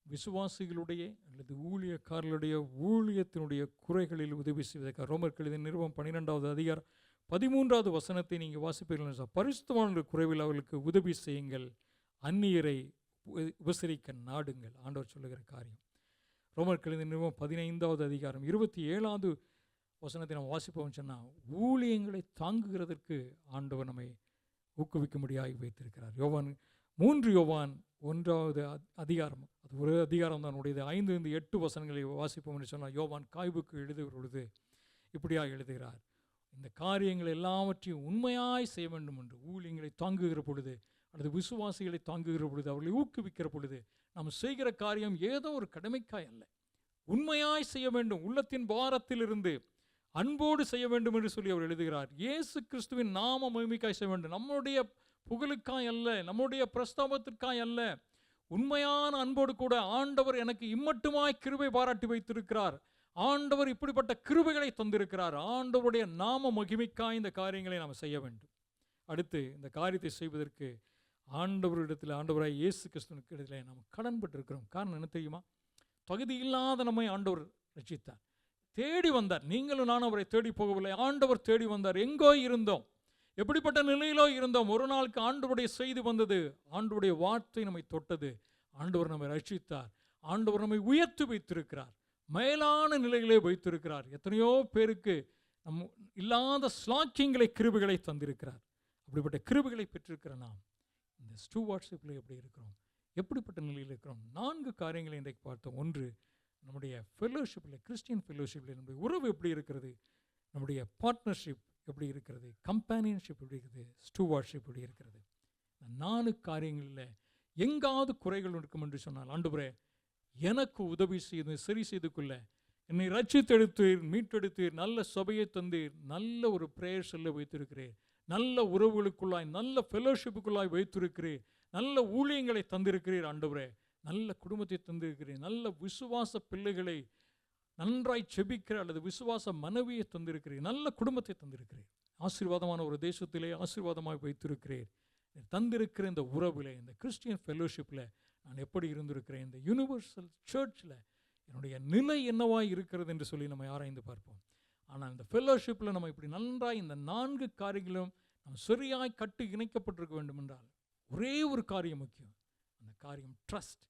விசுவாசிகளுடைய அல்லது ஊழியக்காரர்களுடைய ஊழியத்தினுடைய குறைகளில் உதவி செய்வதற்காக. ரோமர்கள் எழுதிய நிருபம் 12வது அதிகாரம் 13வது வசனத்தை நீங்கள் வாசிப்பீர்கள். பரிசுத்தவான்கள் குறைவில் அவர்களுக்கு உதவி செய்யுங்கள், அந்நியரை உபசரிக்க நாடுங்கள். ஆண்டவர் சொல்லுகிற காரியம். ரோமர்கள் எழுதிய நிருபம் 15வது அதிகாரம் 27வது வசனத்தை நம்ம வாசிப்போம்னு சொன்னால், ஊழியங்களை தாங்குகிறதற்கு ஆண்டவர் நம்மை ஊக்குவிக்கும்படியாகி வைத்திருக்கிறார். 3 யோவான் 1வது அதிகாரம், அது ஒரு அதிகாரம் தான் உடையது. 5-8 வசனங்களை வாசிப்போம் என்று சொன்னால், யோவான் காய்வுக்கு எழுதுகிற பொழுது இப்படியாக எழுதுகிறார், இந்த காரியங்கள் எல்லாவற்றையும் உண்மையாய் செய்ய வேண்டும் என்று. ஊழியங்களை தாங்குகிற பொழுது அல்லது விசுவாசிகளை தாங்குகிற பொழுது, அவர்களை ஊக்குவிக்கிற பொழுது, நாம் செய்கிற காரியம் ஏதோ ஒரு கடமைக்காய் அல்ல, உண்மையாய் செய்ய வேண்டும், உள்ளத்தின் பாரத்திலிருந்து அன்போடு செய்ய வேண்டும் என்று சொல்லி அவர் எழுதுகிறார். இயேசு கிறிஸ்துவின் நாம மகிமைக்காய் செய்ய வேண்டும், நம்முடைய புகழுக்காய் அல்ல, நம்முடைய பிரஸ்தாபத்திற்காய் அல்ல, உண்மையான அன்போடு கூட. ஆண்டவர் எனக்கு இம்மட்டுமாய் கிருபை பாராட்டி வைத்திருக்கிறார், ஆண்டவர் இப்படிப்பட்ட கிருபைகளை தந்திருக்கிறார், ஆண்டவருடைய நாம மகிமைக்காய் இந்த காரியங்களை நாம் செய்ய வேண்டும். அடுத்து இந்த காரியத்தை செய்வதற்கு ஆண்டவரிடத்தில், ஆண்டவராய் இயேசு கிறிஸ்துவின் இடத்துல நாம் கடன்பட்டிருக்கிறோம். காரணம் என்ன தெரியுமா? தகுதி இல்லாத நம்மை ஆண்டவர் ரட்சித்தார், தேடி வந்தார். நீங்களும் நான் அவரை தேடி போகவில்லை, ஆண்டவர் தேடி வந்தார். எங்கோ இருந்தோம், எப்படிப்பட்ட நிலையிலோ இருந்தோம், ஒரு நாளுக்கு ஆண்டவருடைய செய்தி வந்தது, ஆண்டவருடைய வார்த்தை நம்மை தொட்டது, ஆண்டவர் நம்மை ரட்சித்தார், ஆண்டவர் நம்மை உயர்த்தி வைத்திருக்கிறார், மேலான நிலையிலே வைத்திருக்கிறார். எத்தனையோ பேருக்கு நம் இல்லாத ஸ்லாக்கியங்களை, கிருபைகளை தந்திருக்கிறார். அப்படிப்பட்ட கிருபைகளை பெற்றிருக்கிற நாம் இந்த ஸ்டூவார்ட்ஷிப்பில் எப்படி இருக்கிறோம், எப்படிப்பட்ட நிலையில் இருக்கிறோம்? 4 காரியங்களை இன்றைக்கு பார்த்தோம். 1, நம்முடைய ஃபெல்லோஷிப்பில், கிறிஸ்டியன் ஃபெல்லோஷிப்பில் நம்முடைய உறவு எப்படி இருக்கிறது, நம்முடைய பார்ட்னர்ஷிப் எப்படி இருக்கிறது, கம்பேனியன்ஷிப் எப்படி இருக்குது, ஸ்டூவார்ட்ஷிப் எப்படி இருக்கிறது. இந்த 4 காரியங்களில் எங்காவது குறைகள் இருக்கும் என்று சொன்னால், ஆண்டவரே எனக்கு உதவி செய்து சரி செய்து கொள்ள, என்னை ரட்சித்தெடுத்தீர், மீட்டெடுத்தீர், நல்ல சபையை தந்தீர், நல்ல ஒரு பிரேயர் செல்ல வைத்திருக்கிறேன், நல்ல உறவுகளுக்குள்ளாய், நல்ல ஃபெல்லோஷிப்புக்குள்ளாய் வைத்திருக்கிறேன், நல்ல ஊழியங்களை தந்திருக்கிறீர் ஆண்டவரே, நல்ல குடும்பத்தை தந்திருக்கிறேன், நல்ல விசுவாச பிள்ளைகளை நன்றாய் செபிக்கிற அல்லது விசுவாச மனைவியை தந்திருக்கிறேன், நல்ல குடும்பத்தை தந்திருக்கிறேன், ஆசீர்வாதமான ஒரு தேசத்திலே ஆசீர்வாதமாக வைத்திருக்கிறேன், தந்திருக்கிற இந்த உறவில், இந்த கிறிஸ்டியன் ஃபெல்லோஷிப்பில் நான் எப்படி இருந்திருக்கிறேன், இந்த யூனிவர்சல் சர்ச்சில் என்னுடைய நிலை என்னவாய் இருக்கிறது என்று சொல்லி நம்ம ஆராய்ந்து பார்ப்போம். ஆனால் இந்த ஃபெல்லோஷிப்பில் நம்ம இப்படி நன்றாய் இந்த 4 காரியங்களும் நம்ம சரியாய் கட்டு இணைக்கப்பட்டிருக்க வேண்டும் என்றால் ஒரே ஒரு காரியம் முக்கியம். அந்த காரியம் ட்ரஸ்ட்,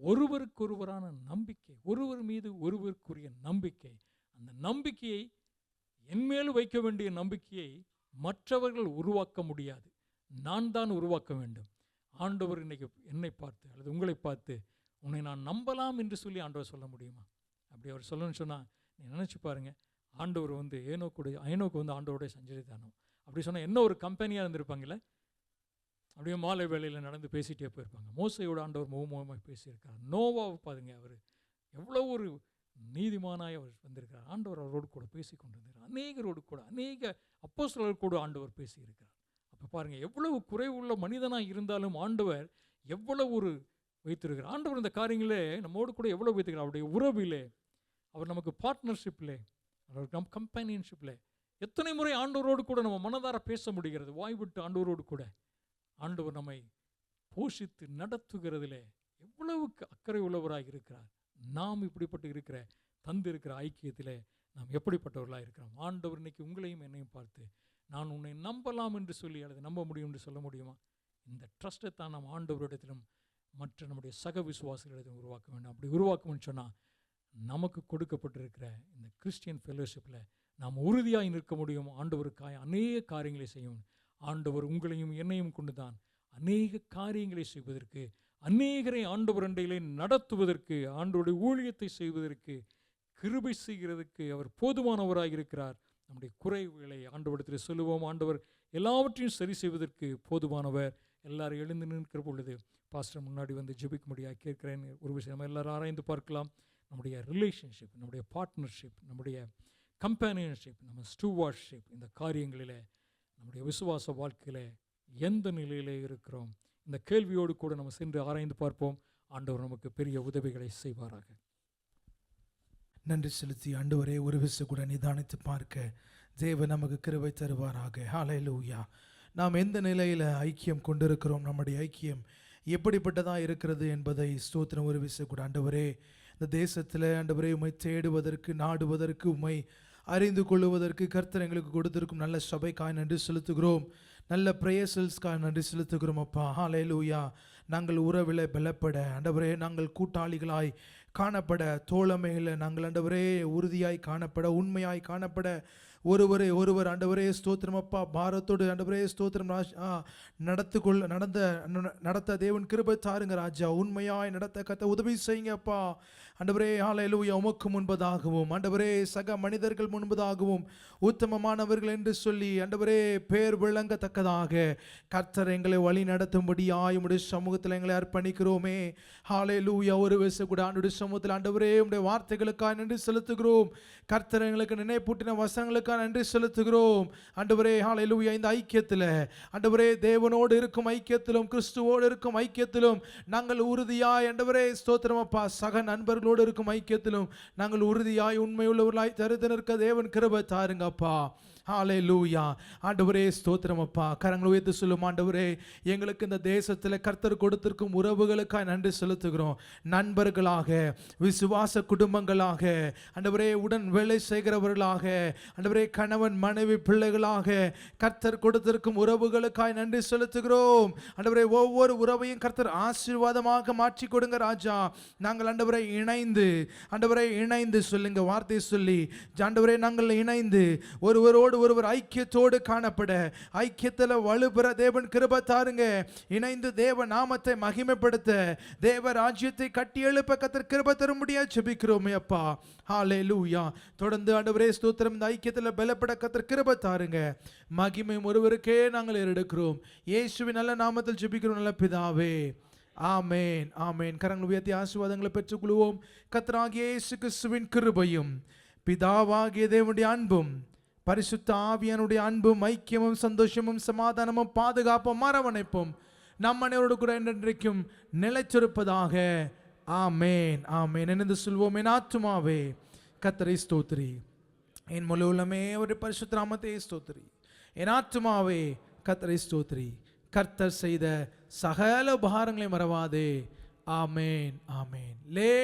ஒருவருக்கொருவரான நம்பிக்கை, ஒருவர் மீது ஒருவருக்குரிய நம்பிக்கை. அந்த நம்பிக்கையை, என்மேல் வைக்க வேண்டிய நம்பிக்கையை மற்றவர்கள் உருவாக்க முடியாது, நான் தான் உருவாக்க வேண்டும். ஆண்டவர் இன்னைக்கு என்னை பார்த்து அல்லது உங்களை பார்த்து, உன்னை நான் நம்பலாம் என்று சொல்லி ஆண்டவர் சொல்ல முடியுமா? அப்படி அவர் சொல்லணும்னு சொன்னால், நீ நினச்சி பாருங்கள், ஆண்டவர் வந்து ஏனோக்கு வந்து ஆண்டவருடைய சஞ்சரித்தானோ, அப்படி சொன்னால் என்ன ஒரு கம்பெனியாக இருந்திருப்பாங்களே, அப்படியே மாலை வேளையில் நடந்து பேசிகிட்டே போயிருப்பாங்க. மோசையோட ஆண்டவர் முகமுகமாக பேசியிருக்கார். நோவாவை பாருங்க, அவர் எவ்வளோ ஒரு நீதிமானாய் அவர் வந்திருக்கிறார், ஆண்டவர் அவரோடு கூட பேசி கொண்டிருந்தார். அநேகரோடு கூட, அநேக அப்போஸ்தலர்கள் கூட ஆண்டவர் பேசியிருக்கிறார். அப்போ பாருங்கள், எவ்வளவு குறைவுள்ள மனிதனாக இருந்தாலும் ஆண்டவர் எவ்வளவு ஒரு வைத்திருக்கிறார். ஆண்டவர் இந்த காரியங்களே நம்மோடு கூட எவ்வளோ வைத்திருக்கிறார். அவருடைய உறவிலே, அவர் நமக்கு பார்ட்னர்ஷிப்பில், அவர் நம் கம்பெனியன்ஷிப்பில் எத்தனை முறை ஆண்டவரோடு கூட நம்ம மனதார பேச முடிகிறது, வாய் விட்டு ஆண்டவரோடு கூட. ஆண்டவர் நம்மை போஷித்து நடத்துகிறதிலே எவ்வளவு அக்கறை உள்ளவராக இருக்கிறார். நாம் இப்படிப்பட்டு இருக்கிற தந்திருக்கிற ஐக்கியத்தில் நாம் எப்படிப்பட்டவர்களாக இருக்கிறோம்? ஆண்டவர் இன்னைக்கு உங்களையும் என்னையும் பார்த்து, நான் உன்னை நம்பலாம் என்று சொல்லி அல்லது நம்ப முடியும் என்று சொல்ல முடியுமா? இந்த ட்ரஸ்ட்டை தான் நாம் ஆண்டவரிடத்திலும் மற்ற நம்முடைய சக விசுவாசிகளிடத்திலும் உருவாக்க வேண்டும். அப்படி உருவாக்கணும்னு சொன்னால், நமக்கு கொடுக்கப்பட்டிருக்கிற இந்த கிறிஸ்டியன் ஃபெல்லோஷிப்பில் நாம் உறுதியாக நிற்க முடியும். ஆண்டவருக்காக அநேக காரியங்களை செய்யும். ஆண்டவர் உங்களையும் என்னையும் கொண்டு தான் அநேக காரியங்களை செய்வதற்கு, அநேகரை ஆண்டவர் அண்டையிலே நடத்துவதற்கு, ஆண்டவருடைய ஊழியத்தை செய்வதற்கு, கிருபை செய்கிறதுக்கு அவர் போதுமானவராக இருக்கிறார். நம்முடைய குறைவுகளை ஆண்டவரிடத்தில் சொல்லுவோம். ஆண்டவர் எல்லாவற்றையும் சரி செய்வதற்கு போதுமானவர். எல்லாரும் எழுந்து நிற்கிற பொழுது பாஸ்டர் முன்னாடி வந்து ஜெபிக்கும்படியாக கேட்கிறேன். ஒரு விஷயம் நம்ம எல்லாரும் ஆராய்ந்து பார்க்கலாம். நம்முடைய ரிலேஷன்ஷிப், நம்முடைய பார்ட்னர்ஷிப், நம்முடைய கம்பேனியன்ஷிப், நம்ம ஸ்டூவார்ட்ஷிப், இந்த காரியங்களில் நம்முடைய விசுவாச வாழ்க்கையில் எந்த நிலையிலே இருக்கிறோம்? இந்த கேள்வியோடு கூட நம்ம சென்று ஆராய்ந்து பார்ப்போம். ஆண்டவர் நமக்கு பெரிய உதவிகளை செய்வாராக. நன்றி செலுத்தி ஆண்டவரே ஒரு விசை கூட நிதானித்து பார்க்க தேவன் நமக்கு கிருபை தருவாராக. ஹல்லேலூயா. நாம் எந்த நிலையில் ஐக்கியம் கொண்டிருக்கிறோம், நம்முடைய ஐக்கியம் எப்படிப்பட்டதாக இருக்கிறது என்பதை ஸ்தோத்திரம் ஒரு விஷயம் கூட. ஆண்டவரே, இந்த தேசத்தில் ஆண்டவரே உம்மை தேடுவதற்கு, நாடுவதற்கு, உம்மை அறிந்து கொள்ளுவதற்கு கர்த்தர் எங்களுக்கு கொடுத்திருக்கும் நல்ல சபைக்காய் நன்றி செலுத்துகிறோம். நல்ல பிரேயர்ஸல்ஸ்க்காக நன்றி செலுத்துகிறோம் அப்பா. ஹல்லேலூயா. நாங்கள் உறவில் பலப்பட ஆண்டவரே, நாங்கள் கூட்டாளிகளாய் காணப்பட, தோழமையில் நாங்கள் ஆண்டவரே உறுதியாய் காணப்பட, உண்மையாய் காணப்பட, ஒருவர் ஆண்டவரே ஸ்தோத்திரம் அப்பா பாரத்தோடு ஆண்டவரே ஸ்தோத்திரம் நடத்த தேவன் கிருபை தாருங்க ராஜா. உண்மையாய் நடத்த கத்த உதவி செய்யுங்க அப்பா. ஆண்டவரே ஹல்லேலூயா. உமக்கு முன்பதாகவும் ஆண்டவரே சக மனிதர்கள் முன்பதாகவும் உத்தமமானவர்கள் என்று சொல்லி ஆண்டவரே பேர் விளங்கத்தக்கதாக கர்த்தர் எங்களை வழி நடத்தும்படியாய் உம்முடைய சமூகத்தில் எங்களை அர்ப்பணிக்கிறோமே. ஹல்லேலூயா. ஒரு வயசு கூட ஆண்டுடைய சமூகத்தில் ஆண்டவரே உம்முடைய வார்த்தைகளுக்காக நன்றி செலுத்துகிறோம். கர்த்தர் எங்களுக்கு நினைப்பூட்டின வசனங்களுக்காக நன்றி செலுத்துகிறோம் ஆண்டவரே. ஹல்லேலூயா. இந்த ஐக்கியத்தில் ஆண்டவரே தேவனோடு இருக்கும் ஐக்கியத்திலும் கிறிஸ்துவோடு இருக்கும் ஐக்கியத்திலும் நாங்கள் உறுதியாய் ஆண்டவரே ஸ்தோத்திரம் அப்பா சக நண்பர்களோடு இருக்கும் ஐக்கியத்திலும் நாங்கள் உறுதியாய் உண்மையுள்ளவர்களாய் தரித்து நிற்க தேவன் கிருபை தாருங்க அப்பா. ஹல்லேலூயா. ஆண்டவரே ஸ்தோத்திரம் அப்பா. கரங்களை உயர்த்தி சொல்லும் ஆண்டவரே, எங்களுக்கு இந்த தேசத்தில் கர்த்தர் கொடுத்திருக்கும் உறவுகளுக்காக நன்றி செலுத்துகிறோம். நண்பர்களாக, விசுவாச குடும்பங்களாக, ஆண்டவரே உடன் வேலை செய்கிறவர்களாக, ஆண்டவரே கணவன் மனைவி பிள்ளைகளாக கர்த்தர் கொடுத்திருக்கும் உறவுகளுக்காக நன்றி செலுத்துகிறோம். ஆண்டவரே ஒவ்வொரு உறவையும் கர்த்தர் ஆசீர்வாதமாக மாற்றி கொடுங்க ராஜா. நாங்கள் ஆண்டவரை இணைந்து சொல்லுங்க வார்த்தை சொல்லி ஆண்டவரே நாங்கள் இணைந்து ஒருவரோடு ஒருவர் ஐக்கியத்தோடு காணப்பட, ஐக்கியத்தில் வலுப்பெற தேவன் கிருபை தாருங்க. இணைந்து தேவ நாமத்தை மகிமைப்படுத்த, தேவ ராஜ்யத்தை கட்டி எழுப்ப கர்த்தர் கிருபை தரும்படியா ஜெபிக்கிறோமே அப்பா. ஹல்லேலூயா. தொடர்ந்து ஆண்டவரே ஸ்தோத்திரம் இந்த ஐக்கியத்தில் பலப்பட கர்த்தர் கிருபை தாருங்க. மகிமை ஒருவருக்கே நாங்கள் ஏறெடுக்கிறோம். இயேசுவின் நல்ல நாமத்தில் ஜெபிக்கிறோம் நல்ல பிதாவே. ஆமேன் ஆமேன். கரங்கள் உயர்த்தி ஆசீர்வாதங்களை பெற்றுக்கொள்வோம். கர்த்தராகிய இயேசு கிறிஸ்துவின் கிருபையும் பிதாவாகிய தேவனுடைய அன்பும் பரிசுத்த ஆவியானுடைய அன்பும் ஐக்கியமும் சந்தோஷமும் சமாதானமும் பாதுகாப்பும் அரவணைப்பும் நம் அனைவரோடு கூட என்றென்றைக்கும் நிலைச்சிருப்பதாக. ஆமேன் ஆமேன். என்று சொல்வோம். என் ஆத்துமாவே கர்த்தரை ஸ்தோத்திரி, என் முழு உள்ளமே அவருடைய பரிசுத்த நாமத்தை ஸ்தோத்திரி. என் ஆத்துமாவே கர்த்தரை ஸ்தோத்திரி, கர்த்தர் செய்த சகல உபகாரங்களை மறவாதே. ஆமேன் ஆமேன்.